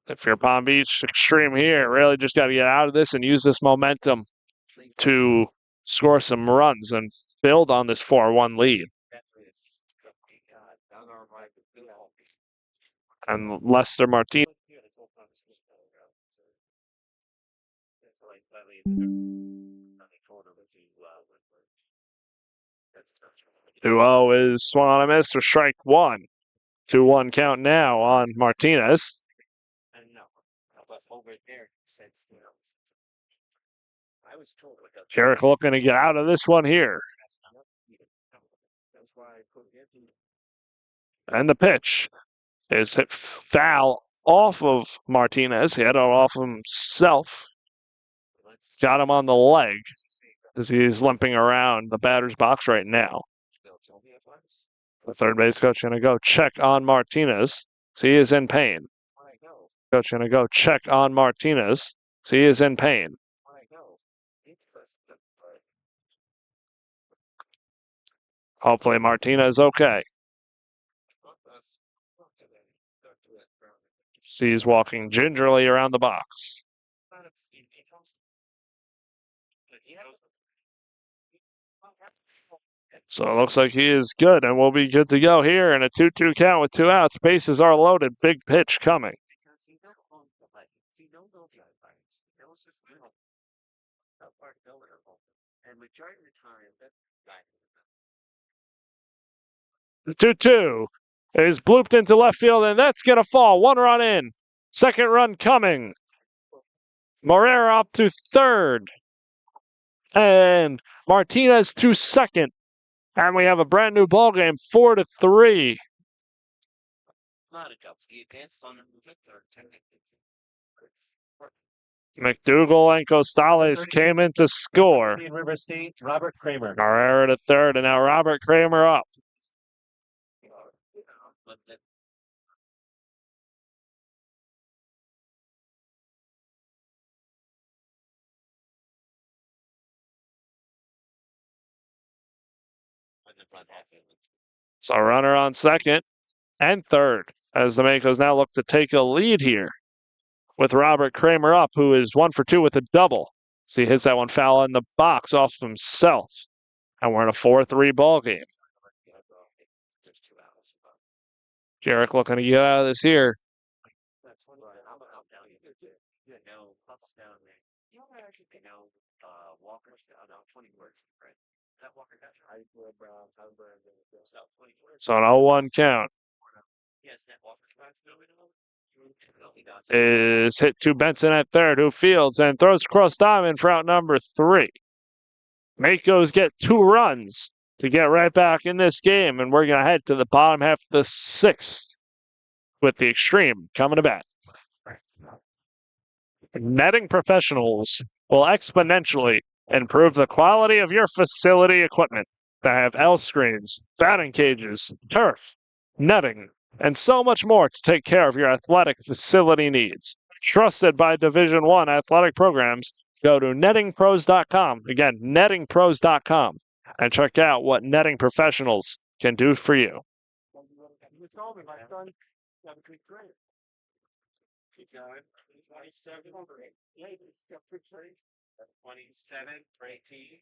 If you're Palm Beach Extreme here, really just got to get out of this and use this momentum to score some runs and build on this 4-1 lead. And Lester Martinez. 2-0 is swung on a miss for strike 1. 2-1 count now on Martinez. Pierrick looking to get out of this one here. And the pitch is hit foul off of Martinez. He had it off himself. Got him on the leg as he's limping around the batter's box right now. The third base coach going to go check on Martinez. So he is in pain. Coach going to go check on Martinez. So he is in pain. Hopefully Martinez okay. He's walking gingerly around the box. So it looks like he is good and we'll be good to go here in a 2-2 count with 2 outs. Bases are loaded. Big pitch coming. The 2-2 is blooped into left field, and that's going to fall. 1 run in. 2nd run coming. Morera up to 3rd. And Martinez to 2nd. And we have a brand new ball game, 4-3. McDougal and Costales came in to score. River State, Robert Kramer. Morera to 3rd, and now Robert Kramer up. So a runner on second and third as the Makos now look to take a lead here with Robert Kramer up, who is 1 for 2 with a double. So he hits that one foul in the box off of himself. And we're in a 4-3 ball game. Jarek looking to get out of this here. So an 0-1 count is hit to Benson at third, who fields and throws across diamond for out number 3. Makos get 2 runs to get right back in this game, and we're going to head to the bottom half of the 6th with the Xtreme coming to bat. Netting professionals will exponentially improve the quality of your facility equipment. They have L screens, batting cages, turf, netting, and so much more to take care of your athletic facility needs. Trusted by Division I athletic programs, go to nettingpros.com. Again, nettingpros.com, and check out what netting professionals can do for you. 27 for 18.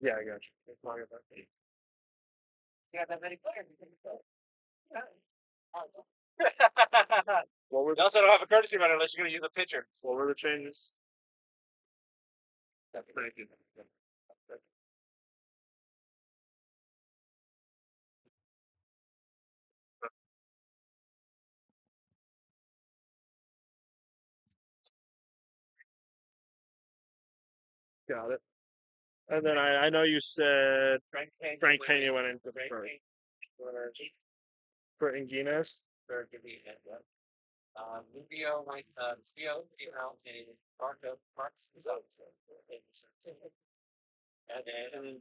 Yeah, I got you. You also don't have a courtesy runner unless you're going to use a pitcher. What were the changes? Thank you. Got it. And then I know you said Frank Pena went into first. For Ingines? Rubio went, Theo came out and Marcos was out. And then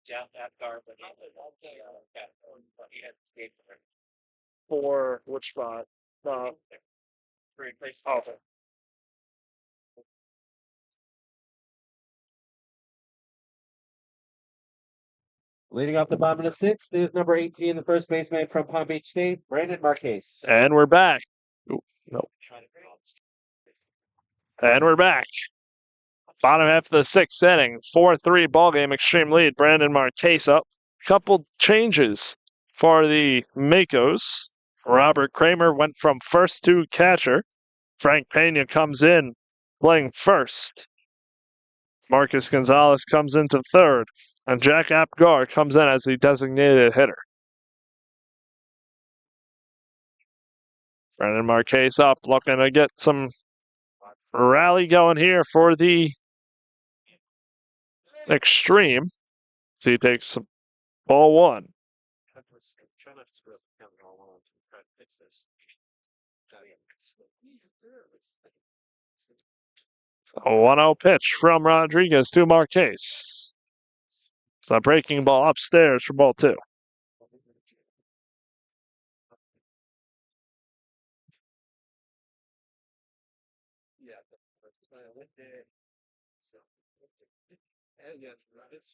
Jeff Apgar, but he had escaped for For which spot? replace. Oh. Leading off the bottom of the 6th is number 18, the first baseman from Palm Beach State, Brandon Marquez. And we're back. Ooh, no. And we're back. Bottom half of the 6th inning, 4-3 ball game, Xtreme lead. Brandon Marquez up. Couple changes for the Makos. Robert Kramer went from first to catcher. Frank Pena comes in playing first. Marcus Gonzalez comes into third. And Jack Apgar comes in as the designated hitter. Brandon Marquez up, looking to get some rally going here for the Xtreme. So he takes ball 1. A 1-0 pitch from Rodriguez to Marquez. It's a breaking ball upstairs for ball 2.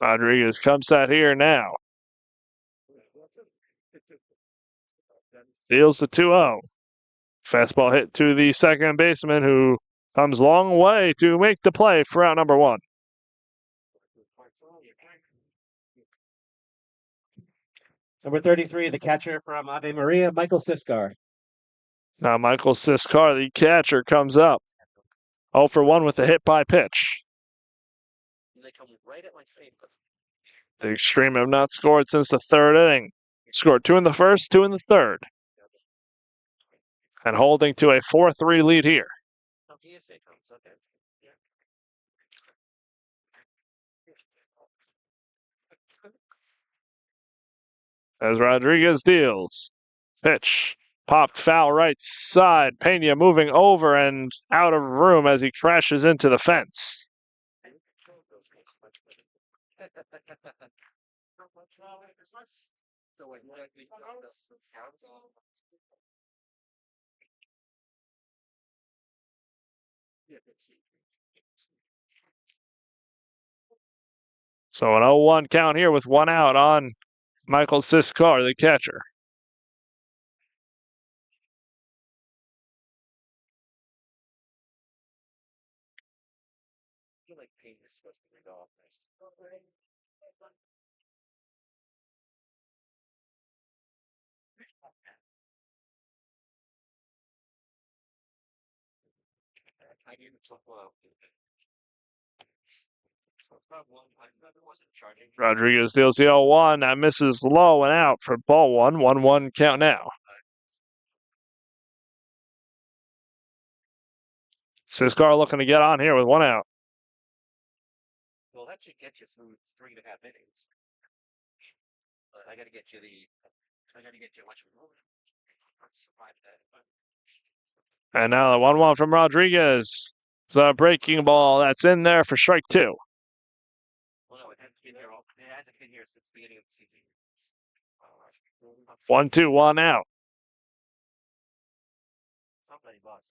Rodriguez comes out here now. Deals the 2-0. Fastball hit to the second baseman, who comes long way to make the play for out number 1. Number 33, the catcher from Ave Maria, Michael Siskar. Now Michael Siskar, the catcher, comes up. 0 for 1 with a hit by pitch. The Xtreme have not scored since the 3rd inning. Scored 2 in the 1st, 2 in the 3rd. and holding to a 4-3 lead here. As Rodriguez deals. Pitch. Popped foul right side. Pena moving over and out of room as he crashes into the fence. So an 0-1 count here with one out on Michael Siskar, the catcher. Rodriguez deals the 0-1. That misses low and out for ball one. 1-1 count now. Siskar looking to get on here with one out. Well, that should get you through 3.5 innings. But I got to get you what you want. And now the 1-1 from Rodriguez. It's a breaking ball that's in there for strike two. Well, no, it hasn't been here since the beginning of the season. 1-2, one out.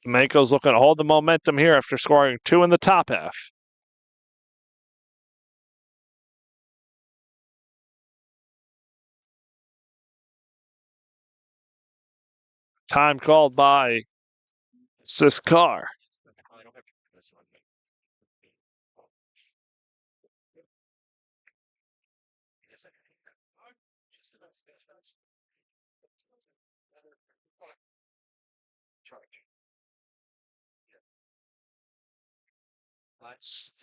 Makos looking to hold the momentum here after scoring 2 in the top half. Time called by Siskar.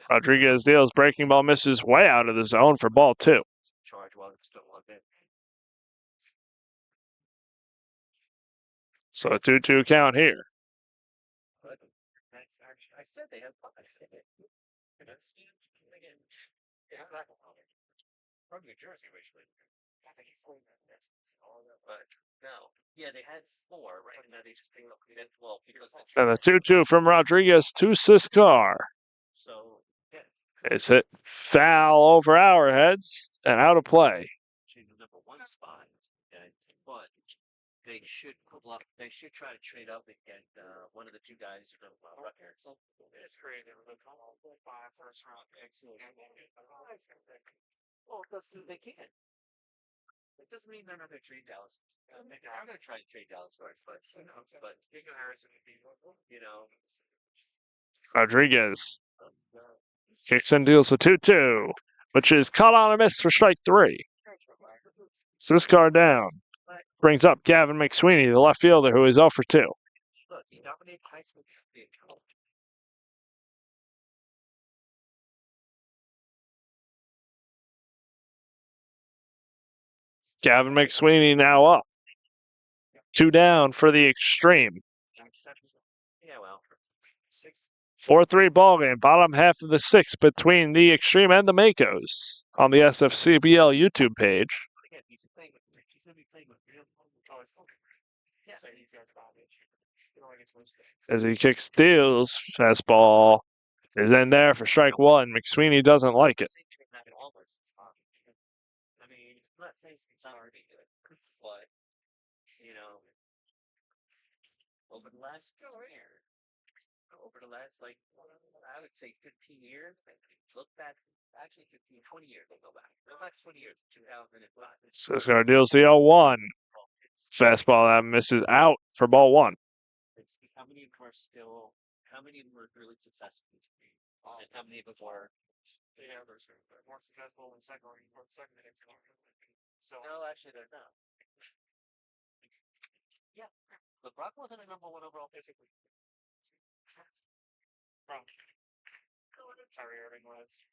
Rodriguez deals breaking ball, misses way out of the zone for ball two. So a 2-2 count here. I said they had fun. From New Jersey originally. But no. Yeah, they had 4, right? And now they just picked up 12. And the 2-2 from Rodriguez to Siskar. So, yeah. It's hit foul over our heads and out of play. The number 1 spot, okay? But they should try to trade up and get one of the 2 guys from Rutgers. It's great. They were going to call 5 first-round picks. Well, they can. It doesn't mean they're not going to trade Dallas. I'm going to try to trade Dallas first, but Rodriguez kicks and deals a 2-2, which is caught on a miss for strike 3. Siskar down. Brings up Gavin McSweeney, the left fielder, who is 0 for 2. Look, he dominated high school. Gavin McSweeney now up. 2 down for the Xtreme. Yeah, well, 4-3 ball game. Bottom half of the 6th between the Xtreme and the Makos on the SFCBL YouTube page. As he kicks deals, fastball is in there for strike 1. McSweeney doesn't like it. I mean, I'm not saying it's not already good, but over the last like I would say 15 years, look back, actually 15, 20 years, go back 20 years, 2005. Siskar deals the 0-1. Fastball that misses out for ball 1. How many of them were really successful? And how many of them were more successful in second inning? So no, actually they're not. Yeah. But Brock wasn't a number 1 overall physically. Kyrie Irving was.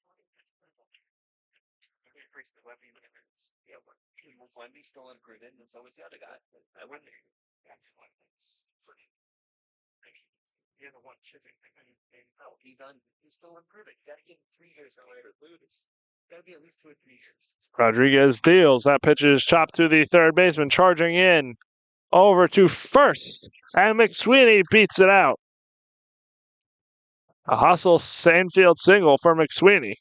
He increased the Wemby minutes. Yeah, but Wemby's still in Gruden, and so was the other guy. I wouldn't. He's still improving. You gotta give him 3 years to improve. It's gotta be at least 2 or 3 years. Rodriguez deals. That pitch is chopped through the third baseman, charging in over to first. And McSweeney beats it out. A hustle Sanfield single for McSweeney.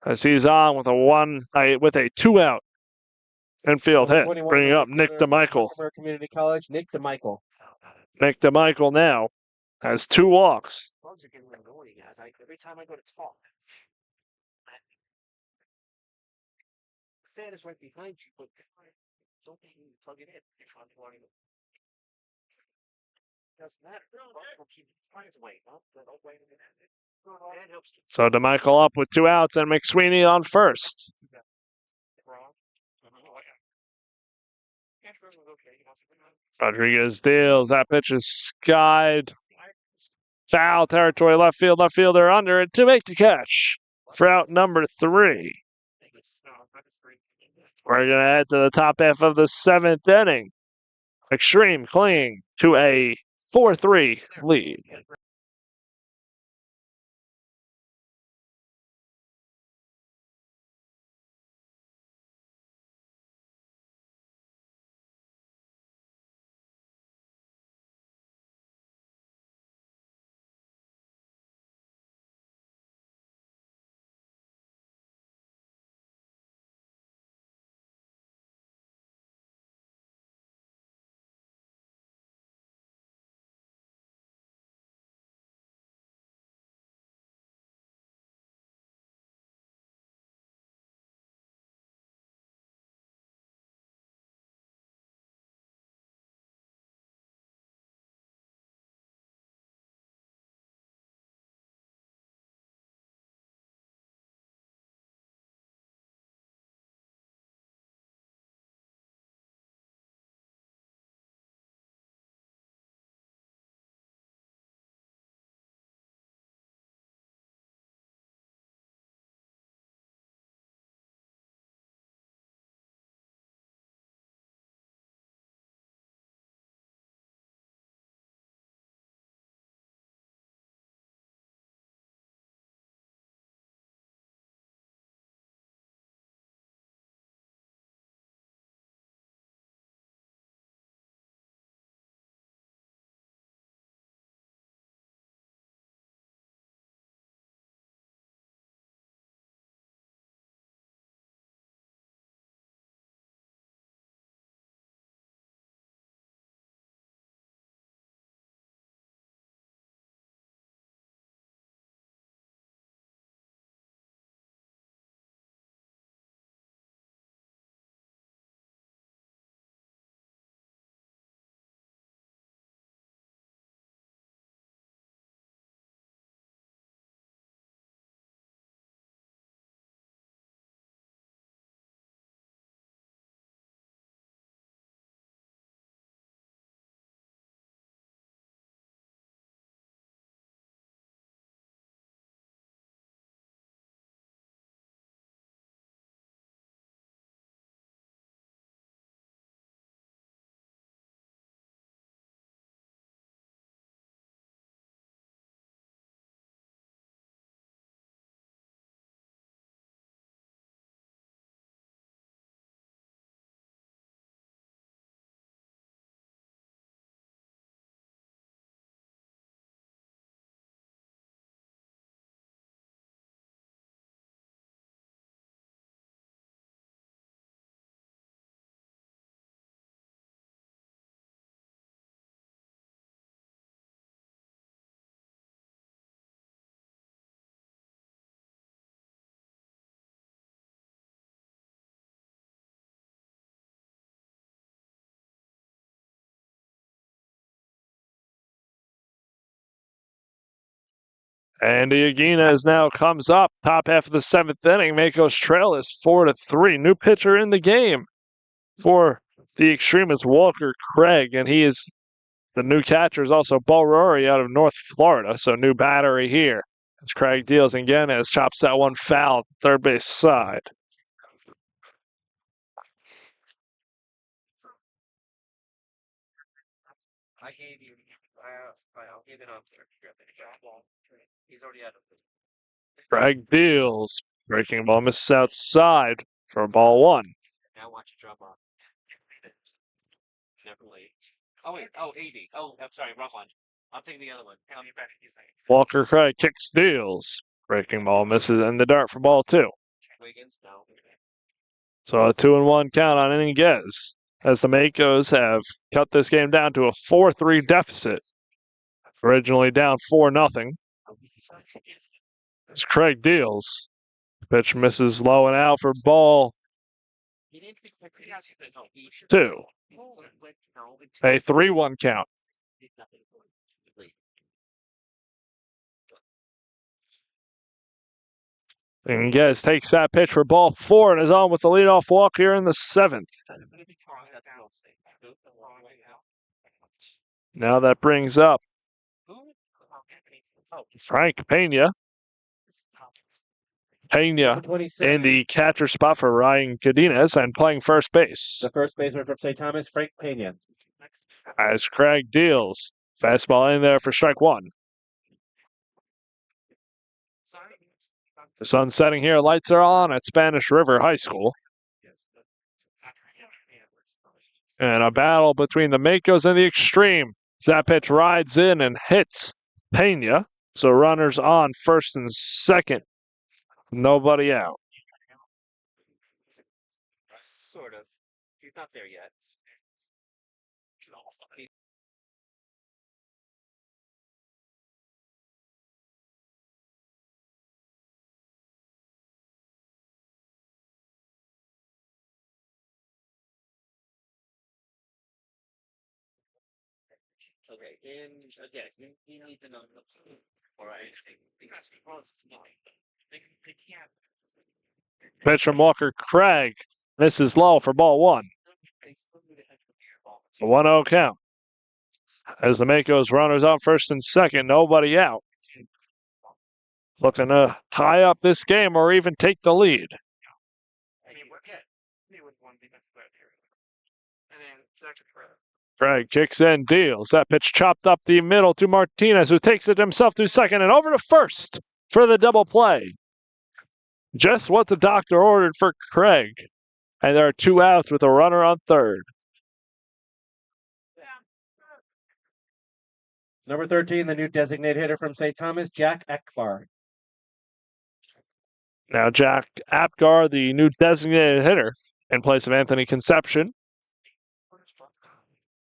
As he's on with a 2-out infield hit, bringing up Nick DeMichael. Community College, Nick DeMichael. Nick DeMichael now has 2 walks. Dogs are getting annoying, guys. Every time I go to talk, the fan is right behind you, but don't make me plug it in. You're trying to plug it in. Doesn't matter. We'll keep the flies away. Don't wait a minute. That helps. So DeMichael up with 2 outs and McSweeney on first. Rodriguez deals. That pitch is skied. Foul territory, left field. Left fielder under it to make the catch for out number 3. We're going to head to the top half of the 7th inning. Xtreme clinging to a 4-3 lead. Andy Aguinez now comes up. Top half of the 7th inning. Makos trail is 4-3. New pitcher in the game for the extremist Walker Craig, and he is the new catcher is also Bo Rory out of North Florida, so new battery here. As Craig deals again as chops that one foul, third base side. I gave you. I'll give it up there. He's already out of it. Craig deals. Breaking ball misses outside for ball one. Now watch it drop off. Never late. Oh wait. Oh, 80. Oh, I'm sorry. Wrong one. I'm taking the other one. Hang on, you're back. Walker Craig kicks deals. Breaking ball misses in the dart for ball two. Wiggins, no. So a 2-1 count on Iniguez as the Makos have cut this game down to a 4-3 deficit. Originally down 4-0. As Craig deals. Pitch misses low and out for ball two. A 3-1 count. Iniguez takes that pitch for ball four and is on with the leadoff walk here in the seventh. Now that brings up Frank Pena. Pena in the catcher spot for Ryan Godinez and playing first base. The first baseman from St. Thomas, Frank Pena. As Craig deals. Fastball in there for strike one. The sun's setting here. Lights are on at Spanish River High School. And a battle between the Makos and the Xtreme. That pitch rides in and hits Pena. So runners on first and second. Nobody out. Sort of. He's not there yet. Okay, and again, you need to know. All right, because they can't. Pitch from Walker Craig. Misses low for ball one. A 1-0 count. As the Makos runners on first and second, nobody out. Looking to tie up this game or even take the lead. Craig kicks in, deals. That pitch chopped up the middle to Martinez, who takes it himself to second and over to first for the double play. Just what the doctor ordered for Craig. And there are two outs with a runner on third. Number 13, the new designated hitter from St. Thomas, Jack Akbar. Now Jack Apgar, the new designated hitter, in place of Anthony Conception.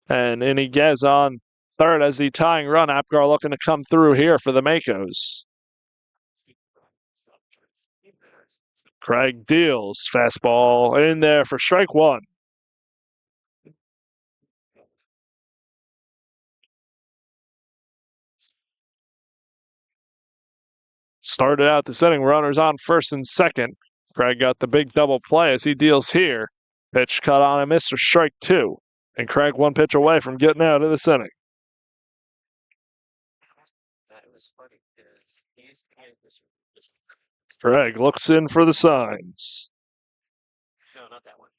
And Iniguez on third as the tying run. Apgar looking to come through here for the Makos. Craig deals. Fastball in there for strike one. Started out the setting, runners on first and second. Craig got the big double play as he deals here. Pitch cut on and missed for strike two. And Craig one pitch away from getting out of this inning. Craig looks in for the signs. No, not that one.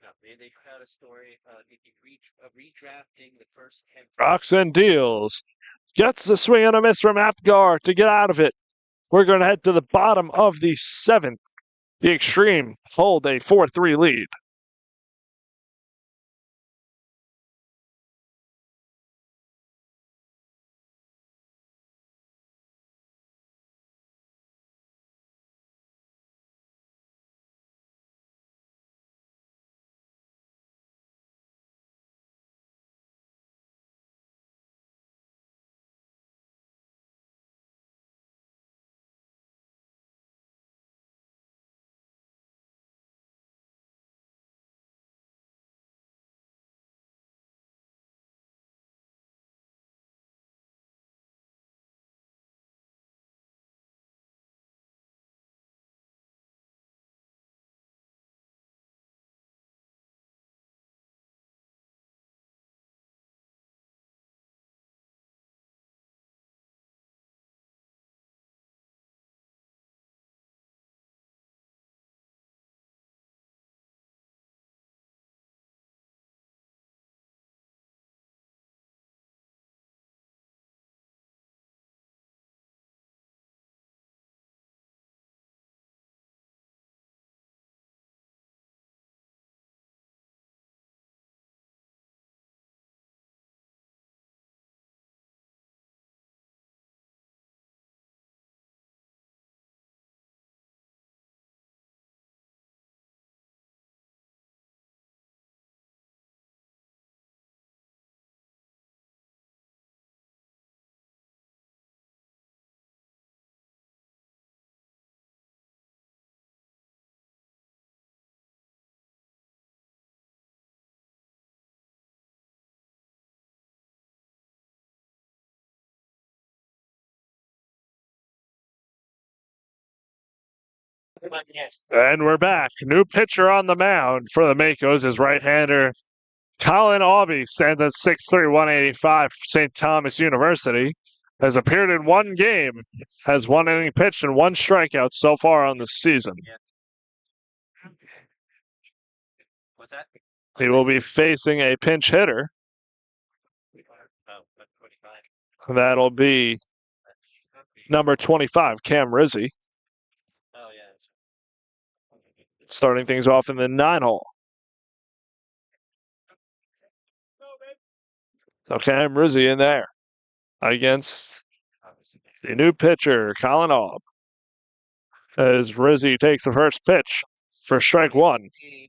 No, they had a story. Redrafting the first 10. Rocks and deals. Gets the swing and a miss from Apgar to get out of it. We're going to head to the bottom of the seventh. The Xtreme hold a 4-3 lead. And we're back. New pitcher on the mound for the Makos is right-hander Colin Aubie, stands at 6'3", 185, St. Thomas University. Has appeared in one game, has one inning pitched and one strikeout so far on the season. What's that? He will be facing a pinch hitter. That'll be number 25, Cam Rizzi. Oh, yeah. Starting things off in the 9-hole. So Cam Rizzi in there against the new pitcher, Colin Aub. As Rizzi takes the first pitch for strike one. You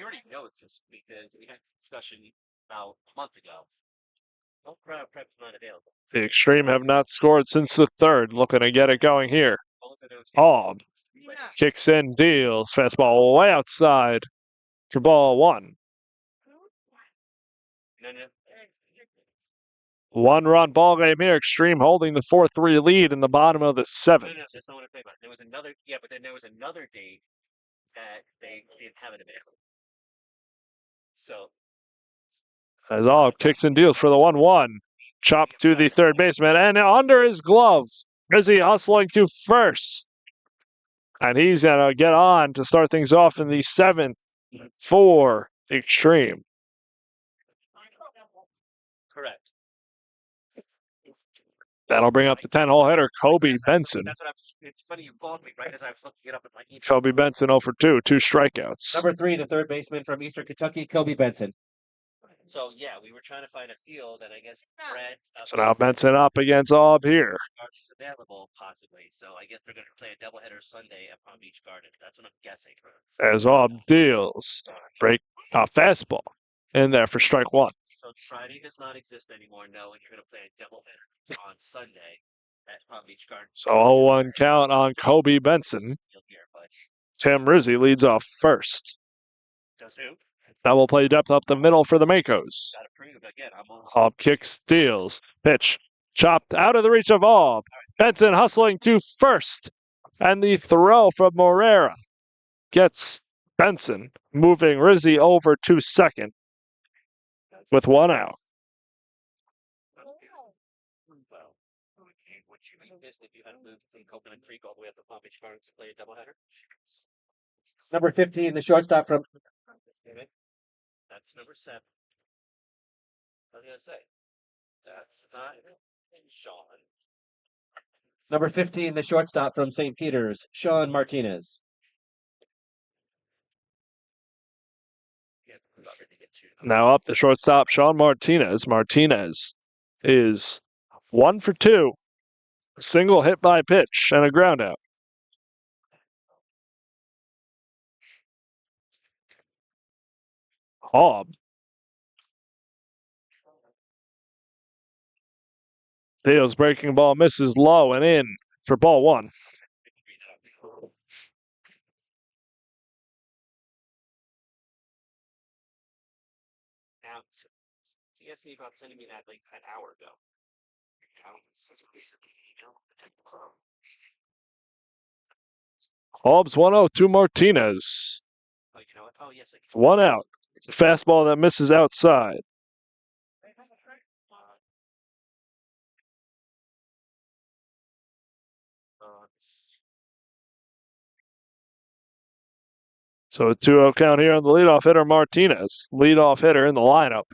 already know this because we had a discussion about a month ago. No crowd prep's not available. The Xtreme have not scored since the third. Looking to get it going here. Aub kicks in, deals. Fastball way outside for ball one. No. 1-run ball game here. Xtreme holding the 4-3 lead in the bottom of the No, seventh. that's not what I'm saying about. There was another, but then there was another date that they didn't have it available. So. As Aub kicks and deals for the 1-1. Chop to the third baseman and under his glove. Rizzi hustling to first. And he's going to get on to start things off in the seventh for Xtreme. Correct. That'll bring up the 10-hole hitter, Kobe Benson. That's what it's funny you called me right as I was looking it up in my email. Kobe Benson 0 for 2, 2 strikeouts. Number 3, the third baseman from Eastern Kentucky, Kobe Benson. So, yeah, we were trying to find a field, and I guess Brad... So now Benson up against Aub here. Is available, possibly. So I guess they're going to play a doubleheader Sunday at Palm Beach Garden. That's what I'm guessing. As Aub deals. Break fastball in there for strike one. So Friday does not exist anymore, no, and you're going to play a doubleheader on Sunday at Palm Beach Garden. So 0-1 count on Kobe Benson. Tim Rizzi leads off first. Does who? That will play depth up the middle for the Makos. Gotta prove again. Aub kicks, steals, pitch, chopped out of the reach of Aub. Benson hustling to first, and the throw from Morera gets Benson moving Rizzi over to second with one out. Would you be pissed if you had moved from Coconut Creek all the way up to Palm Beach Garden to play a doubleheader? Number 15, the shortstop from... That's number 7. What was I going to say? That's not Sean. Number 15, the shortstop from St. Peter's, Sean Martinez. Now up the shortstop, Sean Martinez. Martinez is 1 for 2. Single hit by pitch and a ground out. Aub deals breaking ball, misses low and in for ball one. Now, he asked me about sending me that like an hour ago. Aub's 1-0 to Martinez. Oh, you know what? Oh, yes. One out. It's a fastball that misses outside. So a 2-0 count here on the leadoff hitter, Martinez. Leadoff hitter in the lineup.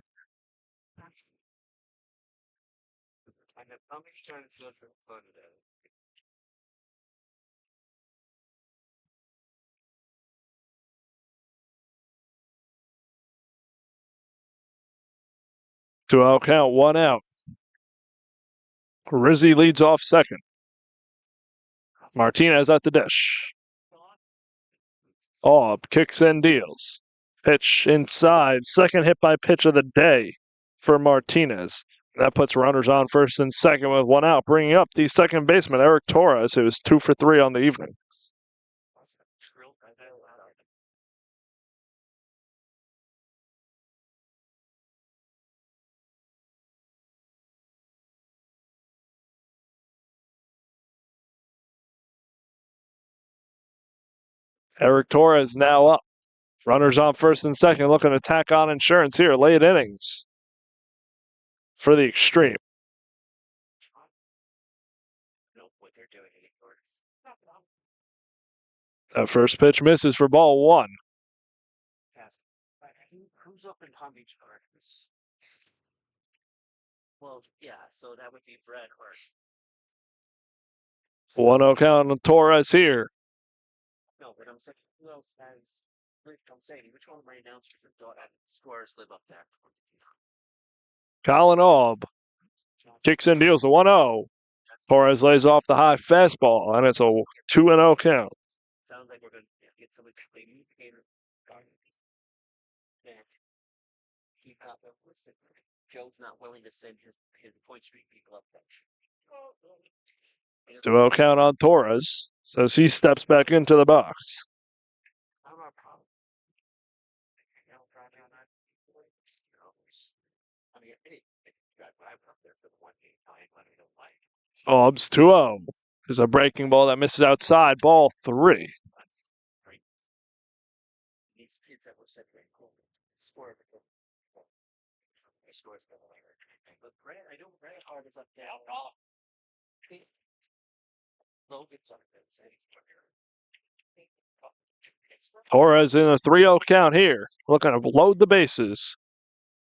Two-out count, 1 out. Rizzi leads off second. Martinez at the dish. Aub kicks and deals. Pitch inside. Second hit by pitch of the day for Martinez. That puts runners on first and second with 1 out, bringing up the second baseman, Eric Torres, who is 2 for 3 on the evening. Eric Torres now up. Runners on first and second, looking to tack on insurance here. Late innings for the Xtreme. That first pitch misses for ball one. Who's up in Palm Beach Gardens? Well, yeah, so that would be Fred or 1-0 count on Torres here. no, but I'm saying who else has I'm saying which one of my announcers thought scores live up there? Colin Aub kicks and deals a 1-0. Torres lays off the high fastball, and it's a 2-0 count. Sounds like we're going to get somebody to play indicator. And keep up with Joe's not willing to send his point street people up there. 2-0 count on Torres, as he steps back into the box. Aub's 2-0. There's a breaking ball that misses outside, ball 3. These kids that were separated score. But Brad, I know Brad Hart is up there. Logan's up there. Torres in a 3-0 count here, looking to load the bases.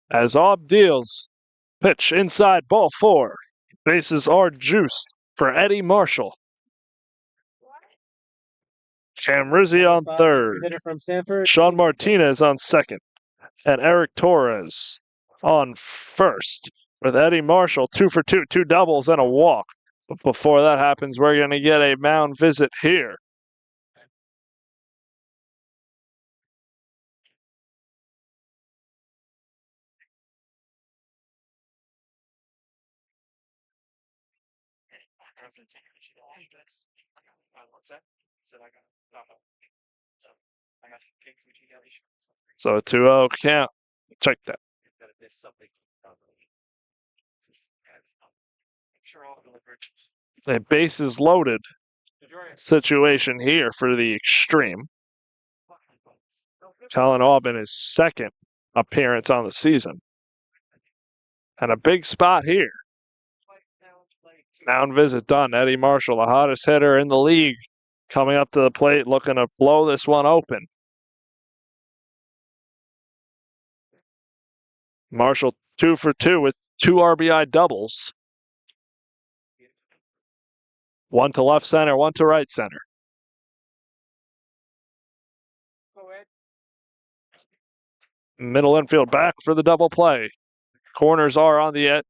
As Aub deals, pitch inside, ball 4. Bases are juiced for Eddie Marshall. Cam Rizzi on third. Hitter from Sanford. Sean Martinez on second. And Eric Torres on first. With Eddie Marshall 2 for 2, 2 doubles and a walk. But before that happens, we're going to get a mound visit here. So a 2-0 count. Check that. A bases loaded situation here for the Xtreme. Colin Aub in his second appearance on the season. And a big spot here. Mound visit done. Eddie Marshall, the hottest hitter in the league, coming up to the plate, looking to blow this one open. Marshall 2 for 2 with 2 RBI doubles. 1 to left center, 1 to right center. Middle infield back for the double play. Corners are on the edge.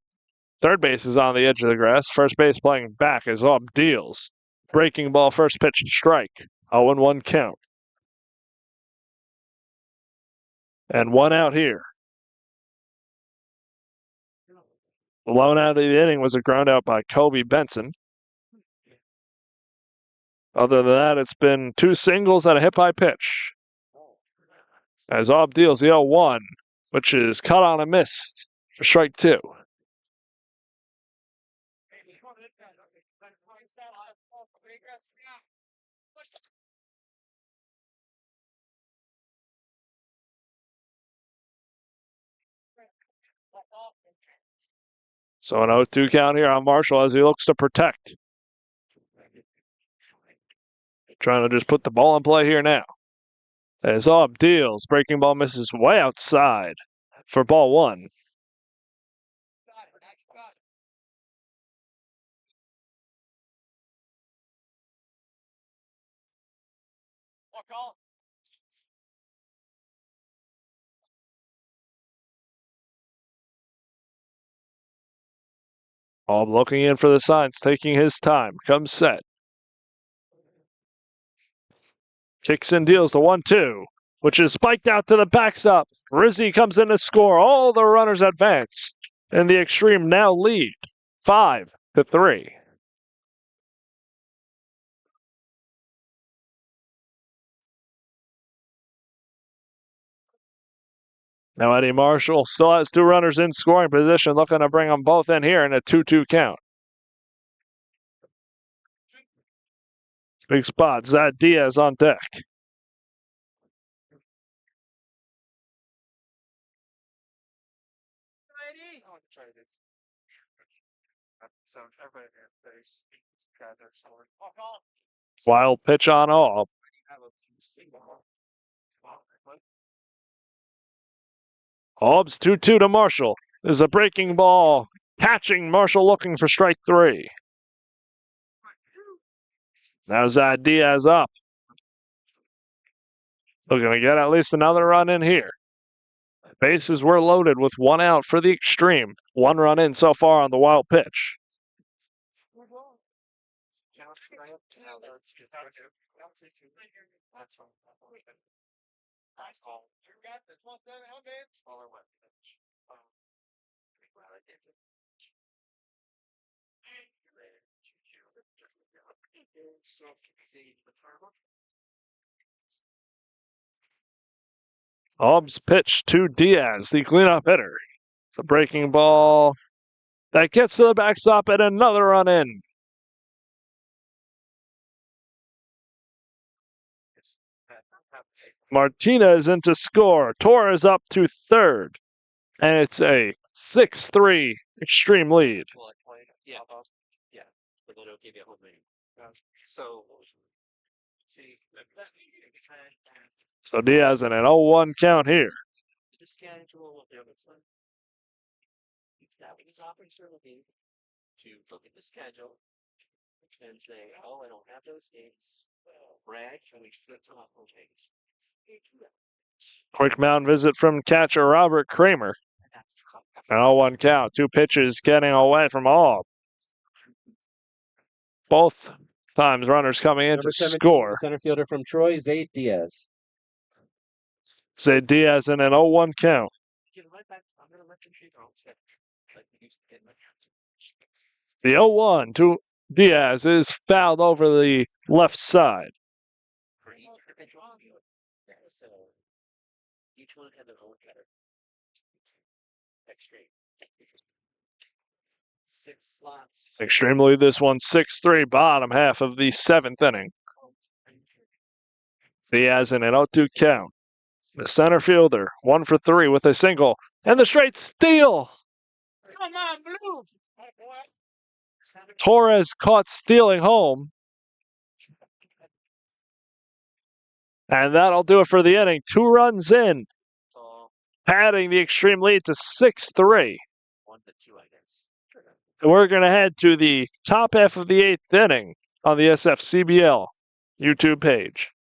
Third base is on the edge of the grass. First base playing back as Aub deals. Breaking ball, first pitch, strike. 0-1 count. And 1 out here. The lone out of the inning was a ground out by Kobe Benson. Other than that, it's been 2 singles and a hit by pitch. As Aub deals the 0-1, which is cut on and missed for strike 2. So an 0-2 count here on Marshall as he looks to protect. Trying to just put the ball in play here now. As Aub deals, breaking ball misses way outside for ball 1. Aub looking in for the signs, taking his time. Comes set. Kicks and deals the 1-2, which is spiked out to the backstop. Rizzi comes in to score. All the runners advance. And the Xtreme now lead 5-3. Now Eddie Marshall still has 2 runners in scoring position, looking to bring them both in here in a 2-2 count. Big spot. Zad Diaz on deck. Wild pitch on off. Hobbs 2-2 to Marshall. Is a breaking ball. Catching Marshall looking for strike 3. Now Diaz up. We're going to get at least another run in here. Bases were loaded with 1 out for the Xtreme. 1 run in so far on the wild pitch. Hobbs pitch to Diaz, the cleanup hitter. It's a breaking ball that gets to the backstop and another run in. Martinez in to score. Torres up to third. And it's a 6-3 Xtreme lead. Yeah. Yeah. But they don't give you a whole name. So, see, So Diaz in an 0-1 count here. the schedule of the other side. That was an opportunity to look at the schedule and say, oh, I don't have those dates. Brad, can we flip off those dates? Quick mound visit from catcher Robert Kramer. An 0-1 count. 2 pitches getting away from all. Both times runners coming in Number to 17, score. center fielder from Troy, Zayd Diaz. Say Diaz in an 0-1 count. The 0-1 to Diaz is fouled over the left side. So each one had their own cutter. Extreme. 6 slots. Extremely this one 6-3, bottom half of the 7th inning. Diaz in an 0-2 count. The center fielder, 1 for 3 with a single, and the straight steal. Come on, Blue! Torres caught stealing home. And that'll do it for the inning. 2 runs in, padding the Xtreme lead to 6-3. 1 to 2, I guess. We're going to head to the top half of the 8th inning on the SFCBL YouTube page.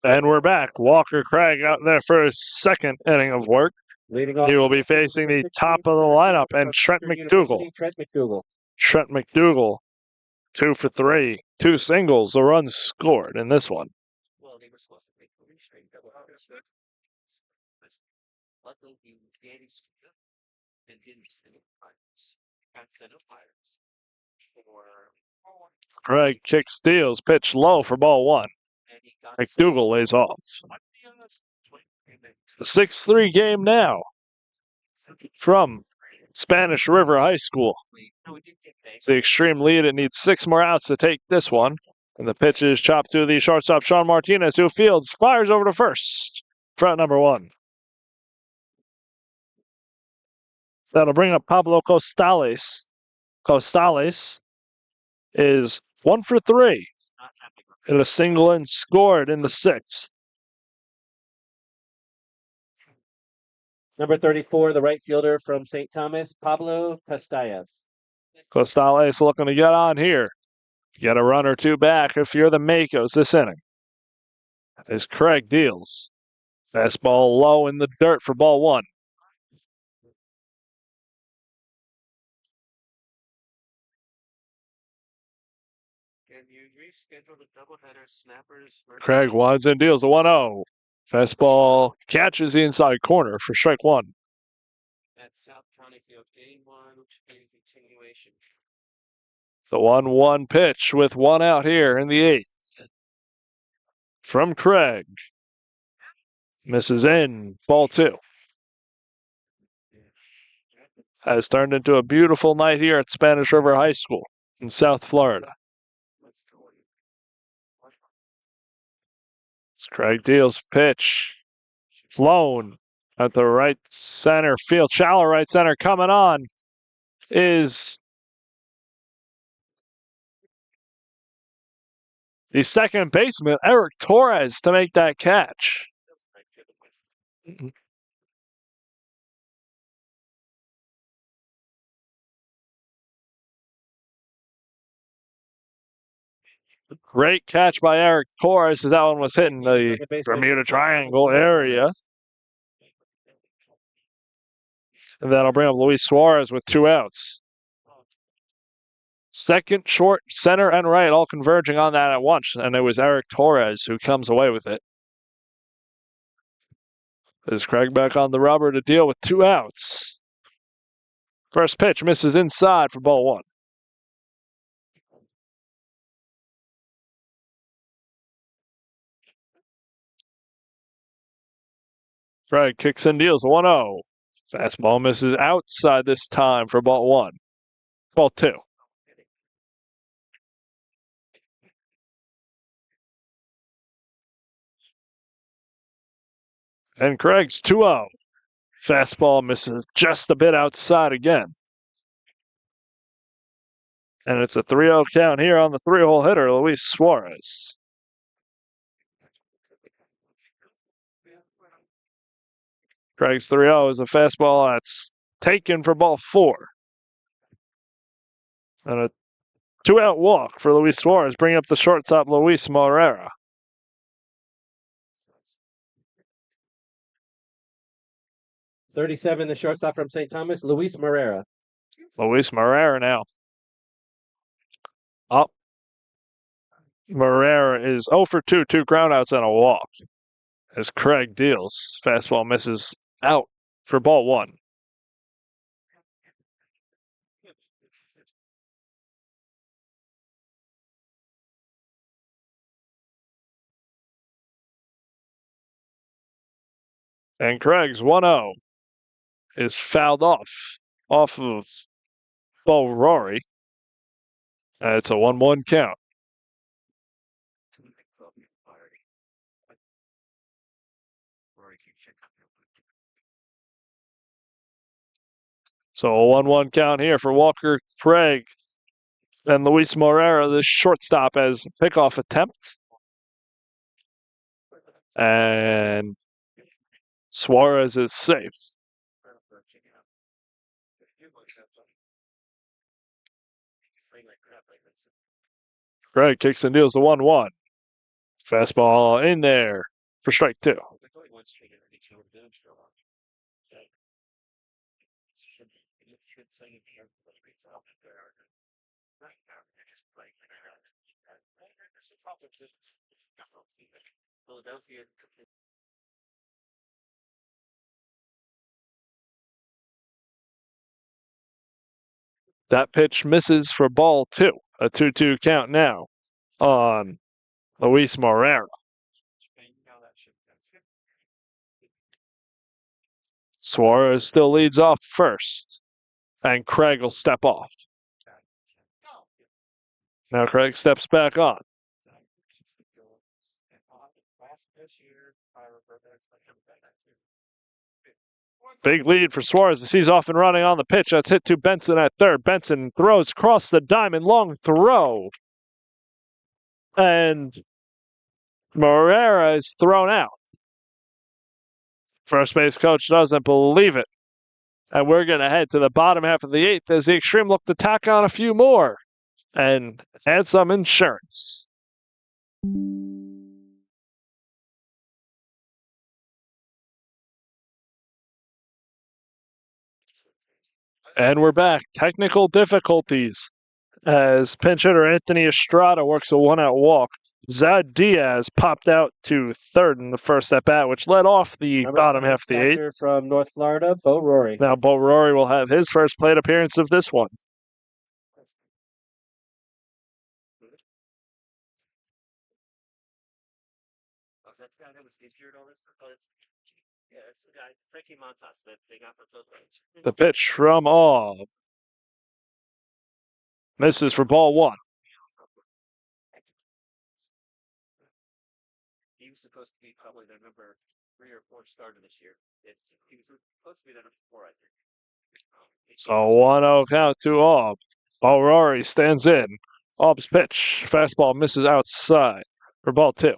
And we're back. Walker Craig out there for his 2nd inning of work. Leading off, He will be facing the top of the lineup and Trent McDougal. Trent McDougal. Trent McDougal 2 for 3. 2 singles, a run scored in this one. Well, they were supposed to make 3 straight double headers. Luckily, Danny stood and didn't send up fires. Got sent up fires. Craig kicks, steals, pitch low for ball 1. McDougal lays off. A 6-3 game now from Spanish River High School. It's the Xtreme lead. It needs 6 more outs to take this one. And the pitch is chopped to the shortstop, Sean Martinez, who fields, fires over to first. Front number 1. That'll bring up Pablo Costales. Costales is 1 for 3. Hit a single and scored in the 6th. Number 34, the right fielder from St. Thomas, Pablo Castallas. Costales looking to get on here. Get a run or 2 back if you're the Makos this inning. As Craig deals. Fastball low in the dirt for ball 1. Can you reschedule the doubleheader snappers? Craig winds and deals a 1-0. Fastball catches the inside corner for strike 1. At South County Field, game 1, which is continuation. The 1-1 pitch with 1 out here in the 8th. From Craig. Misses in, ball 2. Has turned into a beautiful night here at Spanish River High School in South Florida. As Craig deals pitch. Flown at the right center field. Shallow right center coming on is the second baseman, Eric Torres, to make that catch. Great catch by Eric Torres as that one was hitting the Bermuda Triangle area. And that'll bring up Luis Suarez with 2 outs. Second, short, center, and right all converging on that at once. And it was Eric Torres who comes away with it. Is Craig back on the rubber to deal with 2 outs. First pitch misses inside for ball 1. Craig kicks and deals 1-0. Fastball misses outside this time for ball 1. Ball 2. And Craig's 2-0. Fastball misses just a bit outside again. And it's a 3-0 count here on the 3-hole hitter, Luis Suarez. Craig's 3-0 is a fastball that's taken for ball 4. And a 2-out walk for Luis Suarez, bringing up the shortstop, Luis Morera. $37, the shortstop from St. Thomas, Luis Morera. Luis Morera now. Up. Morera is 0 for 2, 2 groundouts and a walk. As Craig deals, fastball misses out for ball 1. And Craig's 1-0 is fouled off of Bo Rory. It's a 1-1 count. So a 1-1 count here for Walker Craig and Luis Morera, the shortstop, as pickoff attempt. And Suarez is safe. Craig kicks and deals the 1-1. Fastball in there for strike 2. Philadelphia. That pitch misses for ball 2. A 2-2 count now on Luis Morera. Suarez still leads off first, and Craig will step off. Now Craig steps back on. Big lead for Suarez as he's off and running on the pitch. That's hit to Benson at third. Benson throws across the diamond, long throw. And Morera is thrown out. First base coach doesn't believe it. And we're going to head to the bottom half of the 8th as the Xtreme look to tack on a few more and add some insurance. And we're back. Technical difficulties as pinch hitter Anthony Estrada works a 1-out walk. Zad Diaz popped out to third in the first at bat, which led off the bottom half of the 8th. From North Florida, Bo Rory. Now Bo Rory will have his first plate appearance of this one. That guy that was injured all this? Yeah, it's the guy, Frankie Montas, that they got for Philippines. The pitch from Aub. Misses for ball 1. He was supposed to be probably the number 3 or 4 starter this year. He was supposed to be the number 4, I think. So 1-0 count to Aub. Rory stands in. Aub's pitch. Fastball misses outside for ball 2.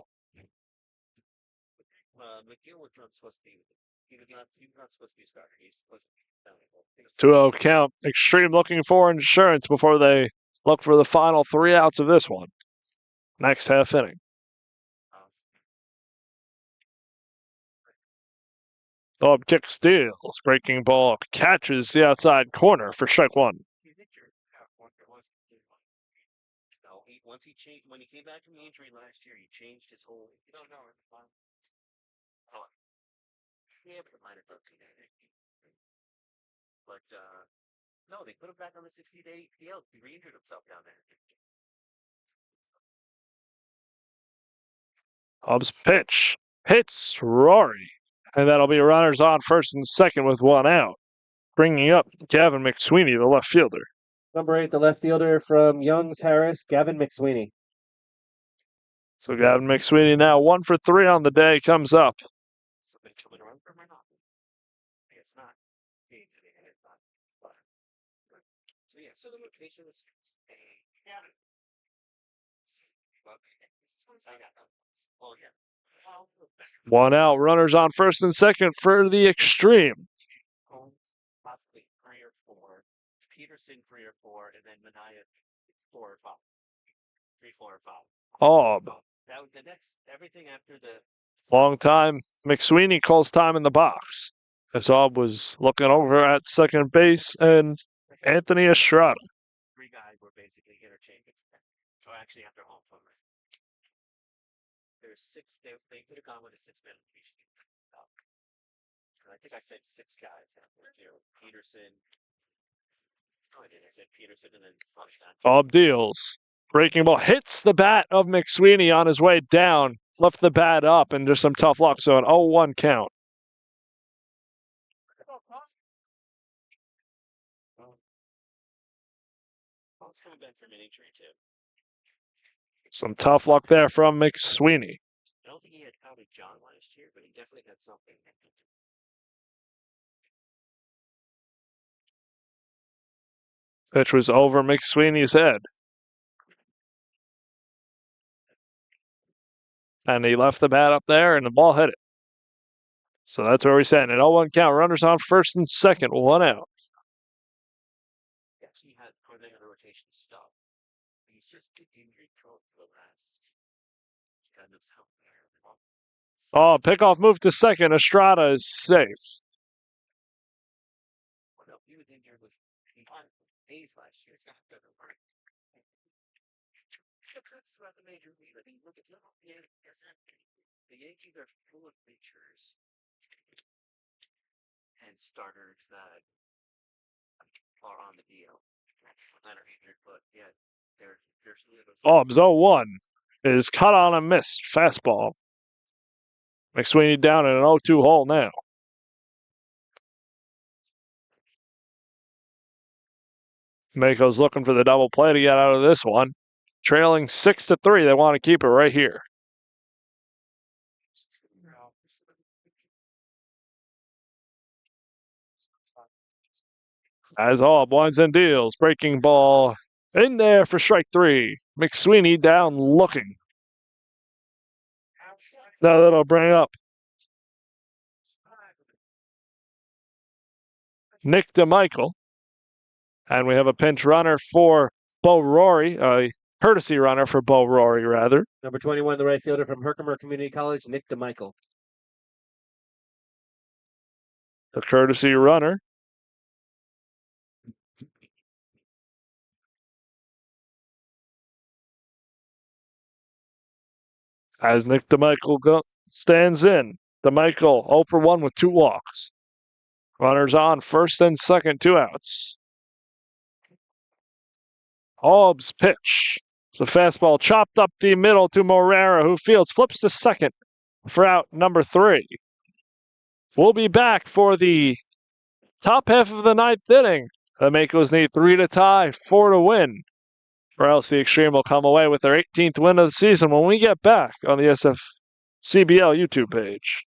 McGill was not supposed to be. He was not supposed to be a starter. He's supposed to be 2-0 count. Xtreme looking for insurance before they look for the final 3 outs of this one. Next half inning. Aub kick steals. Breaking ball catches the outside corner for strike 1. Once he changed, when he came back from the injury last year, he changed his whole. Yeah, but minor 13, I think. But no, they put him back on the 60-day DL. He re-injured himself down there. Aub's pitch hits Rory, and that'll be runners on first and second with 1 out. Bringing up Gavin McSweeney, the left fielder. Number 8, the left fielder from Youngs Harris, Gavin McSweeney. So Gavin McSweeney now 1 for 3 on the day comes up. So they took it around for him or not? I guess not. So yeah, so the location is a cabin. Oh yeah. 1 out, runners on first and second for the Xtreme. Possibly 3 or 4. Peterson 3 or 4, and then Mania 4 or 5. 3, 4 or 5. Aub. That was the next everything after the Long time. McSweeney calls time in the box. As Aub was looking over at second base, and Anthony Estrada. 3 guys were basically interchangeable. So actually after home plate. There's 6. They could have gone with a 6-man rotation. I think I said 6 guys. Peterson. Oh, I did. I said Peterson and then Aub deals. Breaking ball hits the bat of McSweeney on his way down. Left the bat up and just some tough luck. So an 0-1 count. It's kind of been from an injury too. Some tough luck there from McSweeney. I don't think he had Tommy John last year, but he definitely had something. Pitch was over McSweeney's head. And he left the bat up there, and the ball hit it. So that's where we stand. An 0-1 count. Runners on first and second. 1 out. He actually had the rotation stop. He's just injury prone for the last. God knows how. Oh, pickoff move to second. Estrada is safe. Well, no, he was injured with Hayes last year. That's throughout the major league. I mean, look at the Yankees are full of pitchers and starters that are on the DL. That are injured, but yeah, there's Hobbs 0-1 is caught on a missed fastball. McSweeney down in an 0-2 hole now. Makos looking for the double play to get out of this one. Trailing 6-3. They want to keep it right here. As Hobbs winds and deals. Breaking ball in there for strike 3. McSweeney down looking. Now that'll bring up Nick DeMichael. And we have a pinch runner for Bo Rory, a courtesy runner for Bo Rory, rather. Number 21, the right fielder from Herkimer Community College, Nick DeMichael. The courtesy runner. As Nick DeMichael stands in. DeMichael 0 for 1 with 2 walks. Runners on first and second, 2 outs. Hobbs pitch. So fastball chopped up the middle to Morera, who fields, flips to second for out number 3. We'll be back for the top half of the 9th inning. The Makos need 3 to tie, 4 to win, or else the Xtreme will come away with their 18th win of the season when we get back on the SFCBL YouTube page.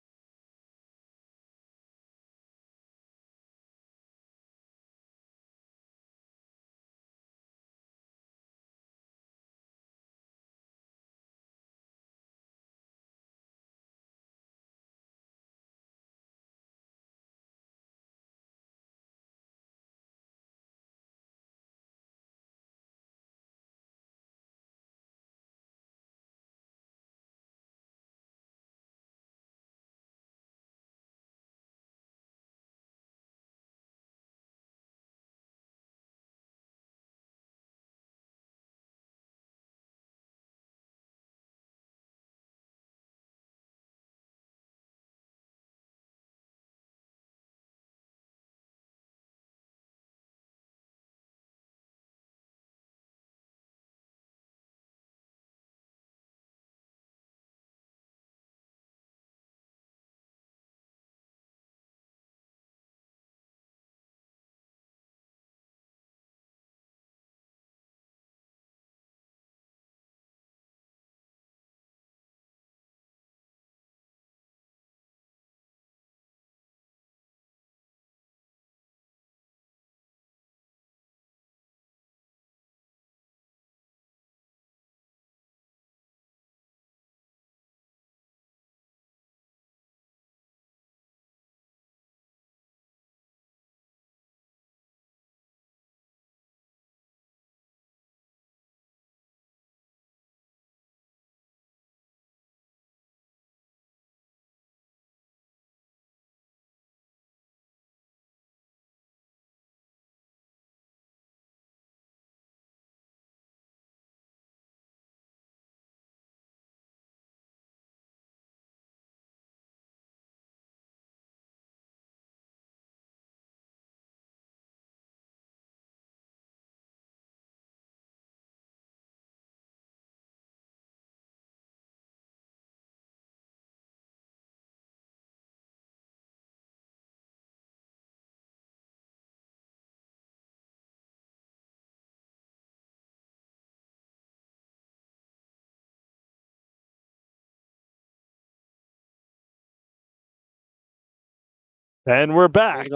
And we're back.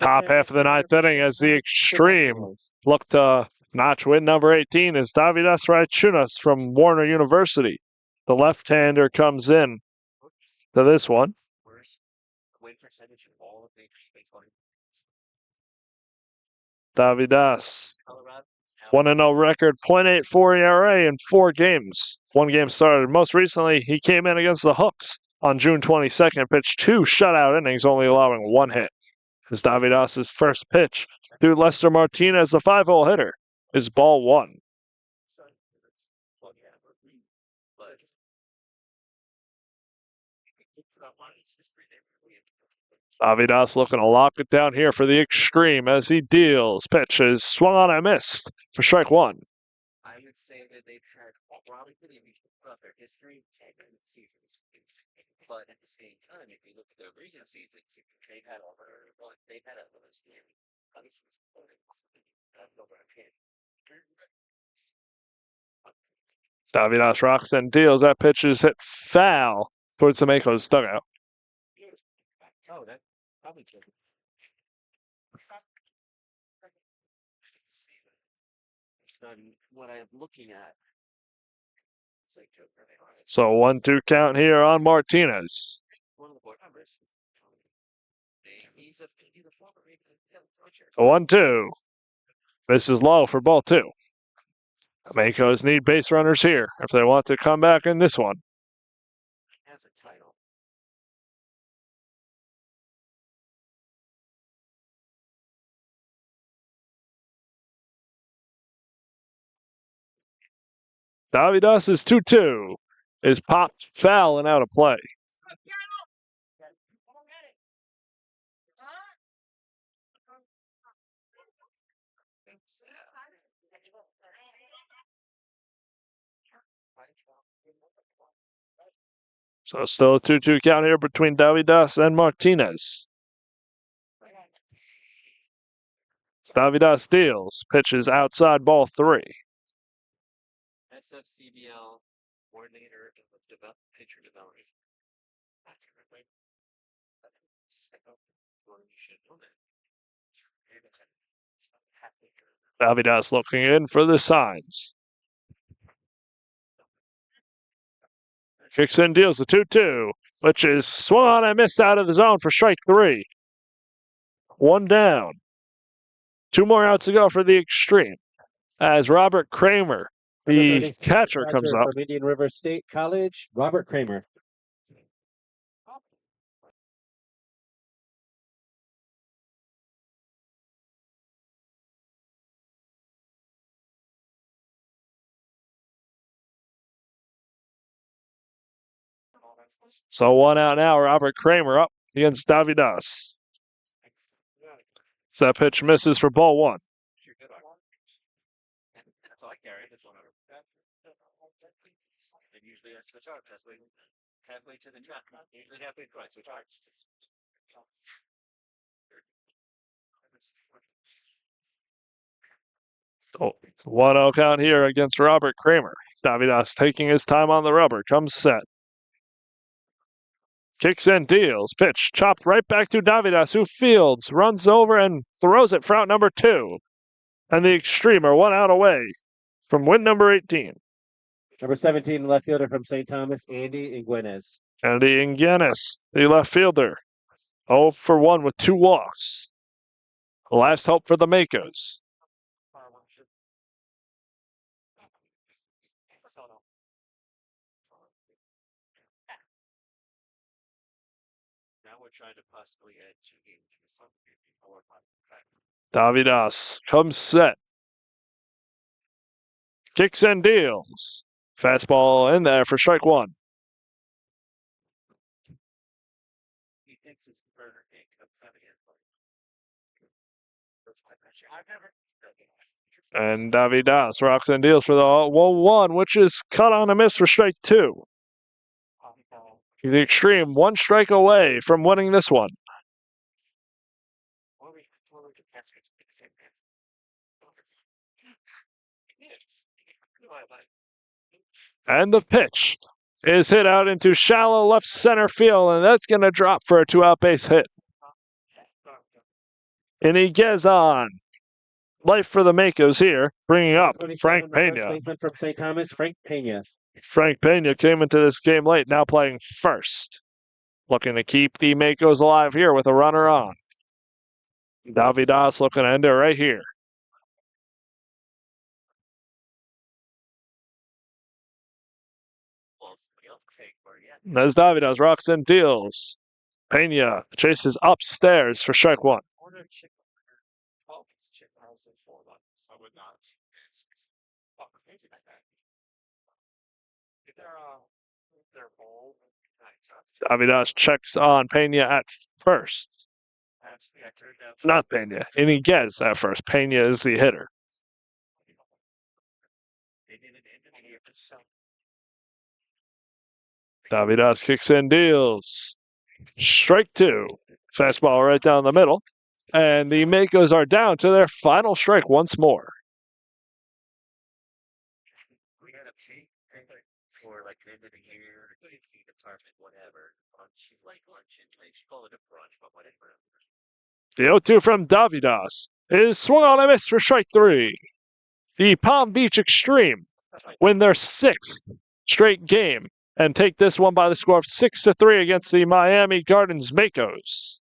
Top half of the 9th inning as the Xtreme look to notch win number 18 is Davidas Raichunas from Warner University. The left-hander comes in to this one. Davidas, 1-0 record, .84 ERA in 4 games. 1 game started. Most recently, he came in against the Hooks on June 22nd, pitched 2 shutout innings, only allowing 1 hit. As Davidas' first pitch to Lester Martinez, the 5-hole hitter, is ball 1. But Avidas looking to lock it down here for the extreme as he deals. Pitch is swung on and missed for strike one. I would say that they've had probably pretty throughout their history and seasons. But at the same time, if you look at their recent seasons, they've had they've had a Avidas rocks and deals. That pitch is hit foul towards the Makos dugout. Oh, that probably could. What I'm looking at. So 1-2 count here on Martinez. One of the board members. He's a former 1-2. This is low for ball two. The Makos need base runners here if they want to come back in this one. Has a title. Davidas' 2-2 is popped foul and out of play. So still a 2-2 count here between Davidas and Martinez. Davidas deals. Pitches outside ball three. SFCBL coordinator of pitcher development. Davidas looking in for the signs. Kicks in, deals a 2-2, which is swung on and missed out of the zone for strike three. One down. Two more outs to go for the extreme. As Robert Kramer, the catcher, comes up. From Indian River State College, Robert Kramer. So one out now, Robert Kramer up against Davidas. So that pitch misses for ball one. That's all I carry. Usually I switch out halfway to the track. Usually halfway to switch out. Oh, 1-0 count here against Robert Kramer. Davidas taking his time on the rubber. Comes set. Kicks in, deals. Pitch chopped right back to Davidas, who fields, runs over, and throws it for out number two. And the extreme are one out away from win number 18. Number 17, left fielder from St. Thomas, Andy Iguenes. Andy Iguenes, the left fielder. 0 for 1 with 2 walks. Last hope for the Makos. Now we're trying to possibly add 2 games. Davidas comes set. Kicks and deals. Fastball in there for strike one. He thinks his burner can't come And Davidas rocks and deals for the 1-1, which is cut on a miss for strike two. He's the extreme, 1 strike away from winning this one. And the pitch is hit out into shallow left center field, and that's going to drop for a 2-out base hit. And he gets on. Life for the Makos here, bringing up Frank Pena. From St. Thomas, Frank Pena. Frank Pena came into this game late, now playing first. Looking to keep the Makos alive here with a runner on. Davidas looking to end it right here. As Davidas rocks and deals. Pena chases upstairs for strike one. Davidas checks on Pena at first. Not Pena. Iniguez at first. Pena is the hitter. Davidas kicks in, deals. Strike two. Fastball right down the middle. And the Makos are down to their final strike once more. We had a pay for like the end of the year, AC department, whatever. Lunch, like lunch, and she called it a brunch, but whatever. The 0-2 from Davidas is swung on a miss for strike three. The Palm Beach Xtreme win their sixth straight game and take this one by the score of 6-3 against the Miami Gardens Makos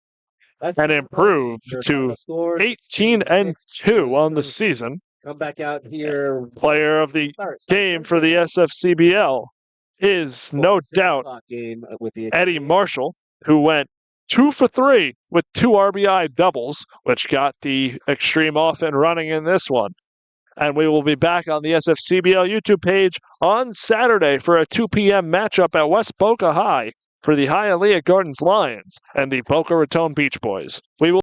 and improve to 18-2 on the season. Come back out here. Player of the game for the SFCBL is no doubt Eddie Marshall, who went 2 for 3 with 2 RBI doubles, which got the Xtreme off and running in this one. And we will be back on the SFCBL YouTube page on Saturday for a 2 p.m. matchup at West Boca High for the Hialeah Gardens Lions and the Boca Raton Beach Boys. We will